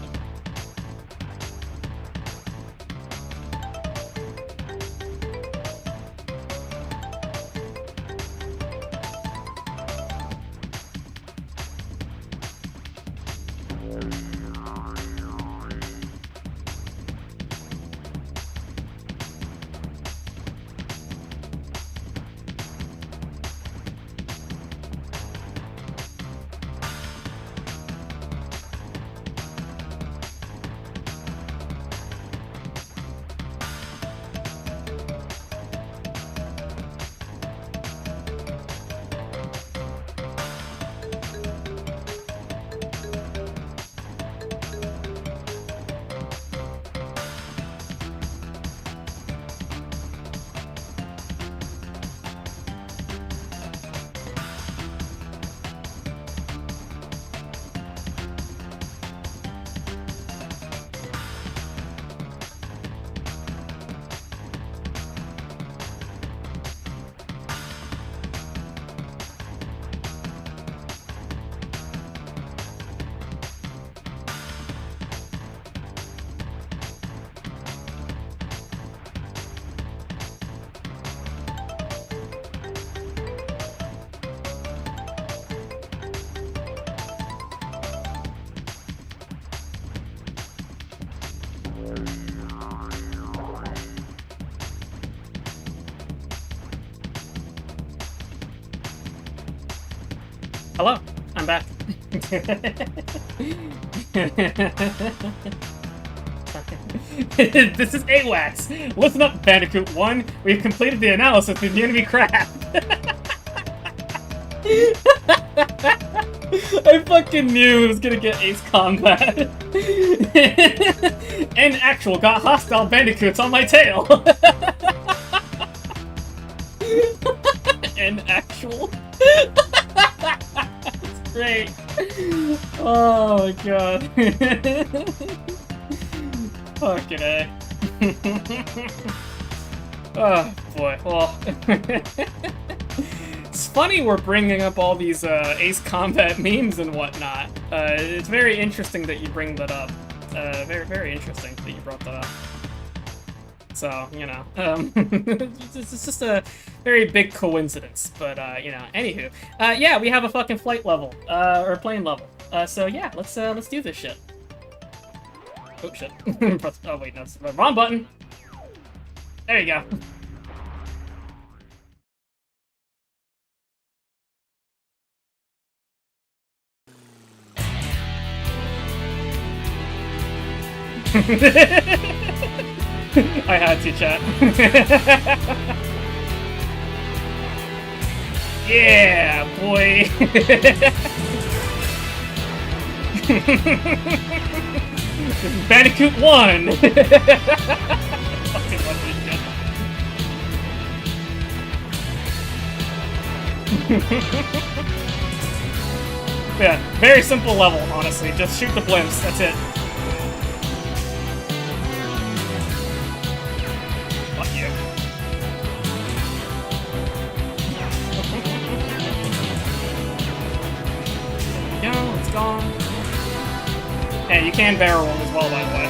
Hello, I'm back. This is AWACS. Listen up, Bandicoot 1. We've completed the analysis of the enemy craft. I fucking knew it was gonna get Ace Combat. And actual got hostile bandicoots on my tail. And actual. It's great. Oh my god. Fucking A. Oh boy. Well. It's funny we're bringing up all these Ace Combat memes and whatnot. It's very interesting that you bring that up. Very, very interesting that you brought that up. So, you know, it's just a very big coincidence. But, you know, anywho. Yeah, we have a fucking flight level, or plane level. So yeah, let's do this shit. Oh shit. Oh wait, no, it's the wrong button. There you go. I had to, chat. Yeah, boy. This is Bandicoot 1. Fucking love this shit. Yeah, very simple level, honestly. Just shoot the blimps. That's it. Fuck you. There we go, it's gone. Hey, you can barrel roll as well, by the way.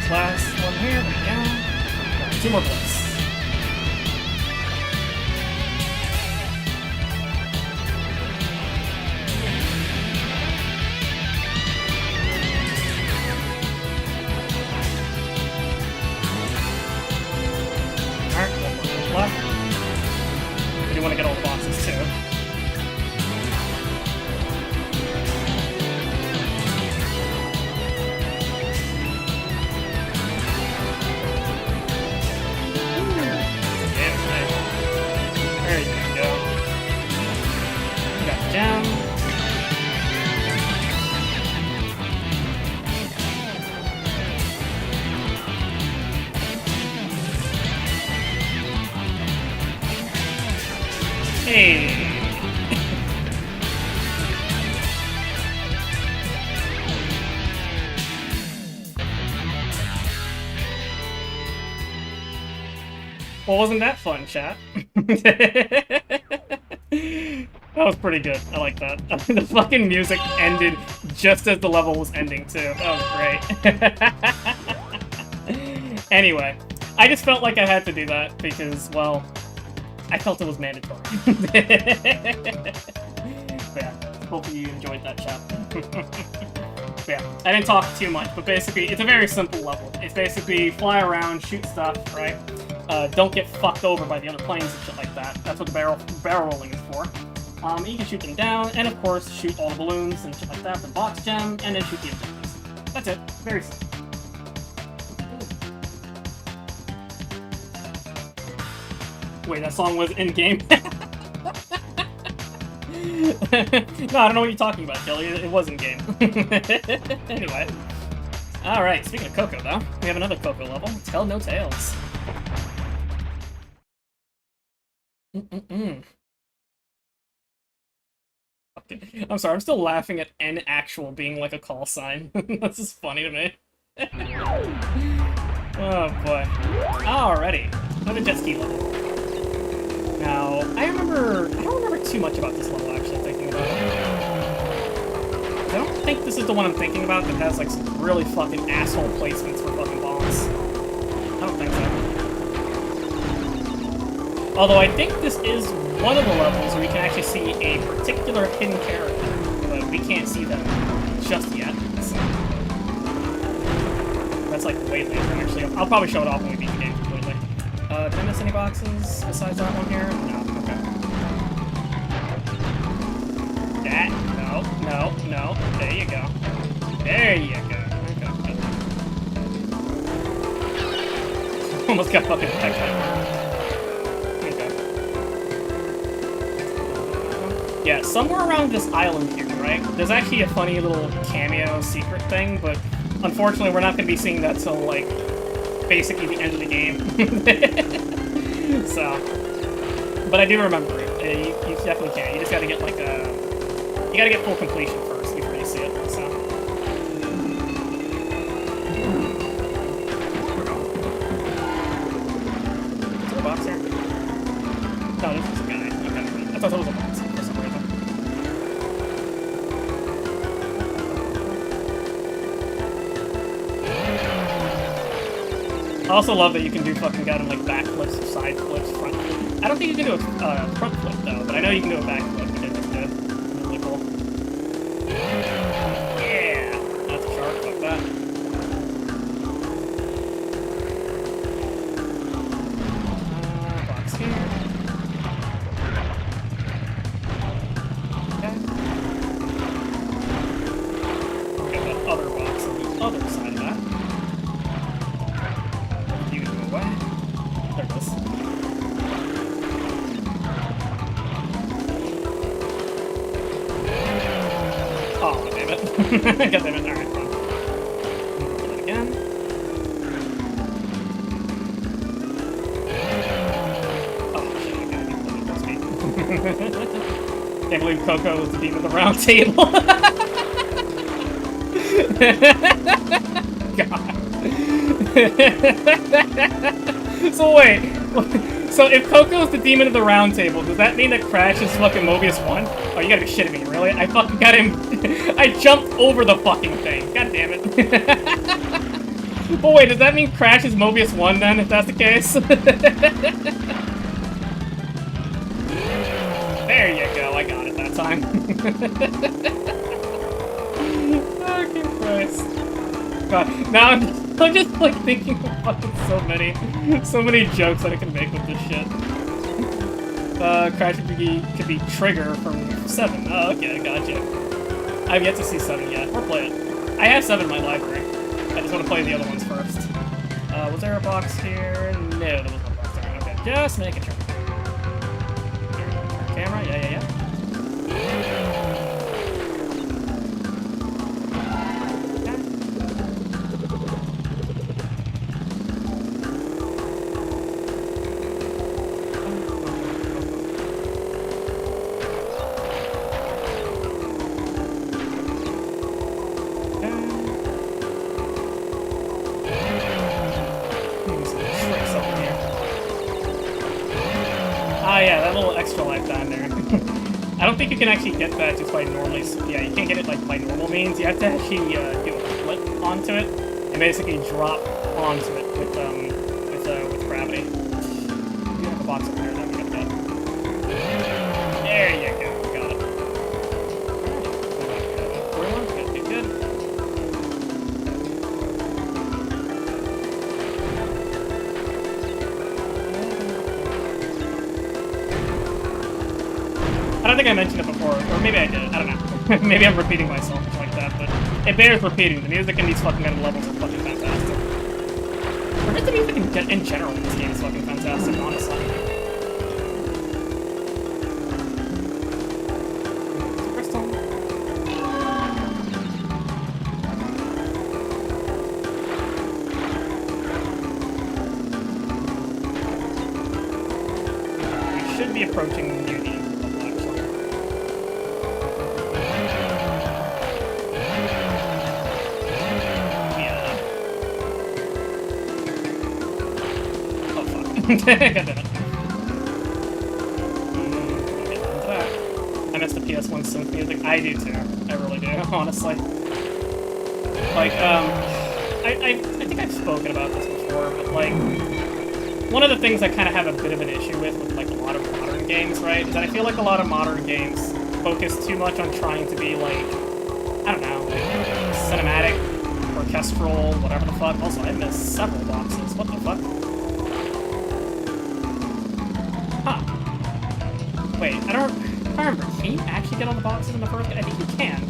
Last one here, there we go. 2 more bullets. Alright, 1 more bullet left. I do want to get all the boxes too. There you go. Got down. Hey. Well, wasn't that fun, chat? That was pretty good. I like that. The fucking music ended just as the level was ending, too. That was great. Anyway, I just felt like I had to do that because, well, I felt it was mandatory. But yeah, hopefully you enjoyed that, chat. But yeah, I didn't talk too much, but basically, it's a very simple level. It's basically fly around, shoot stuff, right? Don't get fucked over by the other planes and shit like that. That's what the barrel rolling is for. You can shoot them down, and of course, shoot all the balloons and shit like that for the box gem, and then shoot the objectives. That's it. Very simple. Wait, that song was in-game? No, I don't know what you're talking about, Kelly. It was in-game. Anyway. Alright, speaking of Coco, though, we have another Coco level. Tell No Tales. fucking... I'm sorry, I'm still laughing at N actual being like a call sign. This is funny to me. Oh boy. Alrighty. Another jet ski level. Now, I don't remember too much about this level, actually, thinking about it. I don't think this is the one I'm thinking about that has, like, some really fucking asshole placements for fucking bombs. I don't think so. Although I think this is one of the levels where you can actually see a particular hidden character, but we can't see them just yet, so... That's, like, way later, actually. I'll probably show it off when we beat the game completely. Did I miss any boxes besides that one here? No, okay. That, no. There you go. There you go. Okay. Almost got fucking pecked out. Okay. Yeah, somewhere around this island here, right? There's actually a funny little cameo secret thing, but unfortunately we're not going to be seeing that till, like, basically the end of the game. So, but I do remember it. You definitely can. You just gotta get, like, you gotta get full completion first before you see it, so. Is there a box here? No, this is a guy. Okay, I thought that was a box for some reason. I also love that you can do fucking goddamn, like, backflips, side flips, front flips. I don't think you can do a front flip, though, but I know you can do a backflip, which I just did. Really cool. Yeah! That's a shark, like that. Box here. Okay. Got that other box on the other side of that. You can go away. There it is. Oh, damn it. God damn it. Alright, fine. Do that again. Oh, shit, okay, I can't believe it was me. Can't believe Coco was the demon of the round table. God. So wait, so if Coco's the demon of the round table, does that mean that Crash is fucking Mobius 1? Oh, you gotta be shitting me, really? I fucking got him... I jumped over the fucking thing. God damn it. But wait, does that mean Crash is Mobius 1 then, if that's the case? There you go, I got it that time. Fucking Christ. God, now I'm just like thinking of fucking so many jokes that I can make with this shit. Crash could be Trigger from 7. Oh, okay, gotcha. I've yet to see 7 yet. We'll play it. I have 7 in my library. I just want to play the other ones first. Was there a box here? No, there was no box there. Okay, just making sure. Camera? Yeah. Ah, yeah, that little extra life down there. I don't think you can actually get that just by normally... Yeah, you can't get it, like, by normal means. You have to actually do a flip onto it and basically drop onto it with gravity. You have a box up there that we got that. There you go. Got it. Good. I don't think I mentioned it before, or maybe I did, I don't know. Maybe I'm repeating myself like that, but it bears repeating. The music in these fucking levels is fucking fantastic. Or just the music in general in this game is fucking fantastic, honestly. Crystal. We should be approaching near the end of the level, actually. I miss the PS1 synth music. I do too. I really do, honestly. Like, I think I've spoken about this before, but like, one of the things I kind of have a bit of an issue with like a lot of modern games, right, is that I feel like a lot of modern games focus too much on trying to be like, I don't know, cinematic, orchestral, whatever the fuck. Also, I missed several boxes. What the fuck? Huh. Wait, I don't remember. Can you actually get on the boxes in the first game? I think you can.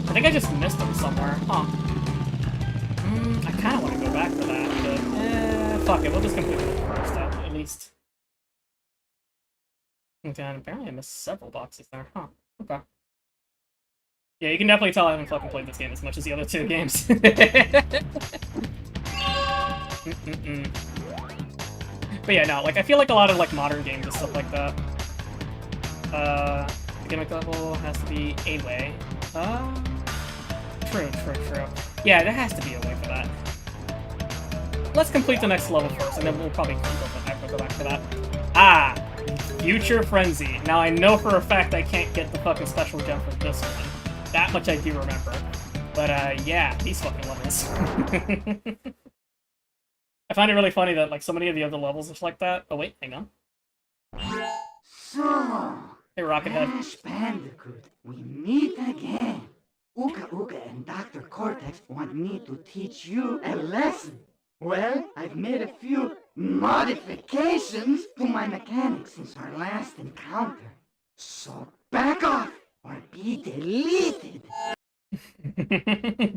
I think I just missed them somewhere. Huh. I kind of want to go back for that, but fuck it. We'll just complete the first at least. Okay, and apparently I missed several boxes there. Huh. Okay. Yeah, you can definitely tell I haven't fucking played this game as much as the other two games. But yeah, no, like, I feel like a lot of, like, modern games and stuff like that. The gimmick level has to be a way. True. Yeah, there has to be a way for that. Let's complete the next level first, and then we'll probably go back to that. Ah! Future Frenzy. Now, I know for a fact I can't get the fucking special gem for this one. That much I do remember. But, yeah, these fucking levels. I find it really funny that, like, so many of the other levels are like that. Oh, wait, hang on. So, Hey, Rockethead. Crash Bandicoot, we meet again. Uka Uka and Dr. Cortex want me to teach you a lesson. Well, I've made a few modifications to my mechanics since our last encounter. So back off or be deleted.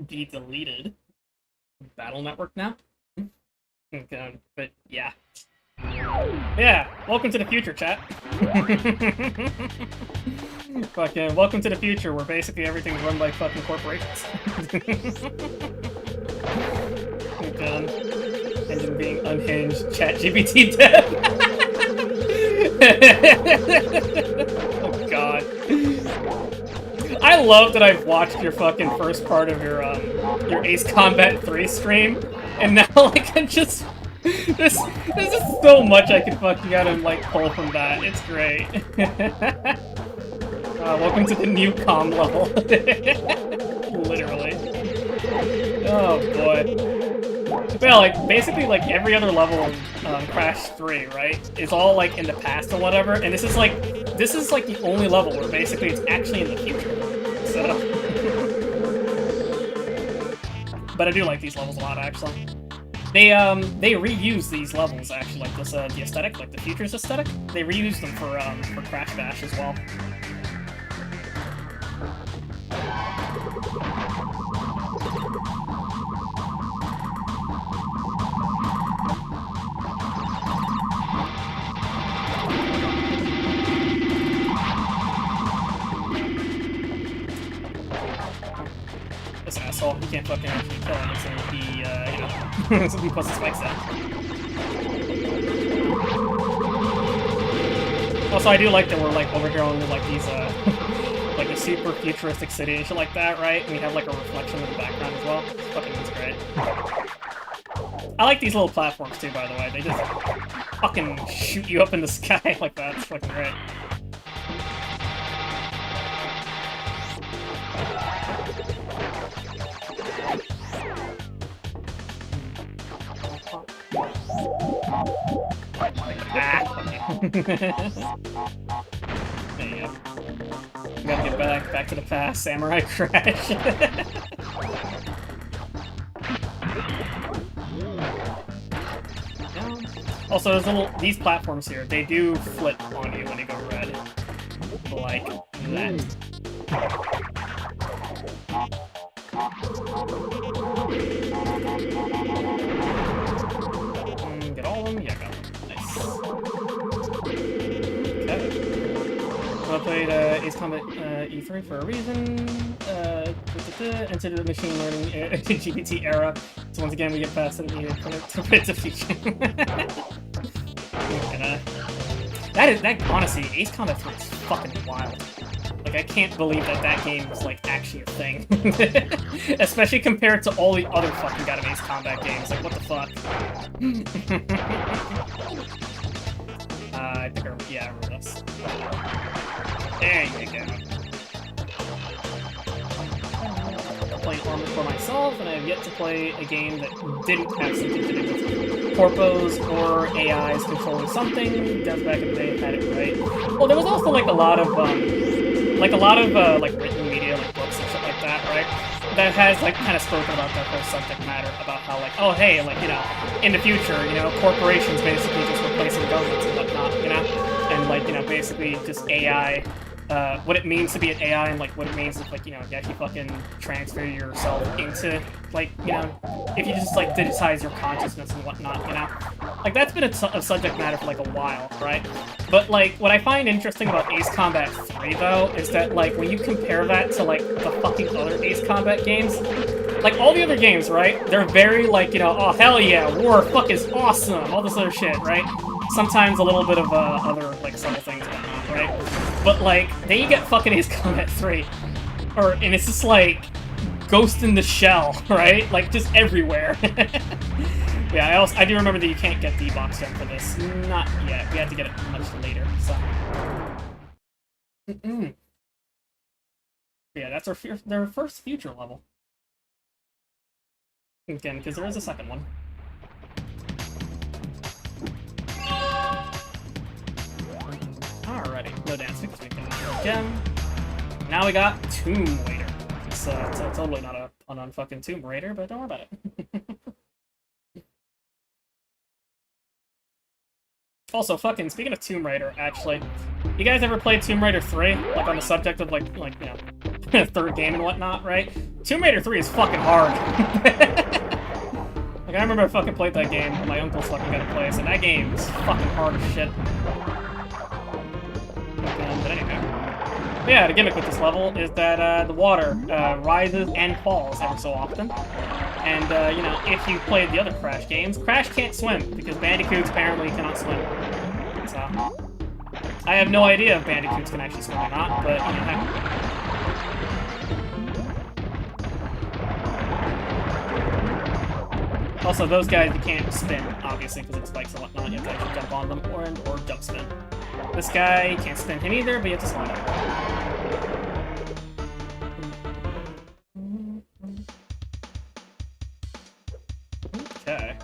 Be deleted. Battle Network now? Okay, but yeah. Yeah, welcome to the future, chat. Fucking welcome to the future where basically everything's run by fucking corporations. Okay. Engine being unhinged, chat GPT dev. Oh god. I love that I've watched your fucking first part of your Ace Combat 3 stream, and now like I'm just there's just so much I can fucking out and like pull from that. It's great. Welcome to the new comm level. Literally. Oh boy. Well, like basically like every other level in Crash 3, right, is all like in the past or whatever, and this is like the only level where basically it's actually in the future. So, but I do like these levels a lot actually. They reuse these levels actually, like this the aesthetic, like the futures aesthetic. They reuse them for Crash Bash as well. This asshole, he can't fucking actually kill him, so he, you know, so he puts the spikes down. Also, I do like that we're, like, over here on, like, these, like, a super futuristic city and shit like that, right? And we have, like, a reflection in the background as well. Fucking, that's great. I like these little platforms, too, by the way. They just fucking shoot you up in the sky like that. It's fucking great. There you go. We gotta get back to the past, Samurai Crash. Also, there's these platforms here, they do flip on you when you go red. Like that. Get all of them? Yeah, got them. Nice. Okay. I played Ace Combat E3 for a reason. Into the machine learning GPT era. So once again, we get past it needed to predict the future. That honestly, Ace Combat 3 is fucking wild. Like, I can't believe that game was, like, actually a thing. Especially compared to all the other fucking goddamn Ace Combat games. Like, what the fuck? I think I remember this. There you go. I'm playing Armored Core myself, and I have yet to play a game that didn't have something to do with corpos or AIs controlling something. Devs back in the day had it right. Well, there was also like a lot of like written media, like books and shit like that, right? That has like kind of spoken about that whole subject matter about how like, oh hey, like, you know, in the future, you know, corporations basically just replacing governments and whatnot, you know, and like, you know, basically just AI. What it means to be an AI and like what it means if like, you know, you actually fucking transfer yourself into like, you know, if you just like digitize your consciousness and whatnot, you know, like that's been a subject matter for like a while, right? But like what I find interesting about Ace Combat 3 though is that like when you compare that to like the fucking other Ace Combat games, like all the other games, right? They're very like, you know, oh hell yeah, war fuck is awesome, all this other shit, right? Sometimes a little bit of other like subtle things and whatnot, right? But like, then you get fucking Ace Combat 3, and it's just like Ghost in the Shell, right? Like just everywhere. Yeah, I do remember that you can't get the box set for this. Not yet. We have to get it much later. So. Yeah, that's their first future level. Again, because there is a second one. Alrighty, no dance because we can go again. Now we got Tomb Raider. It's totally not a pun on fucking Tomb Raider, but don't worry about it. Also, fucking, speaking of Tomb Raider, actually, you guys ever played Tomb Raider 3? Like, on the subject of, like you know, third game and whatnot, right? Tomb Raider 3 is fucking hard. Like, I remember I fucking played that game when my uncle's fucking got a place, and that game is fucking hard as shit. But anyhow. But yeah, the gimmick with this level is that the water rises and falls every so often. And, you know, if you played the other Crash games, Crash can't swim, because Bandicoots apparently cannot swim. So, I have no idea if Bandicoots can actually swim or not, but, you know, heck. Also, those guys, you can't spin, obviously, because of spikes and whatnot. You have to actually jump on them or jump spin. This guy, you can't spin him either, but you have to slide up. Okay.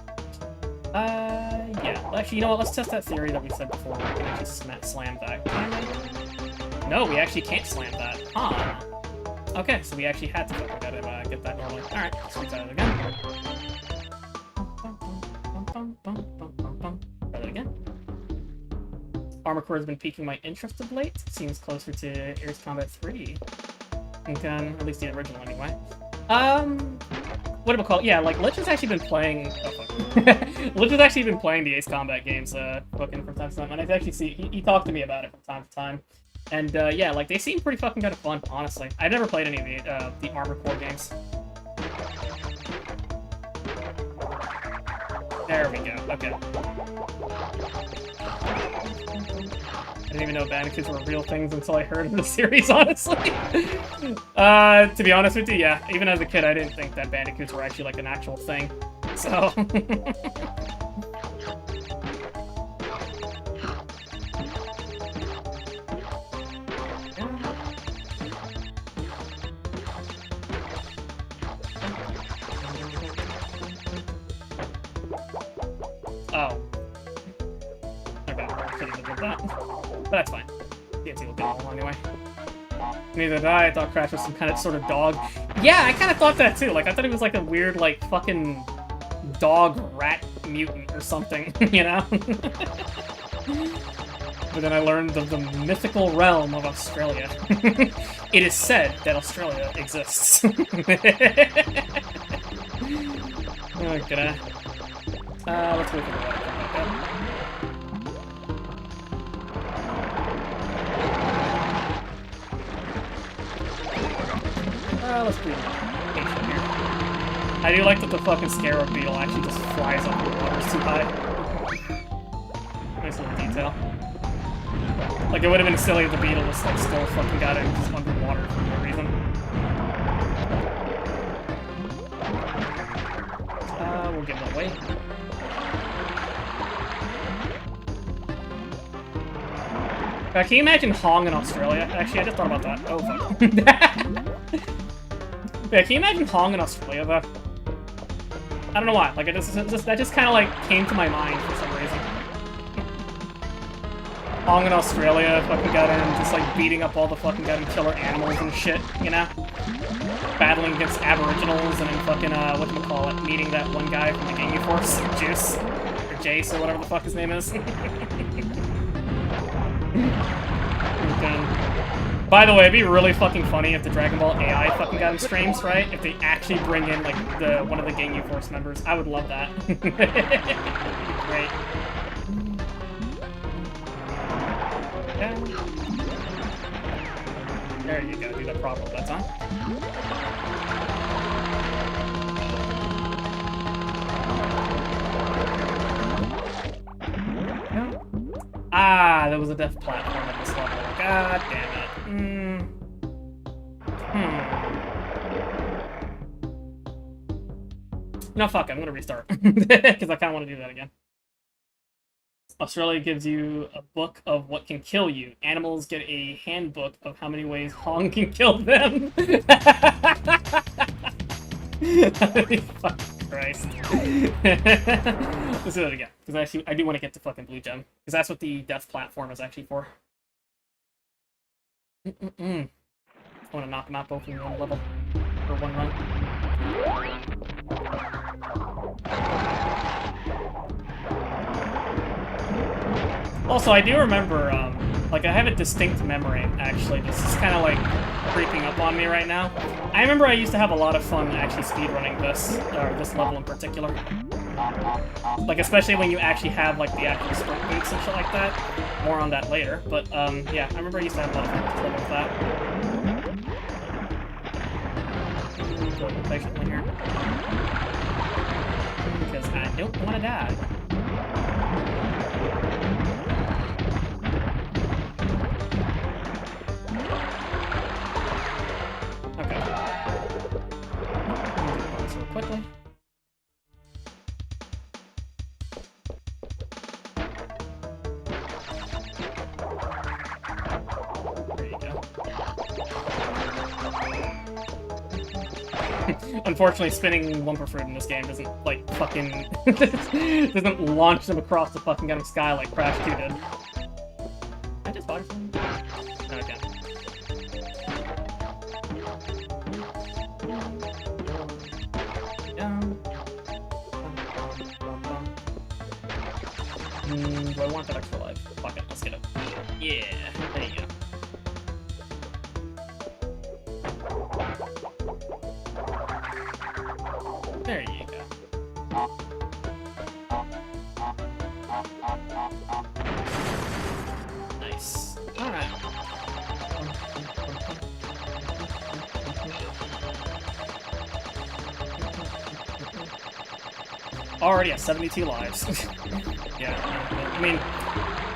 Yeah. Actually, you know what? Let's test that theory that we said before. We can actually slam that. No, we actually can't slam that. Huh. Okay, so we actually had to get that normally. Alright, let's try that again. Try that again. Armored Core has been piquing my interest of late. Seems closer to Ace Combat 3. At least the original, anyway. What do we call it? Yeah, like, Lich has actually been playing... Oh, fuck. Lich has actually been playing the Ace Combat games, fucking from time to time, and I actually see... He talked to me about it from time to time. And, yeah, like, they seem pretty fucking kind of fun, honestly. I've never played any of the Armored Core games. There we go, okay. I didn't even know Bandicoots were real things until I heard of the series, honestly. To be honest with you, yeah. Even as a kid, I didn't think that Bandicoots were actually, like, an actual thing. So... Oh. Okay, I shouldn't have did that. But that's fine. DNC will get all anyway. Neither did I. I thought Crash was some kind of sort of dog. Yeah, I kind of thought that too. Like, I thought he was like a weird, like, fucking dog rat mutant or something, you know? But then I learned of the mythical realm of Australia. It is said that Australia exists. Okay. Let's wait for the water to come back up. Let's be patient here. I do like that the fucking scarab beetle actually just flies up when the water's too high. Nice little detail. Like, it would have been silly if the beetle was like still fucking got it just underwater for no reason. We'll give it away. Can you imagine Hong in Australia? Actually, I just thought about that. Oh, fuck. Yeah, can you imagine Hong in Australia, though? I don't know why. Like, that just kind of, like, came to my mind for some reason. Hong in Australia fucking got in, just, like, beating up all the fucking goddamn killer animals and shit, you know? Battling against aboriginals and then fucking, whatchamacallit, meeting that one guy from the Ginyu Force, Juice. Or Jace, or whatever the fuck his name is. By the way, it'd be really fucking funny if the Dragon Ball AI fucking got in streams, right? If they actually bring in, like, one of the Ginyu Force members. I would love that. It'd be great. Okay. There you go, do that properly that time. Ah, there was a death platform at this level. God damn it. No, fuck it, I'm gonna restart. Because I kinda want to do that again. Australia gives you a book of what can kill you. Animals get a handbook of how many ways Hong can kill them. Fuck Christ. Let's do that again. Because actually, I do want to get to fucking Blue Gem. Because that's what the death platform is actually for. I want to knock them out both in one level. For one run. Also, I do remember, like, I have a distinct memory, actually. This is kind of, like, creeping up on me right now. I remember I used to have a lot of fun actually speedrunning this, or this level in particular. Like, especially when you actually have, like, the actual sprint boots and shit like that. More on that later, but, yeah, I remember I used to have a lot of fun with that. Go patiently here. Because I don't want to die. Okay. So quickly. There you go. Unfortunately, spinning Wumpa Fruit in this game doesn't, like, fucking... doesn't launch them across the fucking gun sky like Crash 2 did. I just bought something? Okay. Do I want that extra life? Fuck it, let's get it. Yeah, there you go. There you go. Nice. Alright. Already at 72 lives. Yeah, I mean,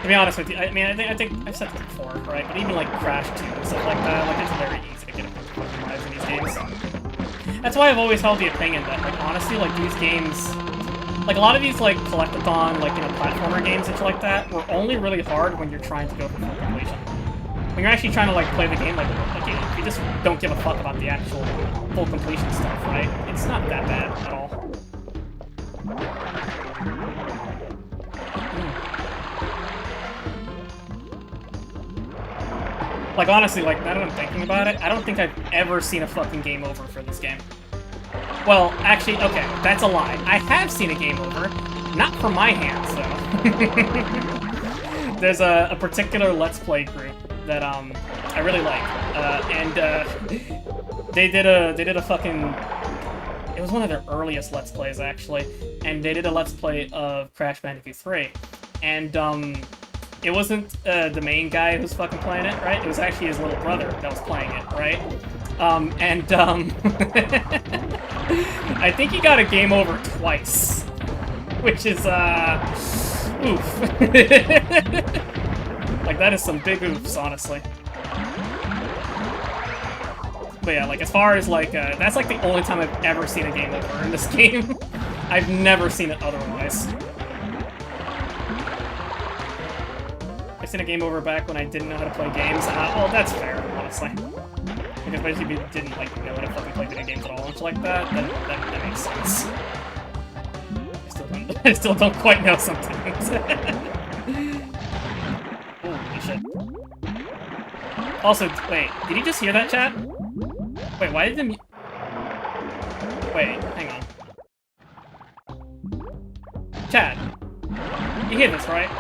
to be honest with you, I think I've said this before, right? But even like Crash 2 and stuff like that, like, it's very easy to get a bunch of fucking lives in these games. That's why I've always held the opinion that, like, honestly, like, these games, like, a lot of these, like, collectathon, like, you know, platformer games and shit like that, were only really hard when you're trying to go for full completion. When you're actually trying to, like, play the game like you just don't give a fuck about the actual full completion stuff, right? It's not that bad at all. Like, honestly, like, now that I'm thinking about it, I don't think I've ever seen a fucking game over for this game. Well, actually, okay, that's a lie. I have seen a game over. Not from my hands, though. There's a particular Let's Play group that, I really like. They did a fucking... It was one of their earliest Let's Plays, actually. And they did a Let's Play of Crash Bandicoot 3. And, it wasn't the main guy who's fucking playing it, right? It was actually his little brother that was playing it, right? I think he got a game over twice, which is, oof. Like, that is some big oofs, honestly. But yeah, like, as far as, like, that's, like, the only time I've ever seen a game over in this game. I've never seen it otherwise. I seen a game over back when I didn't know how to play games. Well, that's fair, honestly. Because basically if you didn't like know how to fucking play video games at all and shit like that, then that makes sense. I still don't quite know sometimes. Holy shit. Also, wait, did you just hear that, chat? Wait, why did the Wait, hang on. Chad, you hear this, right?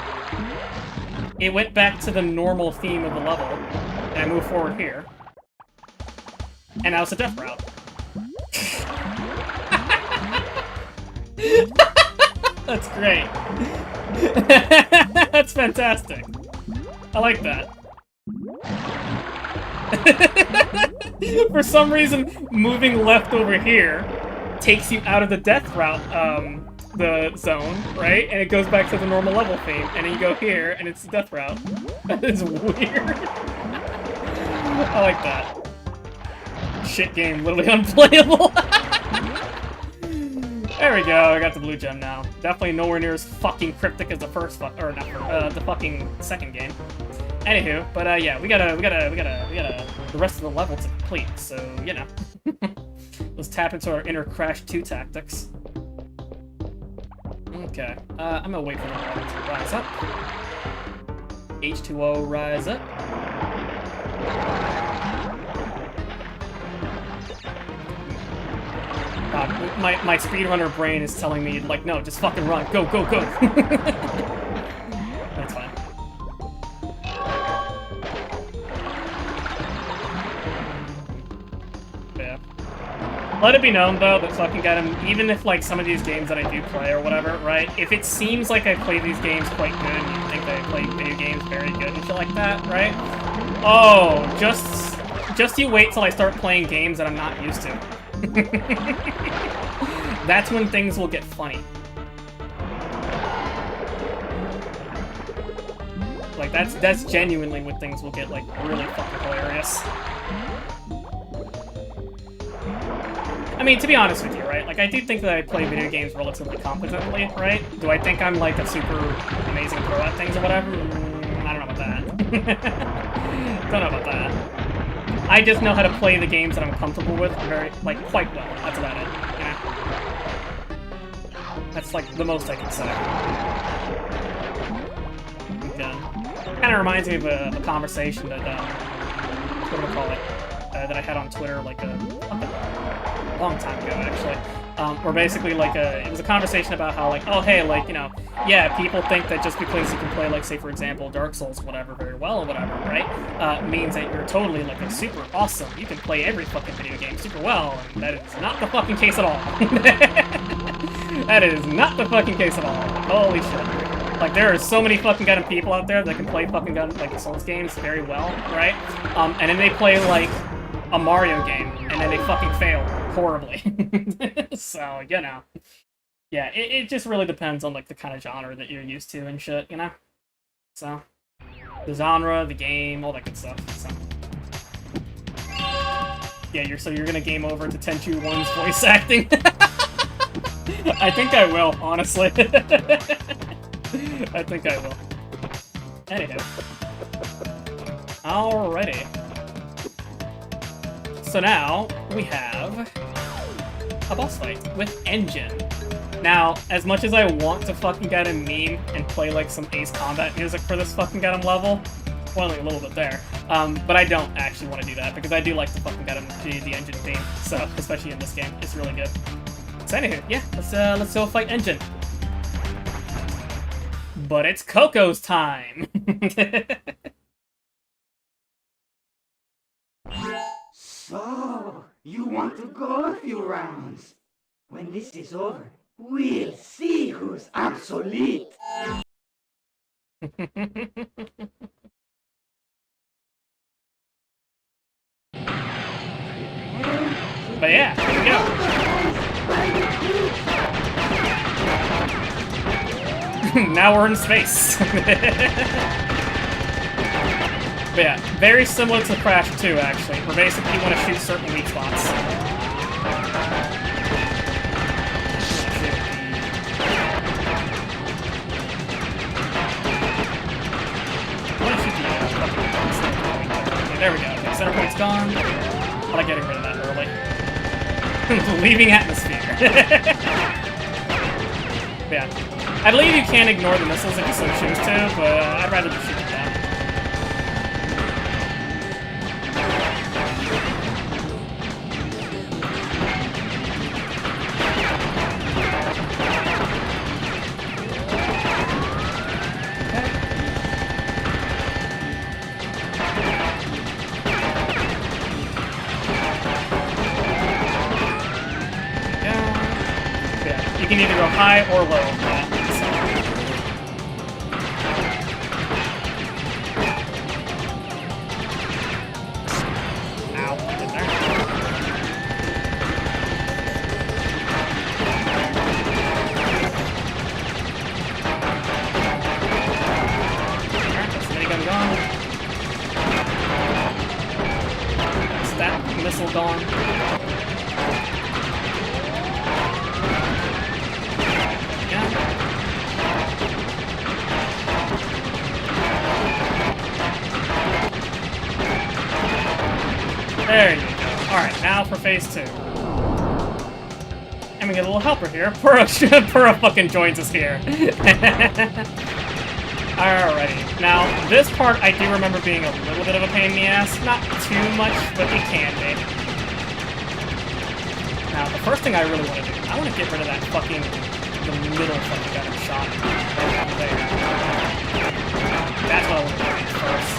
It went back to the normal theme of the level, and I moved forward here. And now it's a death route. That's great. That's fantastic. I like that. For some reason, moving left over here takes you out of the death route, the zone, right? And it goes back to the normal level theme. And then you go here, and it's the death route. That is weird. I like that. Shit game, literally unplayable. There we go, I got the blue gem now. Definitely nowhere near as fucking cryptic as the first the fucking second game. Anywho, but yeah, we gotta the rest of the level to complete, so you know. Let's tap into our inner Crash 2 tactics. Okay, I'm gonna wait for the water to rise up. H2O rise up. My speedrunner brain is telling me, like, no, just fucking run. Go, go, go. That's fine. Yeah. Let it be known, though, that fucking got him, even if, like, some of these games that I do play or whatever, right? If it seems like I play these games quite good, and you think that I play video games very good and shit like that, right? Oh, just you wait till I start playing games that I'm not used to. That's when things will get funny. Like, that's genuinely when things will get, like, really fucking hilarious. I mean, to be honest with you, right? Like, I do think that I play video games relatively competently, right? Do I think I'm, like, a super amazing pro at things or whatever? I don't know about that. Don't know about that. I just know how to play the games that I'm comfortable with very, like, quite well. That's about it. Yeah. That's, like, the most I can say. Kind of reminds me of a conversation that, what do we call it? That I had on Twitter, like, a long time ago, actually. Where basically, like, it was a conversation about how, like, oh, hey, like, you know, yeah, people think that just because you can play, like, say, for example, Dark Souls, whatever, very well or whatever, right, means that you're totally, like, a super awesome. You can play every fucking video game super well, and that is not the fucking case at all. That is not the fucking case at all. Like, holy shit. Like, there are so many fucking goddamn people out there that can play fucking like, the Souls games very well, right? And then they play, like, a Mario game, and then they fucking fail horribly. So, you know. Yeah, it just really depends on, like, the kind of genre that you're used to and shit, you know? So, the genre, the game, all that good stuff, so. Yeah, you're gonna game over to Tenchu 1's voice acting? I think I will, honestly. I think I will. Anyhow. Alrighty. So now, we have a boss fight with Engine. Now, as much as I want to fucking get a meme and play like some Ace Combat music for this fucking Gundam level, well, only a little bit there, but I don't actually want to do that because I do like the fucking Gundam, the Engine theme, so, especially in this game, it's really good. So anywho, yeah, let's go fight Engine. But it's Coco's time! So, you want to go a few rounds? When this is over, we'll see who's obsolete. But yeah, here we go. Now we're in space. But yeah, very similar to Crash 2, actually, where basically you want to shoot certain weak spots. leaving atmosphere. Yeah. I believe you can ignore the missiles if you so choose to, but I'd rather just shoot them down. You can either go high or low. Ow, in there. Alright, that's the minigun gone. That's that missile gone. There you go. Alright, now for phase 2. And we get a little helper here. Pura fucking joins us here. Alrighty. Now, this part I do remember being a little bit of a pain in the ass. Not too much, but it can be. Now, the first thing I really want to do, I want to get rid of that fucking... the middle fucking gun shot. Right there. That's what I want to do first.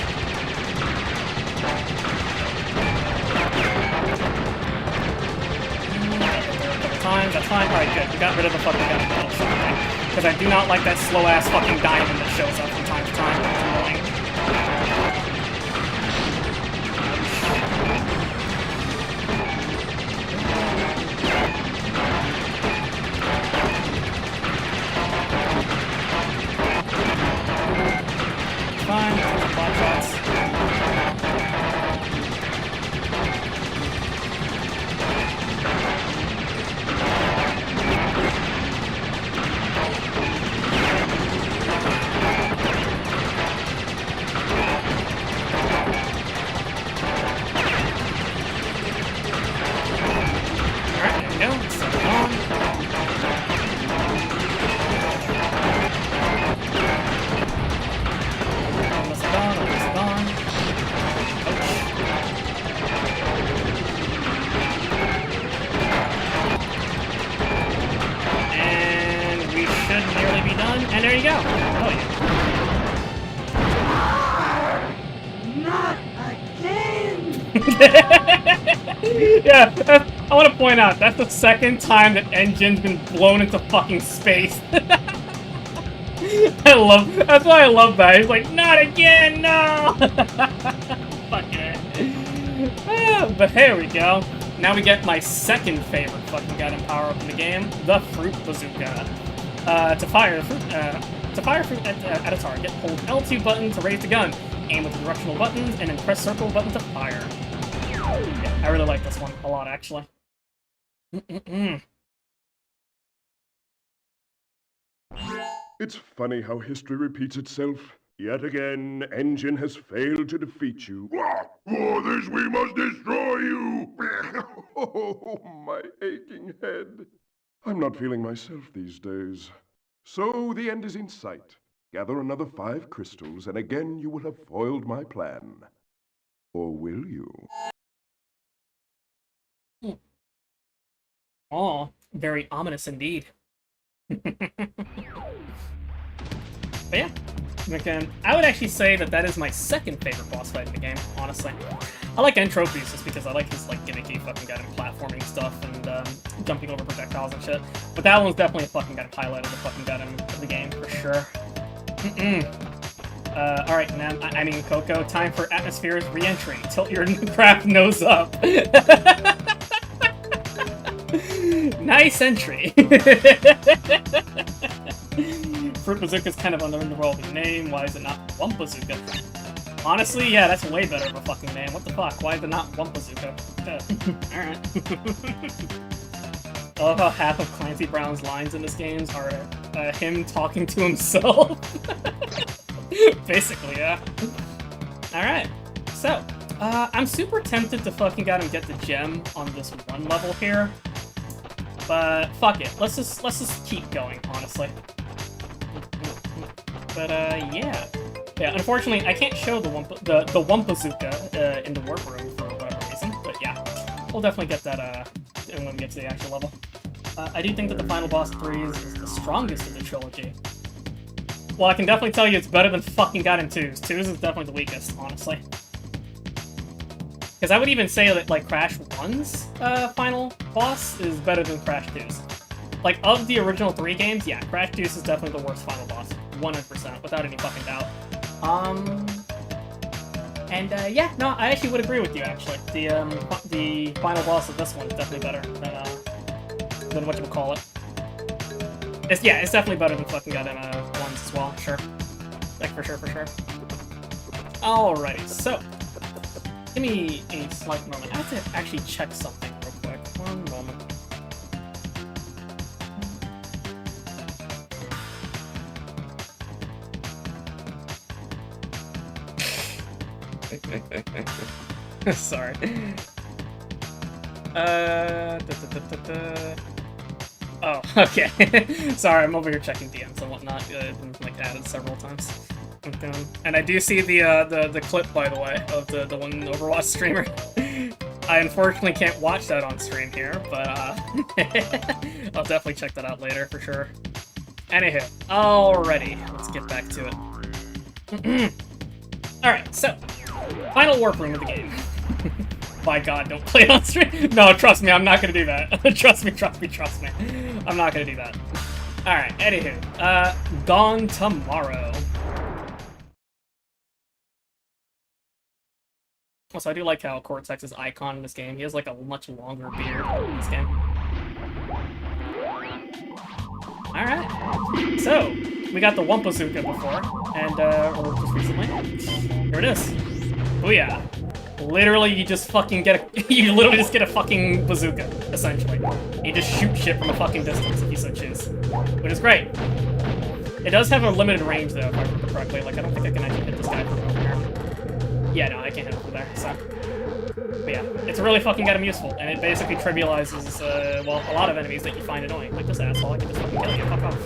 Times, that's fine. Alright, good. We got rid of the fucking gun middle shot thing. Because I do not like that slow-ass fucking diamond that shows up from time to time. It's annoying. Fine, black shots. And there you go. Oh, Not again! Yeah, I want to point out, that's the second time that Engine's been blown into fucking space. That's why I love that. He's like, not again, no! Fuck it. But here we go. Now we get my second favorite fucking goddamn power-up in the game, the Fruit Bazooka. To fire fruit at a target, hold L2 button to raise the gun. Aim with the directional buttons, and then press circle button to fire. Yeah, I really like this one a lot, actually. It's funny how history repeats itself. Yet again, Engine has failed to defeat you. For this we must destroy you! Oh, my aching head. I'm not feeling myself these days. So the end is in sight. Gather another 5 crystals, and again you will have foiled my plan. Or will you? Oh, very ominous indeed. But yeah, again, I would actually say that that is my second favorite boss fight in the game, honestly. I like Entropy's just because I like his like gimmicky fucking goddamn platforming stuff and jumping over projectiles and shit. But that one's definitely a fucking goddamn highlight of the fucking goddamn of the game for sure. Alright, man. I mean, Coco, time for Atmosphere's re-entry. Tilt your craft nose up. Nice entry. Fruit Bazooka's kind of an underworlding name. Why is it not Wump Bazooka? Honestly, yeah, that's way better of a fucking name. What the fuck? Why is it not Wump Bazooka? Alright. I love how half of Clancy Brown's lines in this game are him talking to himself. Basically, yeah. Alright, so, I'm super tempted to fucking get the gem on this one level here. But fuck it. Let's just keep going, honestly. But yeah. Yeah, unfortunately, I can't show the Wumpazooka in the warp room for whatever reason. But yeah, we'll definitely get that when we get to the actual level. I do think that the final boss 3 is the strongest of the trilogy. Well, I can definitely tell you it's better than fucking Gaiden 2's. 2's is definitely the weakest, honestly. Because I would even say that, like, Crash 1's final boss is better than Crash 2's. Like, of the original 3 games, yeah, Crash 2's is definitely the worst final boss. 100%, without any fucking doubt. Yeah, no, I actually would agree with you, actually. The final boss of this one is definitely better than whatchamacallit. It's definitely better than fucking Gaiden 1's as well, sure. Like, for sure. Alrighty, so, give me a slight moment. I have to actually check something real quick. One moment. Sorry. Oh, okay. Sorry, I'm over here checking DMs and whatnot. Been, like, added several times. And I do see the clip, by the way, of the one Overwatch streamer. I unfortunately can't watch that on stream here, but I'll definitely check that out later for sure. Anywho, alrighty, let's get back to it. Alright, so final warp room of the game. My god, don't play it on stream. No, trust me, I'm not gonna do that. Trust me. I'm not gonna do that. Alright, anywho, Gone Tomorrow. Also, I do like how Cortex's icon in this game. He has like a much longer beard in this game. Alright, so we got the Wumpazooka before, and or just recently. Here it is. Booyah. Literally, you just fucking get a you literally just get a fucking bazooka, essentially. You just shoot shit from a fucking distance if you so choose. Which is great. It does have a limited range though, if I remember correctly. Like I don't think I can actually hit this guy from over here. Yeah, no, I can't hit him from there, so. But yeah, it's really fucking got him useful, and it basically trivializes, well, a lot of enemies that you find annoying. Like this asshole, I can just fucking kill you, fuck off.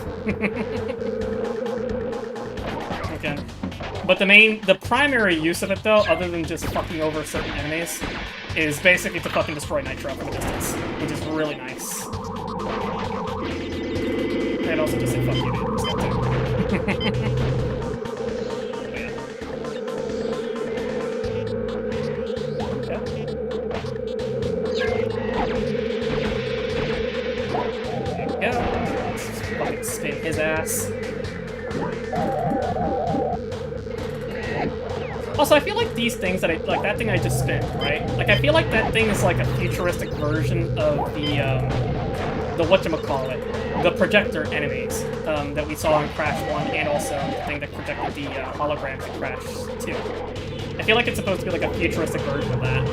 Okay. But the primary use of it, though, other than just fucking over certain enemies, is basically to fucking destroy Nitro from a distance, which is really nice. And also just say fuck you, dude. Fucking spin his ass. Also, I feel like these things that like that thing I just spin, right? Like, I feel like that thing is like a futuristic version of the whatchamacallit, the projector enemies that we saw in Crash 1, and also the thing that projected the holograms in Crash 2. I feel like it's supposed to be like a futuristic version of that.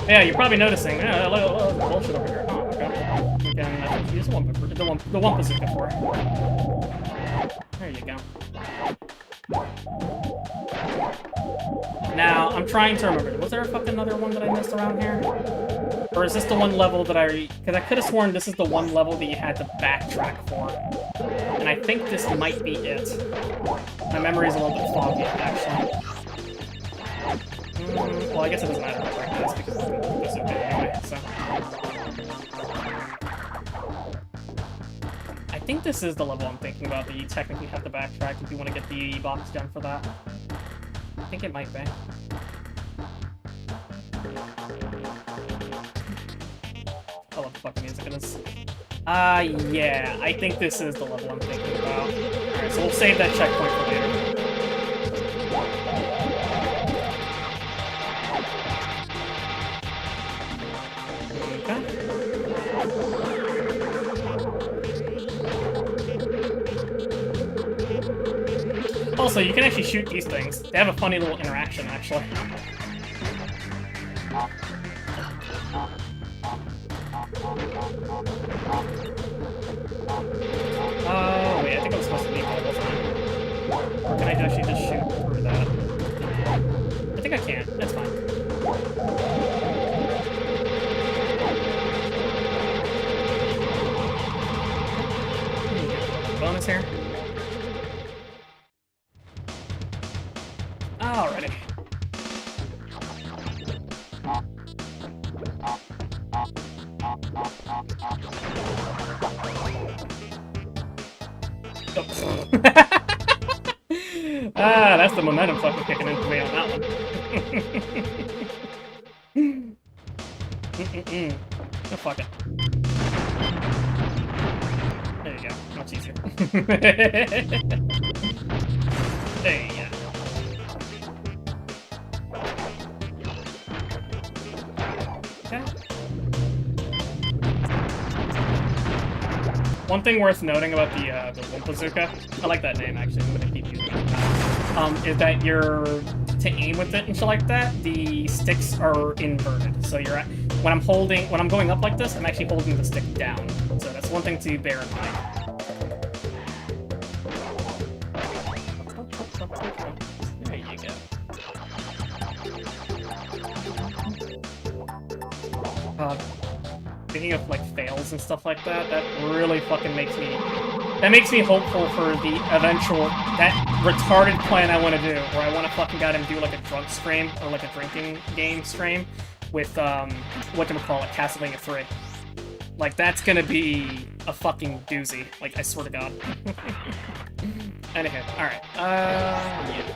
Yeah, you're probably noticing. Yeah, look, bullshit over here. Oh, okay. Again, I think use the Wumpazooka for. There you go. Now, I'm trying to remember. Was there a fucking another one that I missed around here? Or is this the one level that because I could have sworn this is the one level that you had to backtrack for. And I think this might be it. My memory's a little bit foggy, actually. Well, I guess it doesn't matter like this because it's okay anyway, so. I think this is the level I'm thinking about that you technically have to backtrack if you want to get the box gem for that. I think it might be. I love the fucking music in this. Yeah, I think this is the level I'm thinking about. Alright, so we'll save that checkpoint for later. Also, you can actually shoot these things. They have a funny little interaction, actually. Oh, wait, I think I was supposed to leave all the time. Or can I actually just shoot through that? I think I can. That's fine. here. Alrighty. Ah, that's the momentum fucking kicking into me on that one. Oh, fuck it. There you go. Much easier. There you go. Okay. One thing worth noting about the Bazooka, I like that name actually, I'm gonna keep using it, is that to aim with it and shit like that, the sticks are inverted. So when I'm going up like this, I'm actually holding the stick down. So that's one thing to bear in mind. There you go. Thinking of like fails and stuff like that, that really fucking makes me hopeful for the eventual, that retarded plan I want to do, where I want to fucking go and do like a drunk stream, or like a drinking game stream, with, whatchamacallit, Castlevania 3. Like, that's gonna be a fucking doozy, like, I swear to God. Anyway, alright, yeah.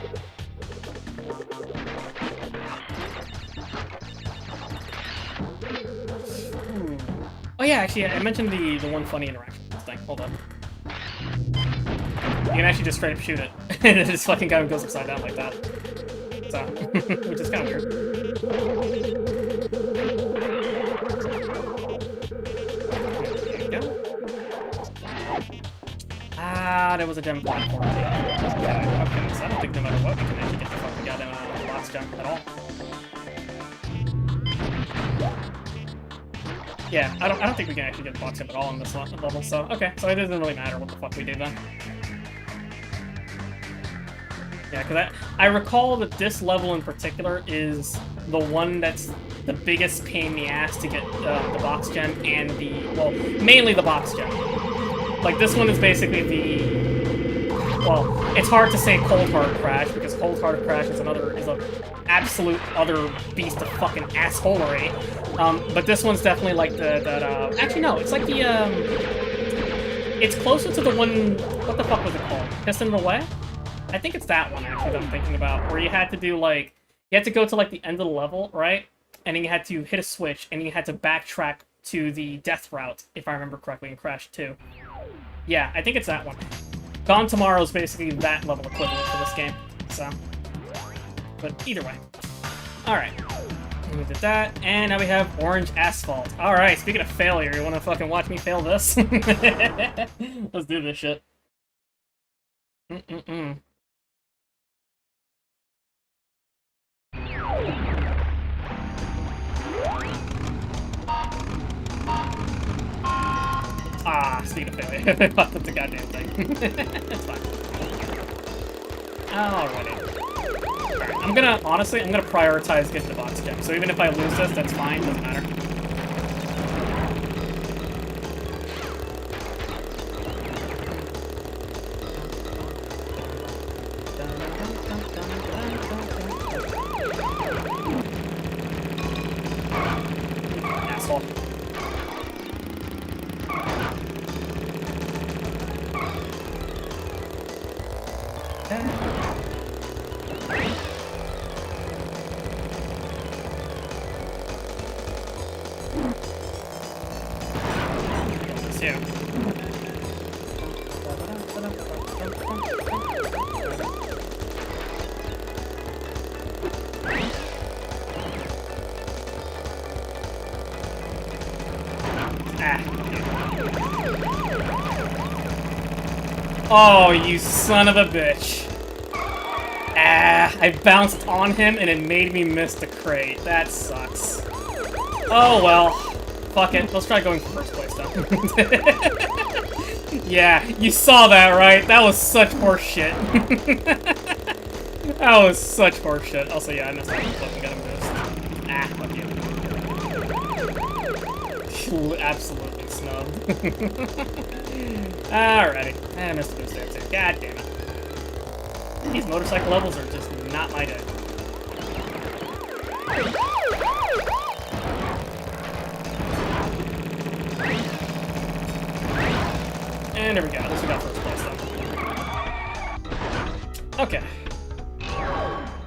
Oh yeah, actually, I mentioned the one funny interaction thing. Hold on. You can actually just straight up shoot it, and it just fucking kind of goes upside down like that. So, which is kind of weird. There you go. Ah, there was a gem platform. Yeah, okay, so I don't think no matter what we can actually get the fucking goddamn box gem at all. Yeah, I don't think we can actually get the box up at all on this level, so okay, so it doesn't really matter what the fuck we do then. Yeah, because I recall that this level in particular is the one that's the biggest pain in the ass to get the box gem and well, mainly the box gem. Like, this one is basically well, it's hard to say Cold Hard Crash, because Cold Hard Crash is an absolute other beast of fucking assholery. But this one's definitely like actually no, it's like it's closer to the one, what the fuck was it called? Piston Relay? I think it's that one, actually, that I'm thinking about, where you had to do, like, you had to go to, like, the end of the level, right? And then you had to hit a switch, and you had to backtrack to the death route, if I remember correctly, in Crash 2. Yeah, I think it's that one. Gone Tomorrow is basically that level equivalent for this game, so. But either way. Alright. We did that, and now we have Orange Asphalt. Alright, speaking of failure, you wanna fucking watch me fail this? Let's do this shit. Ah, speaking of failure, I fucked up the goddamn thing. It's fine. Alrighty. Alright, I'm gonna prioritize getting the box gem. So even if I lose this, that's fine, doesn't matter. Asshole. Oh, you son of a bitch. Ah, I bounced on him and it made me miss the crate. That sucks. Oh well. Fuck it. Let's try going for first place then. Yeah, you saw that, right? That was such horseshit. That was such horseshit. Also, yeah, I missed that. Fucking got him missed. Ah, fuck you. Absolutely snubbed. Alrighty. I missed a boost there too. God damn it. These motorcycle levels are just not my day. And there we go. At least we got first place then. Okay.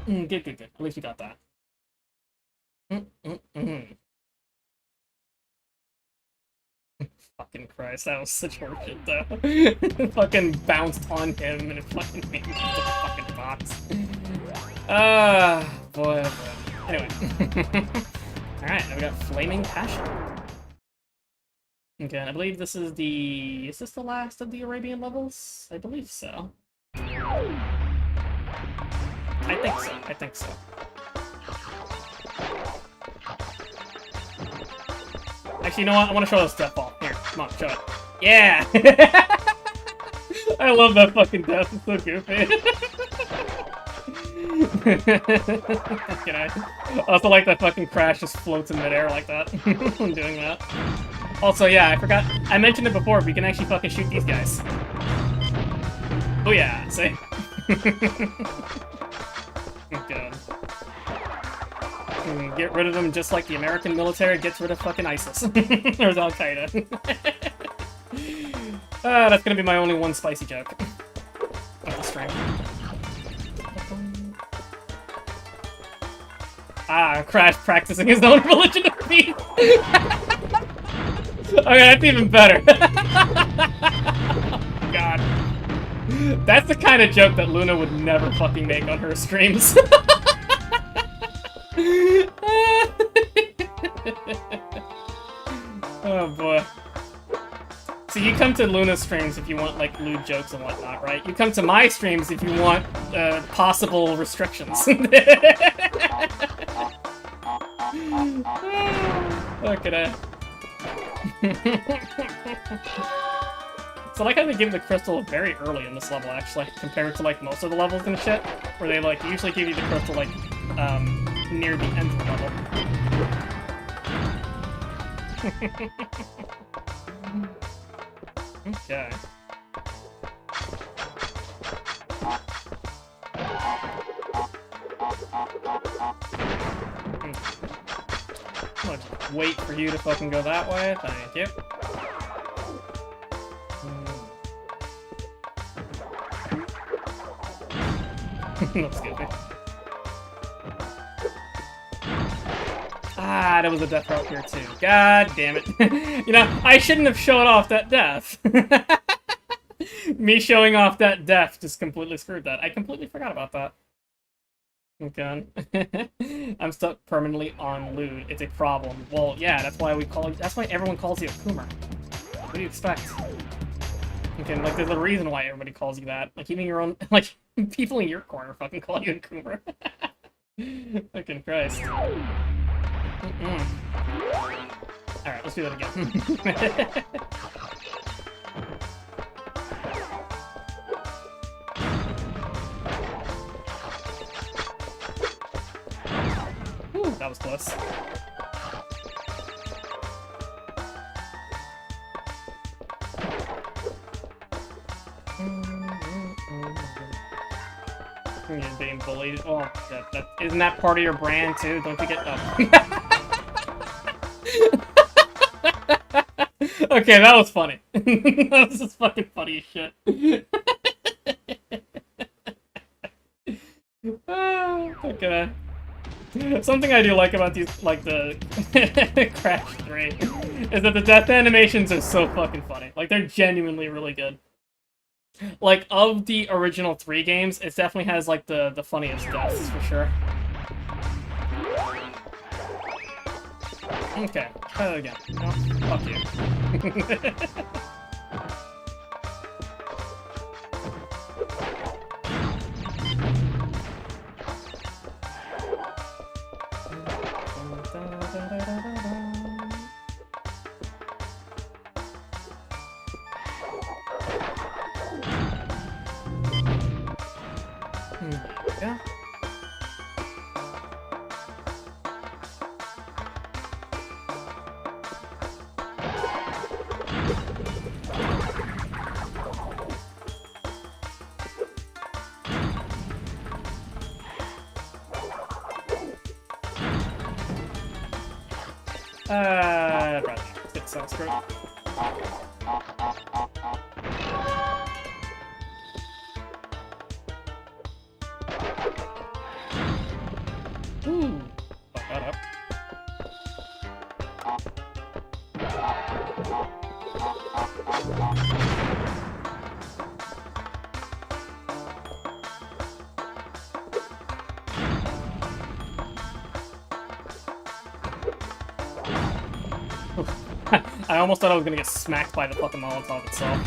Good, good, good. At least we got that. Fucking Christ, that was such horseshit though. Fucking bounced on him and it fucking made him into the fucking box. Boy, oh boy. Anyway. Alright, now we got Flaming Passion. Okay, and I believe this is the... Is this the last of the Arabian levels? I believe so. I think so, I think so. Actually, you know what? I want to show this death ball. Here, come on, show it. Yeah! I love that fucking death. It's so goofy. I also like that fucking Crash just floats in midair like that. I'm doing that. Also, yeah, I forgot. I mentioned it before, but we can actually fucking shoot these guys. Oh yeah, see? Good. Get rid of them just like the American military gets rid of fucking ISIS. Or Al-Qaeda. That's gonna be my only one spicy joke. Of the stream. Crash practicing his own religion of peace. Okay, that's even better. God. That's the kind of joke that Luna would never fucking make on her streams. Oh boy. So you come to Luna's streams if you want like lewd jokes and whatnot, right? You come to my streams if you want possible restrictions. Look at it. So I like how they give the crystal very early in this level, actually, compared to like most of the levels and shit, where they like usually give you the crystal like near the end of the level. Okay. I'll just wait for you to fucking go that way. Thank you. That's goofy. There was a death route here too. God damn it. You know, I shouldn't have shown off that death. Me showing off that death just completely screwed that. I completely forgot about that. Okay. I'm stuck permanently on lewd. It's a problem. Well, yeah, that's why everyone calls you a Coomer. What do you expect? Okay, like there's a reason why everybody calls you that. Like even your own like people in your corner fucking call you a Coomer. Fucking Christ. Alright, let's do that again. Ooh, that was close. You're being bullied. Oh, isn't that part of your brand too? Don't you get Okay, that was funny. That was just fucking funny as shit. Okay. Something I do like about these, like the Crash 3, is that the death animations are so fucking funny. Like, they're genuinely really good. Like, of the original 3 games, it definitely has, like, the funniest deaths, for sure. Okay, try that again. No, fuck you. Yeah. Right. It sounds great. Ooh. Fuck that up. I almost thought I was gonna get smacked by the fucking Molotov itself.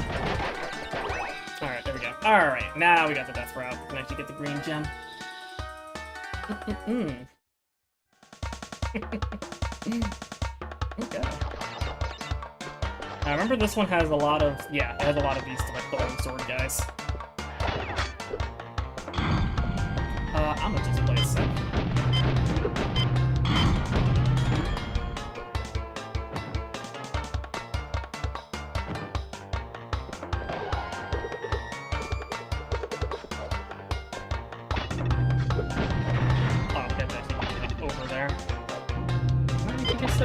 Alright, there we go. Alright, now we got the death route. We can actually get the green gem. Okay. I remember this one has a lot of, yeah, it has a lot of these, like, throwing sword guys. I'm gonna just play a sec.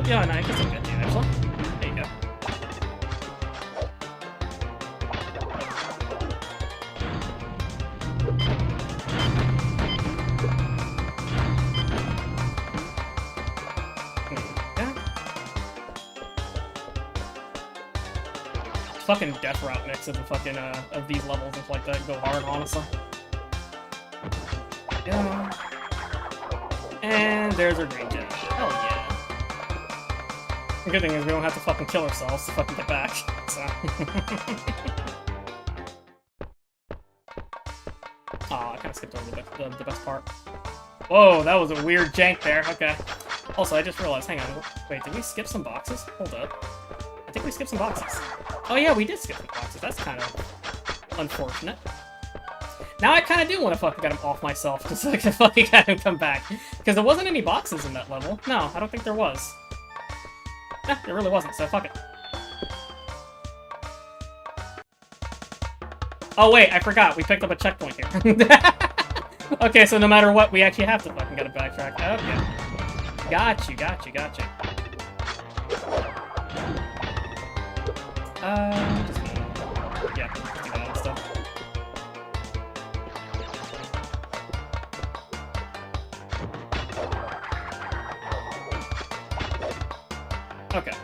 Yeah, no, I can still get you, actually. There you go. Yeah. Fucking death route mix of the fucking, of these levels and like that go hard, honestly. Yeah. And there's our green gem. Hell yeah. The good thing is we don't have to fucking kill ourselves to fucking get back, so... Aw, I kinda skipped over the best part. Whoa, that was a weird jank there, okay. Also, I just realized, hang on, wait, did we skip some boxes? Hold up. I think we skipped some boxes. Oh yeah, we did skip some boxes, that's kind of unfortunate. Now I kinda do want to fucking get him off myself, just so I can fucking have him come back. Because there wasn't any boxes in that level. No, I don't think there was. Nah, there really wasn't, so fuck it. Oh wait, I forgot, we picked up a checkpoint here. Okay, so no matter what, we actually have to fucking get a backtrack. Okay. Got you. Just yeah, just do that other stuff. Okay.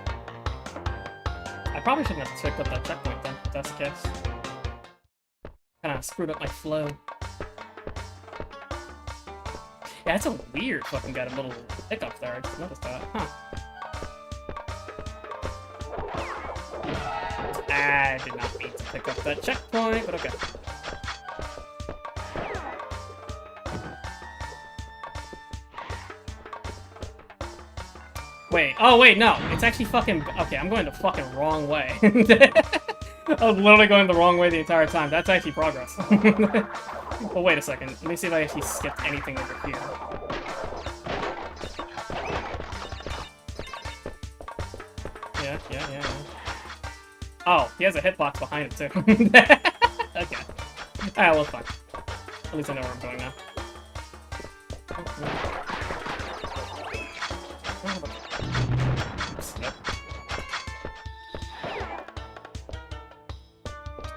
I probably shouldn't have picked up that checkpoint then, if that's the case. Kinda screwed up my flow. Yeah, that's a weird fucking got a little hiccup there, I just noticed that. Huh. I did not mean to pick up that checkpoint, but okay. Wait, oh wait, no, it's actually fucking, okay, I'm going the fucking wrong way. I was literally going the wrong way the entire time. That's actually progress. Well, wait a second, let me see if I actually skipped anything over here. Yeah. Oh, he has a hitbox behind it too. Okay. Alright, well, fine. At least I know where I'm going now.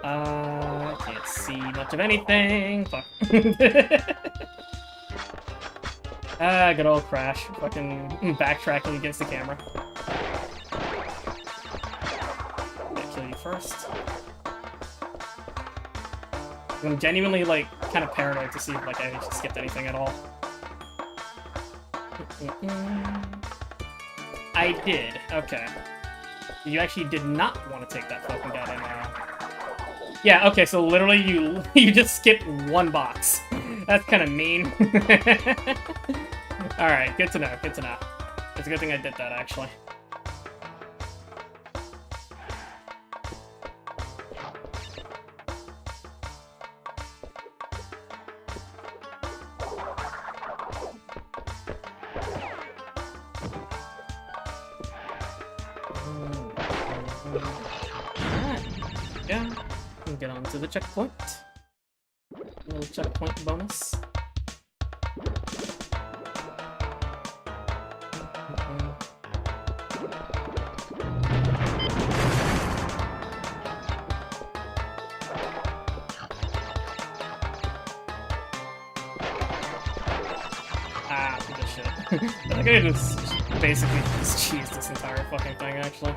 I can't see much of anything. Fuck. Good old crash. Fucking backtracking against the camera. I'll kill you first. I'm genuinely, like, kind of paranoid to see if, like, I actually skipped anything at all. I did. Okay. You actually did not want to take that fucking goddamn arrow. Yeah, okay, so literally you just skipped one box. That's kind of mean. Alright, good to know, good to know. It's a good thing I did that, actually. Yeah, we'll get on to the checkpoint. Little checkpoint bonus. I think I just basically just cheese this entire fucking thing, actually.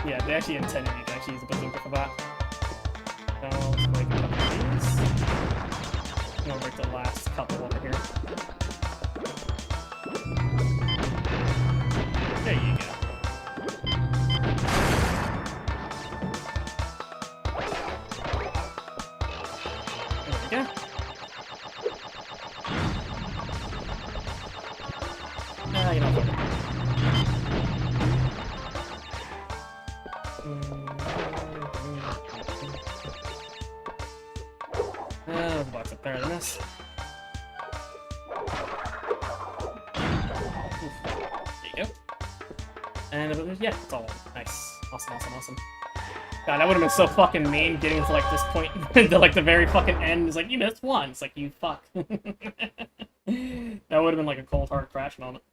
Yeah, they actually intended you to actually use a bazooka for that. So let's break a couple of these. And I'll break the last couple over here. There you go. There we go. You know what? The box up better than this. Oof. There you go. And yeah, it's all nice. Awesome, awesome, awesome. God, that would have been so fucking mean getting to like this point, to like the very fucking end. It's like, you missed one. It's like, you fuck. That would have been like a cold hard crash moment.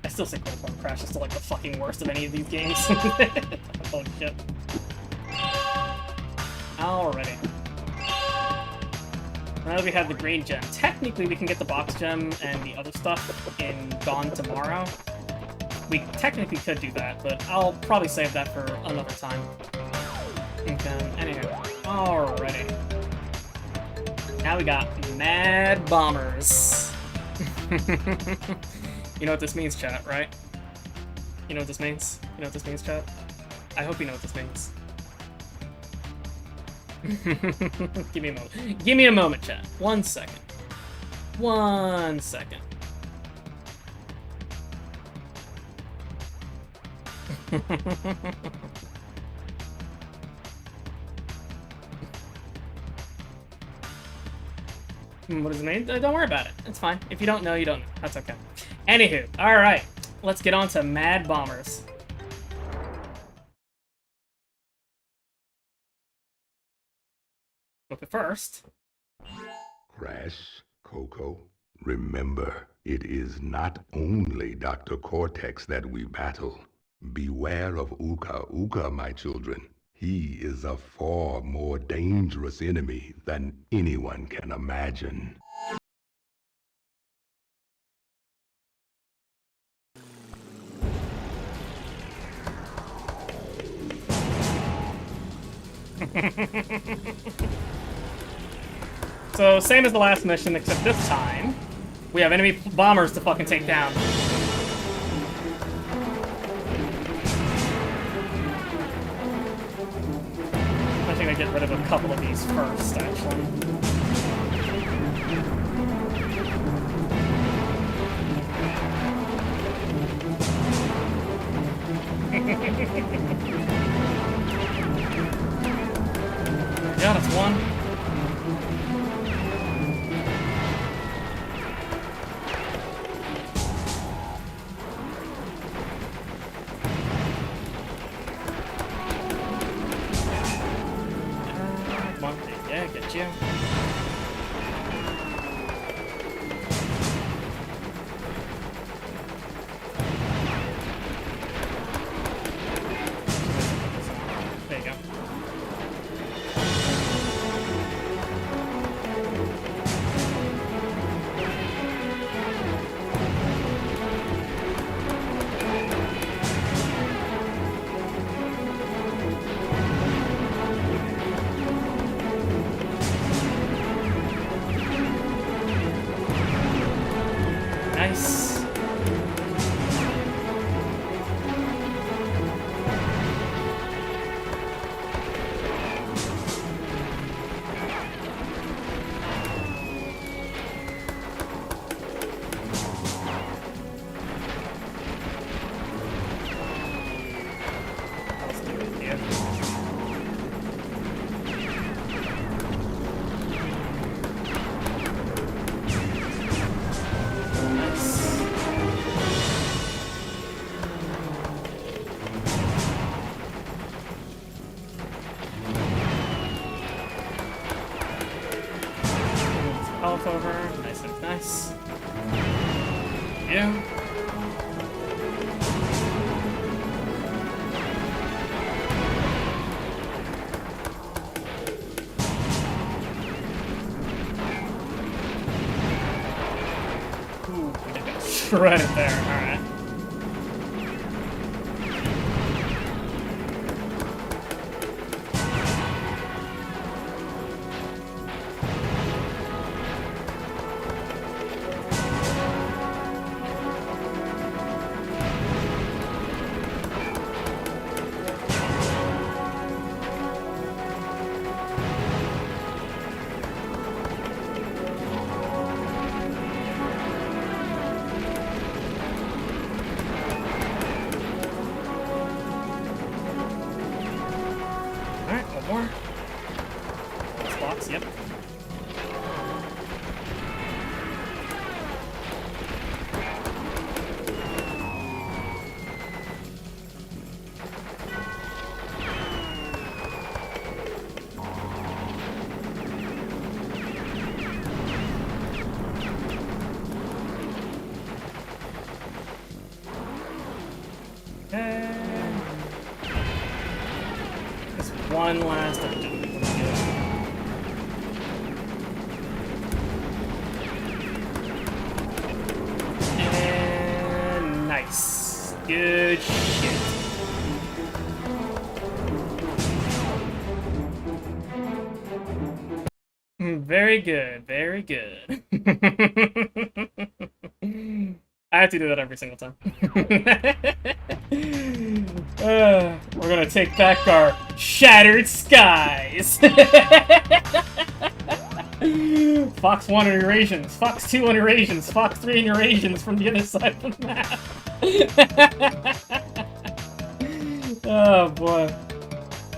I still say Cold Hard Crash is still like the fucking worst of any of these games. Holy shit. Alrighty. Now that we have the green gem, technically we can get the box gem and the other stuff in Gone Tomorrow. We technically could do that, but I'll probably save that for another time. Okay, anyway. Alrighty. Now we got Mad Bombers. You know what this means, chat, right? You know what this means? You know what this means, chat? I hope you know what this means. Give me a moment. Give me a moment, chat. 1 second. 1 second. What does it mean? Don't worry about it. It's fine. If you don't know, you don't know. That's okay. Anywho, alright. Let's get on to Mad Bombers. But first... Crash, Coco, remember, it is not only Dr. Cortex that we battle. Beware of Uka Uka, my children. He is a far more dangerous enemy than anyone can imagine. So, same as the last mission, except this time, we have enemy bombers to fucking take down. I think I get rid of a couple of these first, actually. Yeah, that's one. Come on, yeah, get you. There you go. Nice. Let's do it here. Nice. Health over. Nice, nice, nice. Yeah. credit there. Alright. Alright, one more. This box, yep. Okay. Just one last objective. And nice. Good shit. Very good, very good. I have to do that every single time. We're gonna take back our shattered skies. Fox 1 on Eurasians, Fox 2 on Eurasians, Fox 3 on Eurasians from the other side of the map. Oh boy.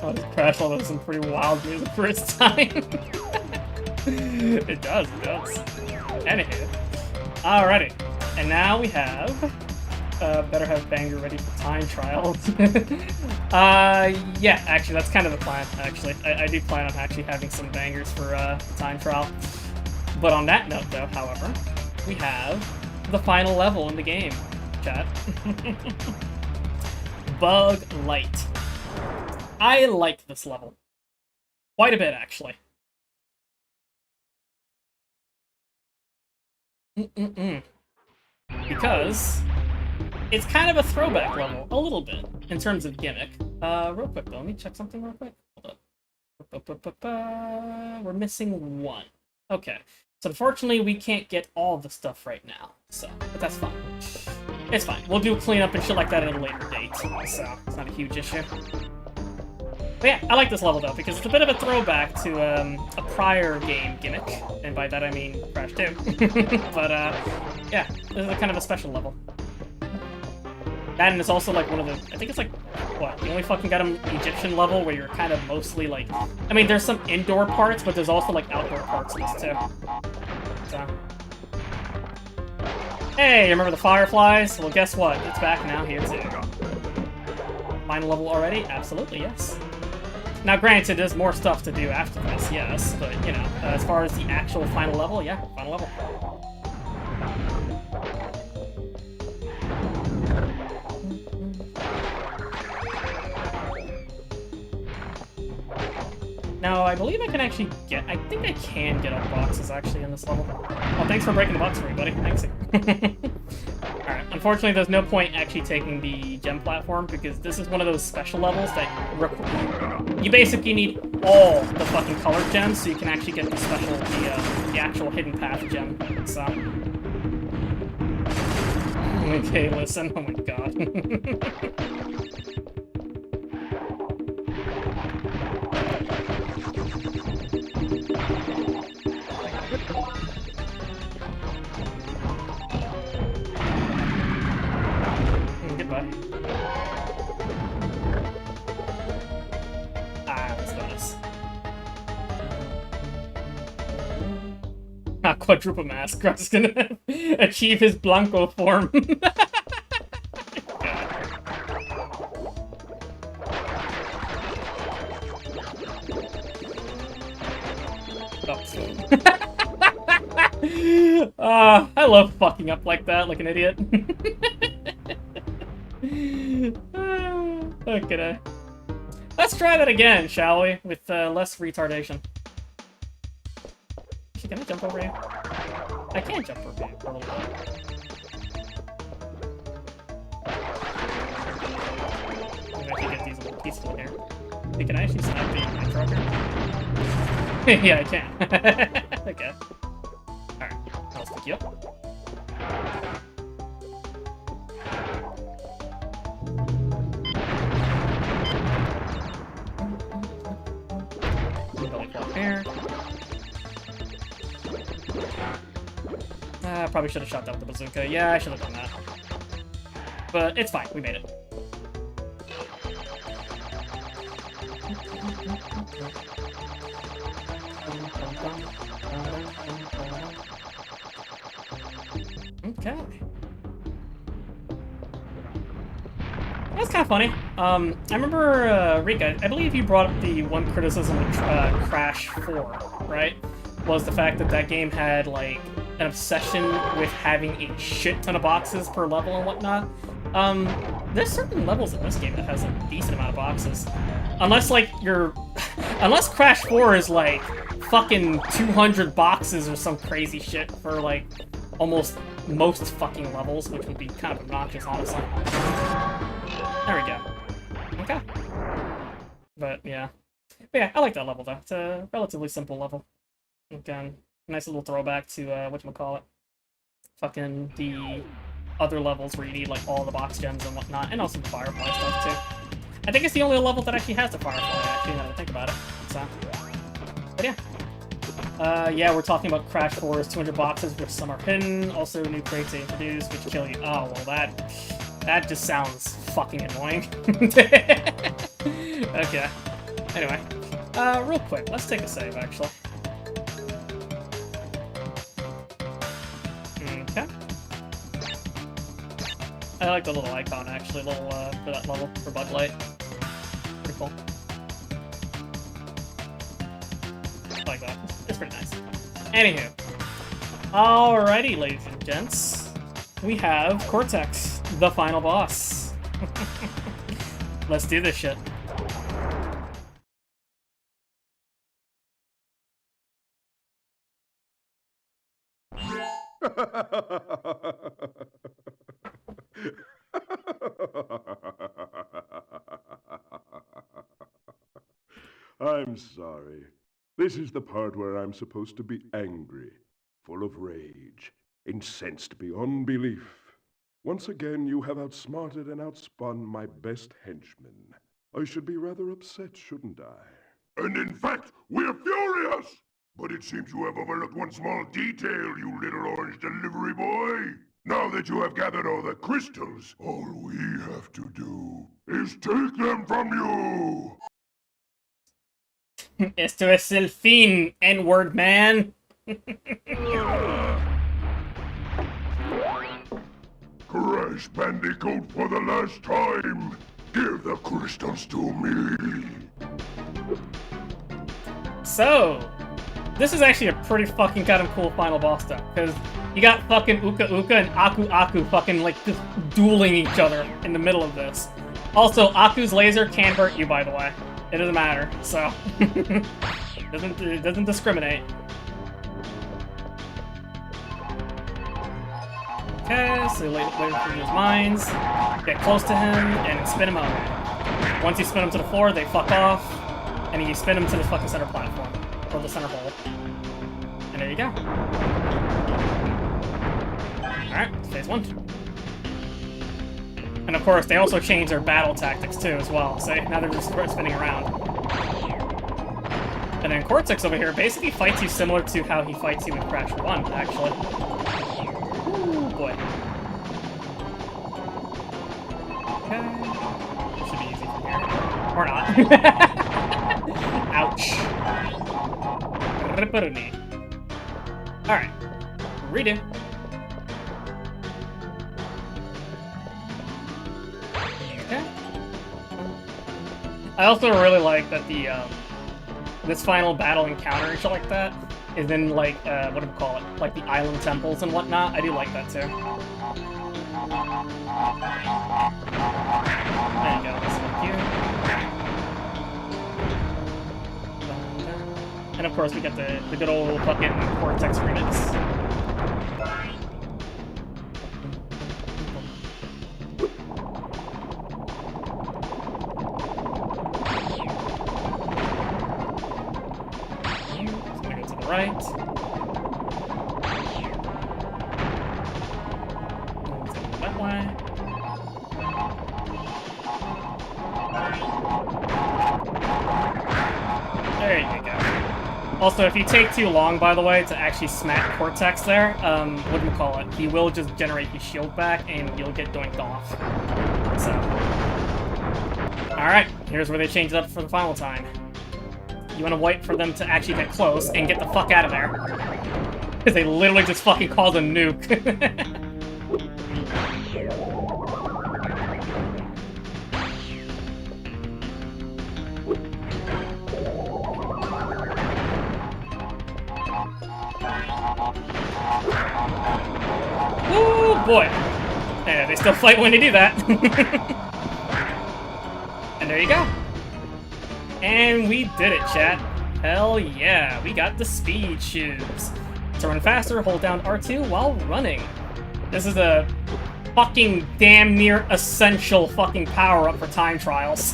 Oh, this crash level has some pretty wild music for its time. It does. Anywho. Alrighty. And now we have... better have Banger ready for time trials. Yeah, actually, that's kind of the plan, actually. I do plan on actually having some bangers for the time trial. But on that note, though, however, we have the final level in the game, chat. Bug Light. I like this level. Quite a bit, actually. Because it's kind of a throwback level, a little bit, in terms of gimmick. Real quick though, let me check something real quick. Hold up. We're missing one. Okay. So unfortunately we can't get all the stuff right now. So, but that's fine. It's fine. We'll do cleanup and shit like that at a later date. So it's not a huge issue. But yeah, I like this level though, because it's a bit of a throwback to a prior game gimmick. And by that I mean Crash 2. But yeah, this is kind of a special level. That, and it's also like one of the, I think it's like, what, the only fucking goddamn Egyptian level where you're kind of mostly like, I mean, there's some indoor parts, but there's also like outdoor parts in this too. So. Hey, remember the fireflies? Well, guess what? It's back now here too. Final level already? Absolutely, yes. Now, granted, there's more stuff to do after this, yes, but, you know, as far as the actual final level, yeah, final level. Now, I believe I can actually get... I think I can get up boxes, actually, in this level. Oh, thanks for breaking the box for me, buddy. Thanks. Alright, unfortunately, there's no point actually taking the gem platform, because this is one of those special levels that... You basically need all the fucking colored gems, so you can actually get the special... the actual hidden path gem. So... Okay, listen. Oh my god. Goodbye. Let's do this. Quadruple mask. Cross is gonna achieve his Blanco form. I love fucking up like that, like an idiot. Okay. Let's try that again, shall we? With less retardation. Actually, can I jump over you? I can't jump over you for a little bit. what he's doing here. Hey, can I actually snipe the intro here? Yeah, I can. Okay. Alright, I'll stick you up. Belly flop here. Probably should have shot that with the bazooka. Yeah, I should have done that. But it's fine, we made it. Okay. That's kind of funny. I remember, Rika, I believe you brought up the one criticism of Crash 4, right? Was the fact that that game had, like, an obsession with having a shit ton of boxes per level and whatnot. There's certain levels in this game that has a decent amount of boxes. Unless, like, unless Crash 4 is, like, fucking 200 boxes or some crazy shit for, like, almost most fucking levels, which would be kind of obnoxious, honestly. There we go. Okay. But, yeah. But yeah, I like that level, though. It's a relatively simple level. Again, nice little throwback to, whatchamacallit. Fucking the other levels where you need, like, all the box gems and whatnot, and also the Firefly stuff, too. I think it's the only level that actually has the Firefly, actually, now that I think about it. So, but yeah. Yeah, we're talking about Crash 4's 200 boxes, which some are hidden. Also, new crates they introduced, which kill you. Oh, well, that just sounds fucking annoying. Okay. Anyway. Real quick, let's take a save, actually. Okay. I like the little icon, actually, for that level, for Bud Light. Pretty cool. I like that. It's pretty nice. Anywho. Alrighty, ladies and gents. We have Cortex, the final boss. Let's do this shit. I'm sorry. This is the part where I'm supposed to be angry, full of rage, incensed beyond belief. Once again, you have outsmarted and outspun my best henchman. I should be rather upset, shouldn't I? And in fact, we're furious! But it seems you have overlooked one small detail, you little orange delivery boy. Now that you have gathered all the crystals, all we have to do is take them from you! Esto es el fin, N-word man. Crash Bandicoot, for the last time, give the crystals to me. So, this is actually a pretty fucking goddamn cool final boss stuff, because you got fucking Uka Uka and Aku Aku fucking, like, just dueling each other in the middle of this. Also, Aku's laser can hurt you, by the way. It doesn't matter, so... it doesn't discriminate. Okay, so wait for his mines, get close to him, and spin him out. Once you spin him to the floor, they fuck off, and you spin him to the fucking center platform, or the center hole. And there you go. Alright, phase 1. And of course, they also change their battle tactics too, as well. So now they're just spinning around. And then Cortex over here basically fights you similar to how he fights you in Crash 1, actually. Ooh, boy. Okay. This should be easy from here. Or not. Ouch. Ripperoni. Alright. Redo. I also really like that the, this final battle encounter and shit like that is in, like, what do we call it? Like the island temples and whatnot. I do like that, too. There you go, thank you. And of course we get the good old fucking Cortex remix. right. That way. There you go. Also, if you take too long, by the way, to actually smack Cortex there, what do you call it? He will just generate his shield back, and you'll get doinked off. So. Alright, here's where they change it up for the final time. You want to wait for them to actually get close and get the fuck out of there. Because they literally just fucking called a nuke. Ooh, boy. Yeah, they still fight when they do that. And there you go. And we did it, chat. Hell yeah, we got the speed shoes. To run faster, hold down R2 while running. This is a fucking damn near essential fucking power-up for time trials.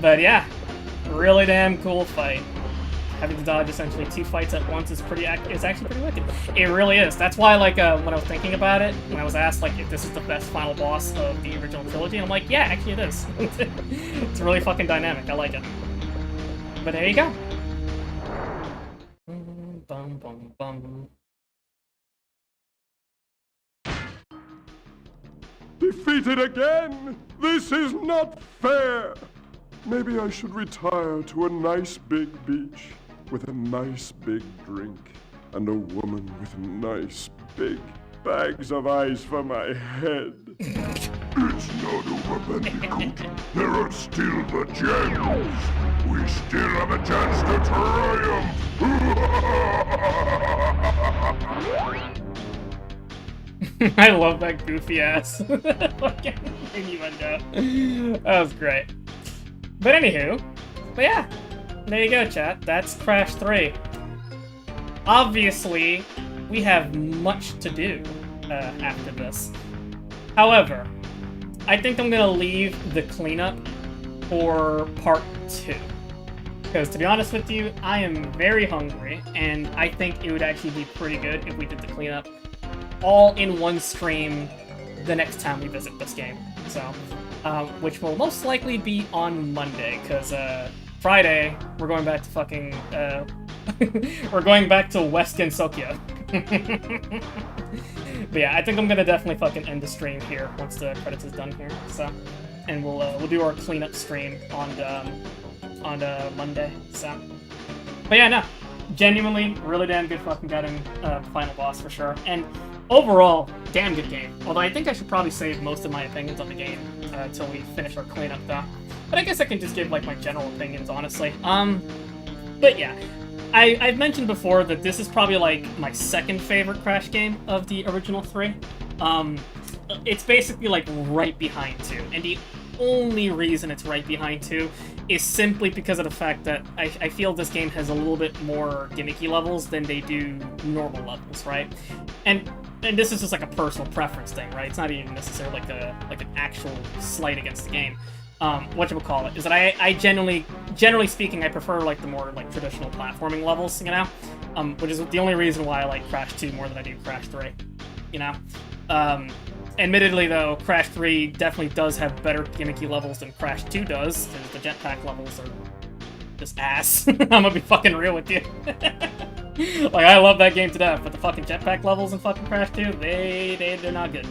But yeah, really damn cool fight. Having to dodge essentially 2 fights at once is actually pretty wicked. It really is. That's why, like, when I was thinking about it, when I was asked, like, if this is the best final boss of the original trilogy, I'm like, yeah, actually it is. It's really fucking dynamic. I like it. But there you go. Bum, bum, bum. Defeated again! This is not fair! Maybe I should retire to a nice big beach with a nice big drink and a woman with nice big bags of ice for my head. It's not over, Bandicoot. There are still the gems. We still have a chance to triumph. I love that goofy ass fucking innuendo. That was great. But anywho, yeah, there you go, chat. That's Crash 3. Obviously, we have much to do after this. However, I think I'm gonna leave the cleanup for part 2. Because to be honest with you, I am very hungry, and I think it would actually be pretty good if we did the cleanup all in one stream the next time we visit this game. So, which will most likely be on Monday, because Friday we're going back to fucking we're going back to West Gensokyo. But yeah, I think I'm gonna definitely fucking end the stream here once the credits is done here. So, and we'll do our cleanup stream on Monday. So, but yeah, no, genuinely really damn good fucking getting final boss for sure. And overall, damn good game. Although I think I should probably save most of my opinions on the game until we finish our cleanup, though. But I guess I can just give like my general opinions, honestly. But yeah, I've mentioned before that this is probably like my second favorite Crash game of the original 3. It's basically like right behind 2, and the only reason it's right behind 2 is simply because of the fact that I feel this game has a little bit more gimmicky levels than they do normal levels, right? And this is just like a personal preference thing, right? It's not even necessarily like an actual slight against the game. Whatchamacallit, is that I generally speaking, I prefer like the more like traditional platforming levels, you know? Which is the only reason why I like Crash 2 more than I do Crash 3, you know? Admittedly, though, Crash 3 definitely does have better gimmicky levels than Crash 2 does, because the jetpack levels are just ass. I'm gonna be fucking real with you. Like, I love that game to death, but the fucking jetpack levels in fucking Crash 2, they're not good.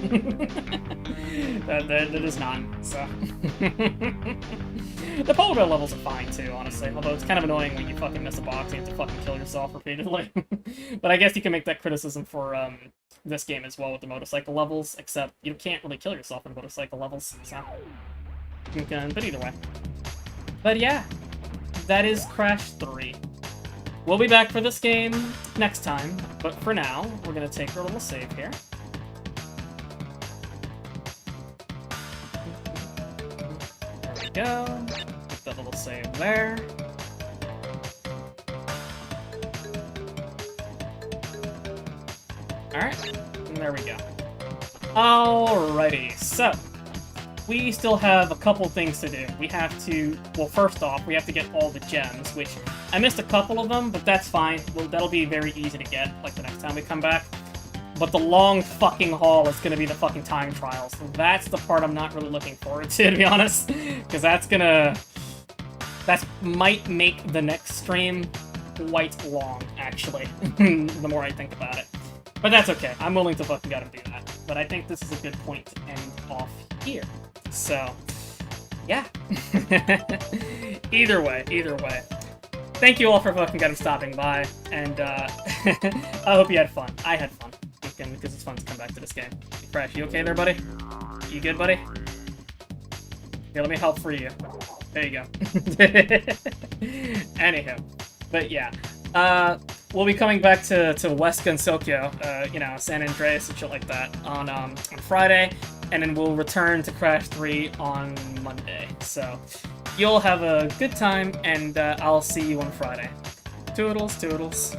They're just not, so. The polar bear levels are fine, too, honestly, although it's kind of annoying when you fucking miss a box and you have to fucking kill yourself repeatedly. But I guess you can make that criticism for, this game as well with the motorcycle levels, except you can't really kill yourself in motorcycle levels, so. But either way. But yeah, that is Crash 3. We'll be back for this game next time, but for now, we're gonna take our little save here. There we go. Put that little save there. Alright, and there we go. Alrighty, so we still have a couple things to do. We have to, well, first off, we have to get all the gems, which I missed a couple of them, but that's fine. Well, that'll be very easy to get, like, the next time we come back. But the long fucking haul is gonna be the fucking time trials. So that's the part I'm not really looking forward to be honest. Because that might make the next stream quite long, actually. The more I think about it. But that's okay. I'm willing to fucking gotta do that. But I think this is a good point to end off here. So, yeah. Either way. Thank you all for fucking stopping by, and I hope you had fun. I had fun, because it's fun to come back to this game. Crash, you okay there, buddy? You good, buddy? Here, let me help free you. There you go. Anywho, but yeah. We'll be coming back to West Gunsokyo, you know, San Andreas and shit like that on Friday, and then we'll return to Crash 3 on Monday. So, you'll have a good time, and I'll see you on Friday. Toodles, toodles.